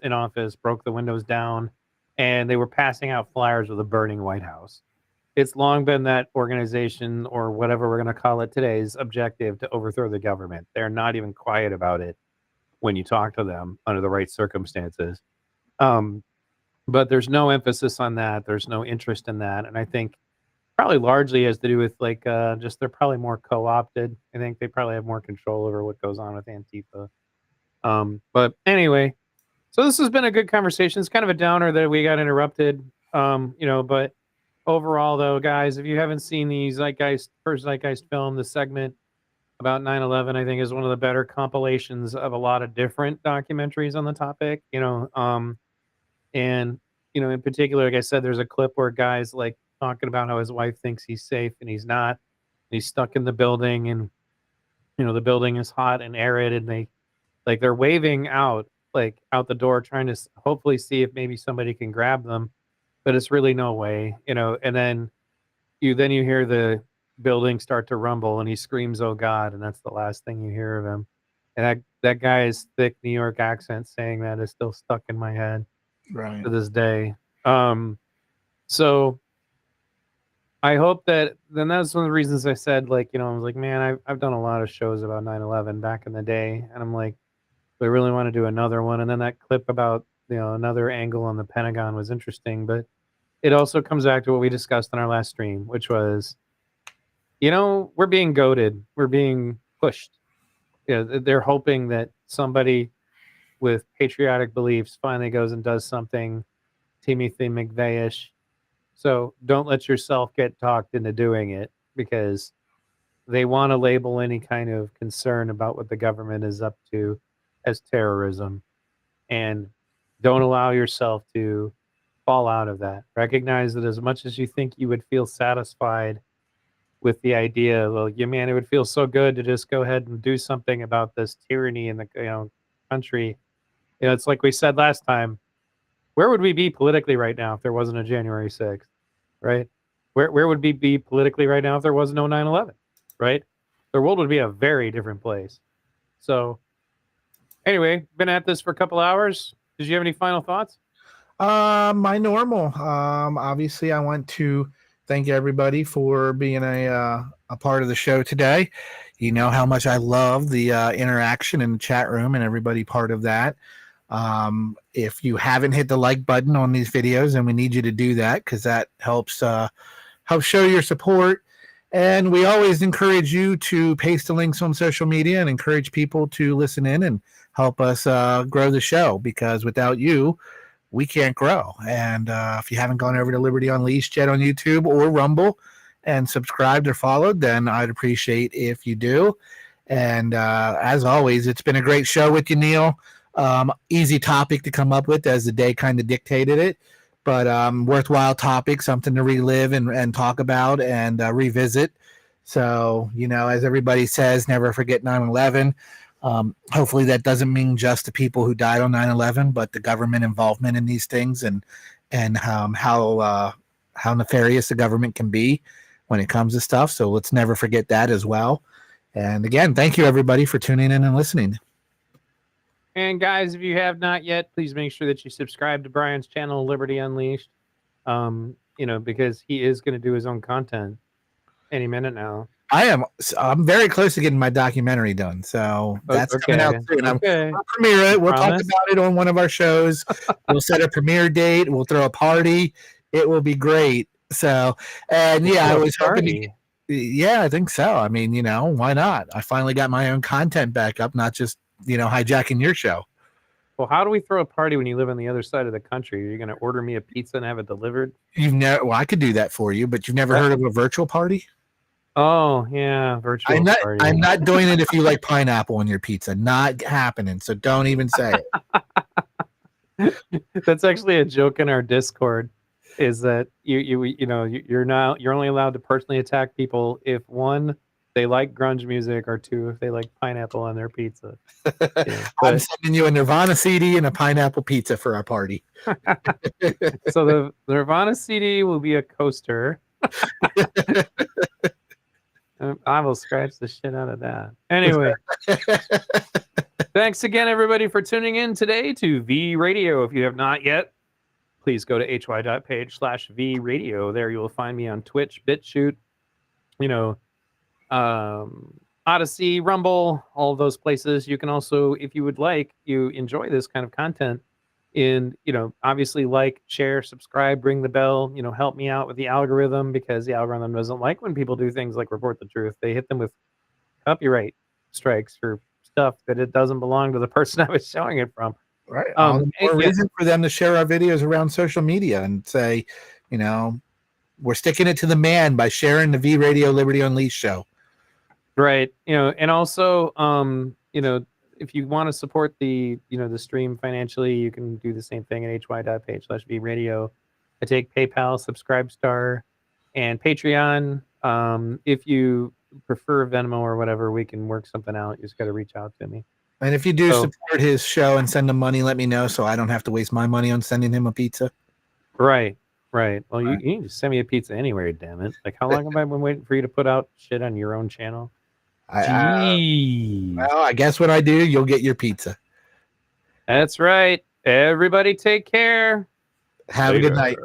in office, broke the windows down, and they were passing out flyers with a burning White House. It's long been that organization, or whatever we're going to call it today's objective, to overthrow the government. They're not even quiet about it when you talk to them under the right circumstances. But there's no emphasis on that. There's no interest in that. And I think probably largely has to do with just they're probably more co-opted. I think they probably have more control over what goes on with Antifa But anyway, so this has been a good conversation. It's kind of a downer that we got interrupted. But overall, though, guys, if you haven't seen the first Zeitgeist film, the segment about 9/11, I think is one of the better compilations of a lot of different documentaries on the topic. And in particular, like I said, there's a clip where guys like talking about how his wife thinks he's safe and he's not. He's stuck in the building, and the building is hot and arid, and they're waving out the door, trying to hopefully see if maybe somebody can grab them, but it's really no way. And then you hear the building start to rumble, and he screams, "Oh God!" And that's the last thing you hear of him. And that guy's thick New York accent saying that is still stuck in my head Right. to this day. So I hope that then that's one of the reasons I said, I was like, man, I've done a lot of shows about 9/11 back in the day, and I'm like, we really want to do another one. And then that clip about another angle on the Pentagon was interesting, but it also comes back to what we discussed in our last stream, which was, we're being goaded, we're being pushed. They're hoping that somebody with patriotic beliefs finally goes and does something Timothy McVeigh-ish. So don't let yourself get talked into doing it, because they want to label any kind of concern about what the government is up to as terrorism. And don't allow yourself to fall out of that. Recognize that as much as you think you would feel satisfied with the idea, well, it would feel so good to just go ahead and do something about this tyranny in the country. It's like we said last time. Where would we be politically right now if there wasn't a January 6th, right? Where would we be politically right now if there was no 9/11, right? The world would be a very different place. So anyway, been at this for a couple hours. Did you have any final thoughts? My normal. Obviously, I want to thank everybody for being a part of the show today. You know how much I love the interaction in the chat room and everybody part of that. If you haven't hit the like button on these videos, then we need you to do that, because that helps show your support. And we always encourage you to paste the links on social media and encourage people to listen in and help us grow the show, because without you, we can't grow. And if you haven't gone over to Liberty Unleashed yet on YouTube or Rumble and subscribed or followed, then I'd appreciate if you do. And as always, it's been a great show with you, Neil. Easy topic to come up with as the day kind of dictated it, but worthwhile topic, something to relive and talk about and revisit. So, as everybody says, never forget 9/11. Hopefully that doesn't mean just the people who died on 9/11, but the government involvement in these things and how nefarious the government can be when it comes to stuff. So let's never forget that as well. And again, thank you everybody for tuning in and listening. And guys, if you have not yet, please make sure that you subscribe to Brian's channel, Liberty Unleashed. Because he is going to do his own content any minute now. I'm very close to getting my documentary done, so that's coming out soon. We'll premiere it. We'll talk about it on one of our shows. We'll set a premiere date. We'll throw a party. It will be great. So, and yeah, I was hoping. Yeah, I think so. I mean, why not? I finally got my own content back up, not just hijacking your show. Well, how do we throw a party when you live on the other side of the country? Are you going to order me a pizza and have it delivered? Well, I could do that for you, but you've never heard of a virtual party? Oh, yeah, virtual party. I'm not doing it if you like pineapple on your pizza. Not happening, so don't even say it. That's actually a joke in our Discord, is that you're only allowed to personally attack people if, one, they like grunge music, or two, if they like pineapple on their pizza. I'm sending you a Nirvana CD and a pineapple pizza for our party. So the Nirvana CD will be a coaster. I will scratch the shit out of that. Anyway, thanks again, everybody, for tuning in today to V Radio. If you have not yet, please go to hy.page/V Radio. There you will find me on Twitch, BitChute, Odyssey, Rumble, all of those places. You can also, if you would like, you enjoy this kind of content, and obviously like, share, subscribe, ring the bell, help me out with the algorithm, because the algorithm doesn't like when people do things like Report the Truth. They hit them with copyright strikes for stuff that it doesn't belong to the person I was showing it from. Right. All the more yeah. reason for them to share our videos around social media and say, we're sticking it to the man by sharing the V Radio Liberty Unleashed show. Right. And also, if you want to support the stream financially, you can do the same thing at hy.page/vradio. I take PayPal, Subscribestar, and Patreon. If you prefer Venmo or whatever, we can work something out. You just got to reach out to me. And if you do support his show and send him money, let me know so I don't have to waste my money on sending him a pizza. Right. Well, you can just send me a pizza anywhere, damn it. Like, how long have I been waiting for you to put out shit on your own channel? Jeez. Well, I guess what I do, you'll get your pizza. That's right. Everybody take care. Have a good night.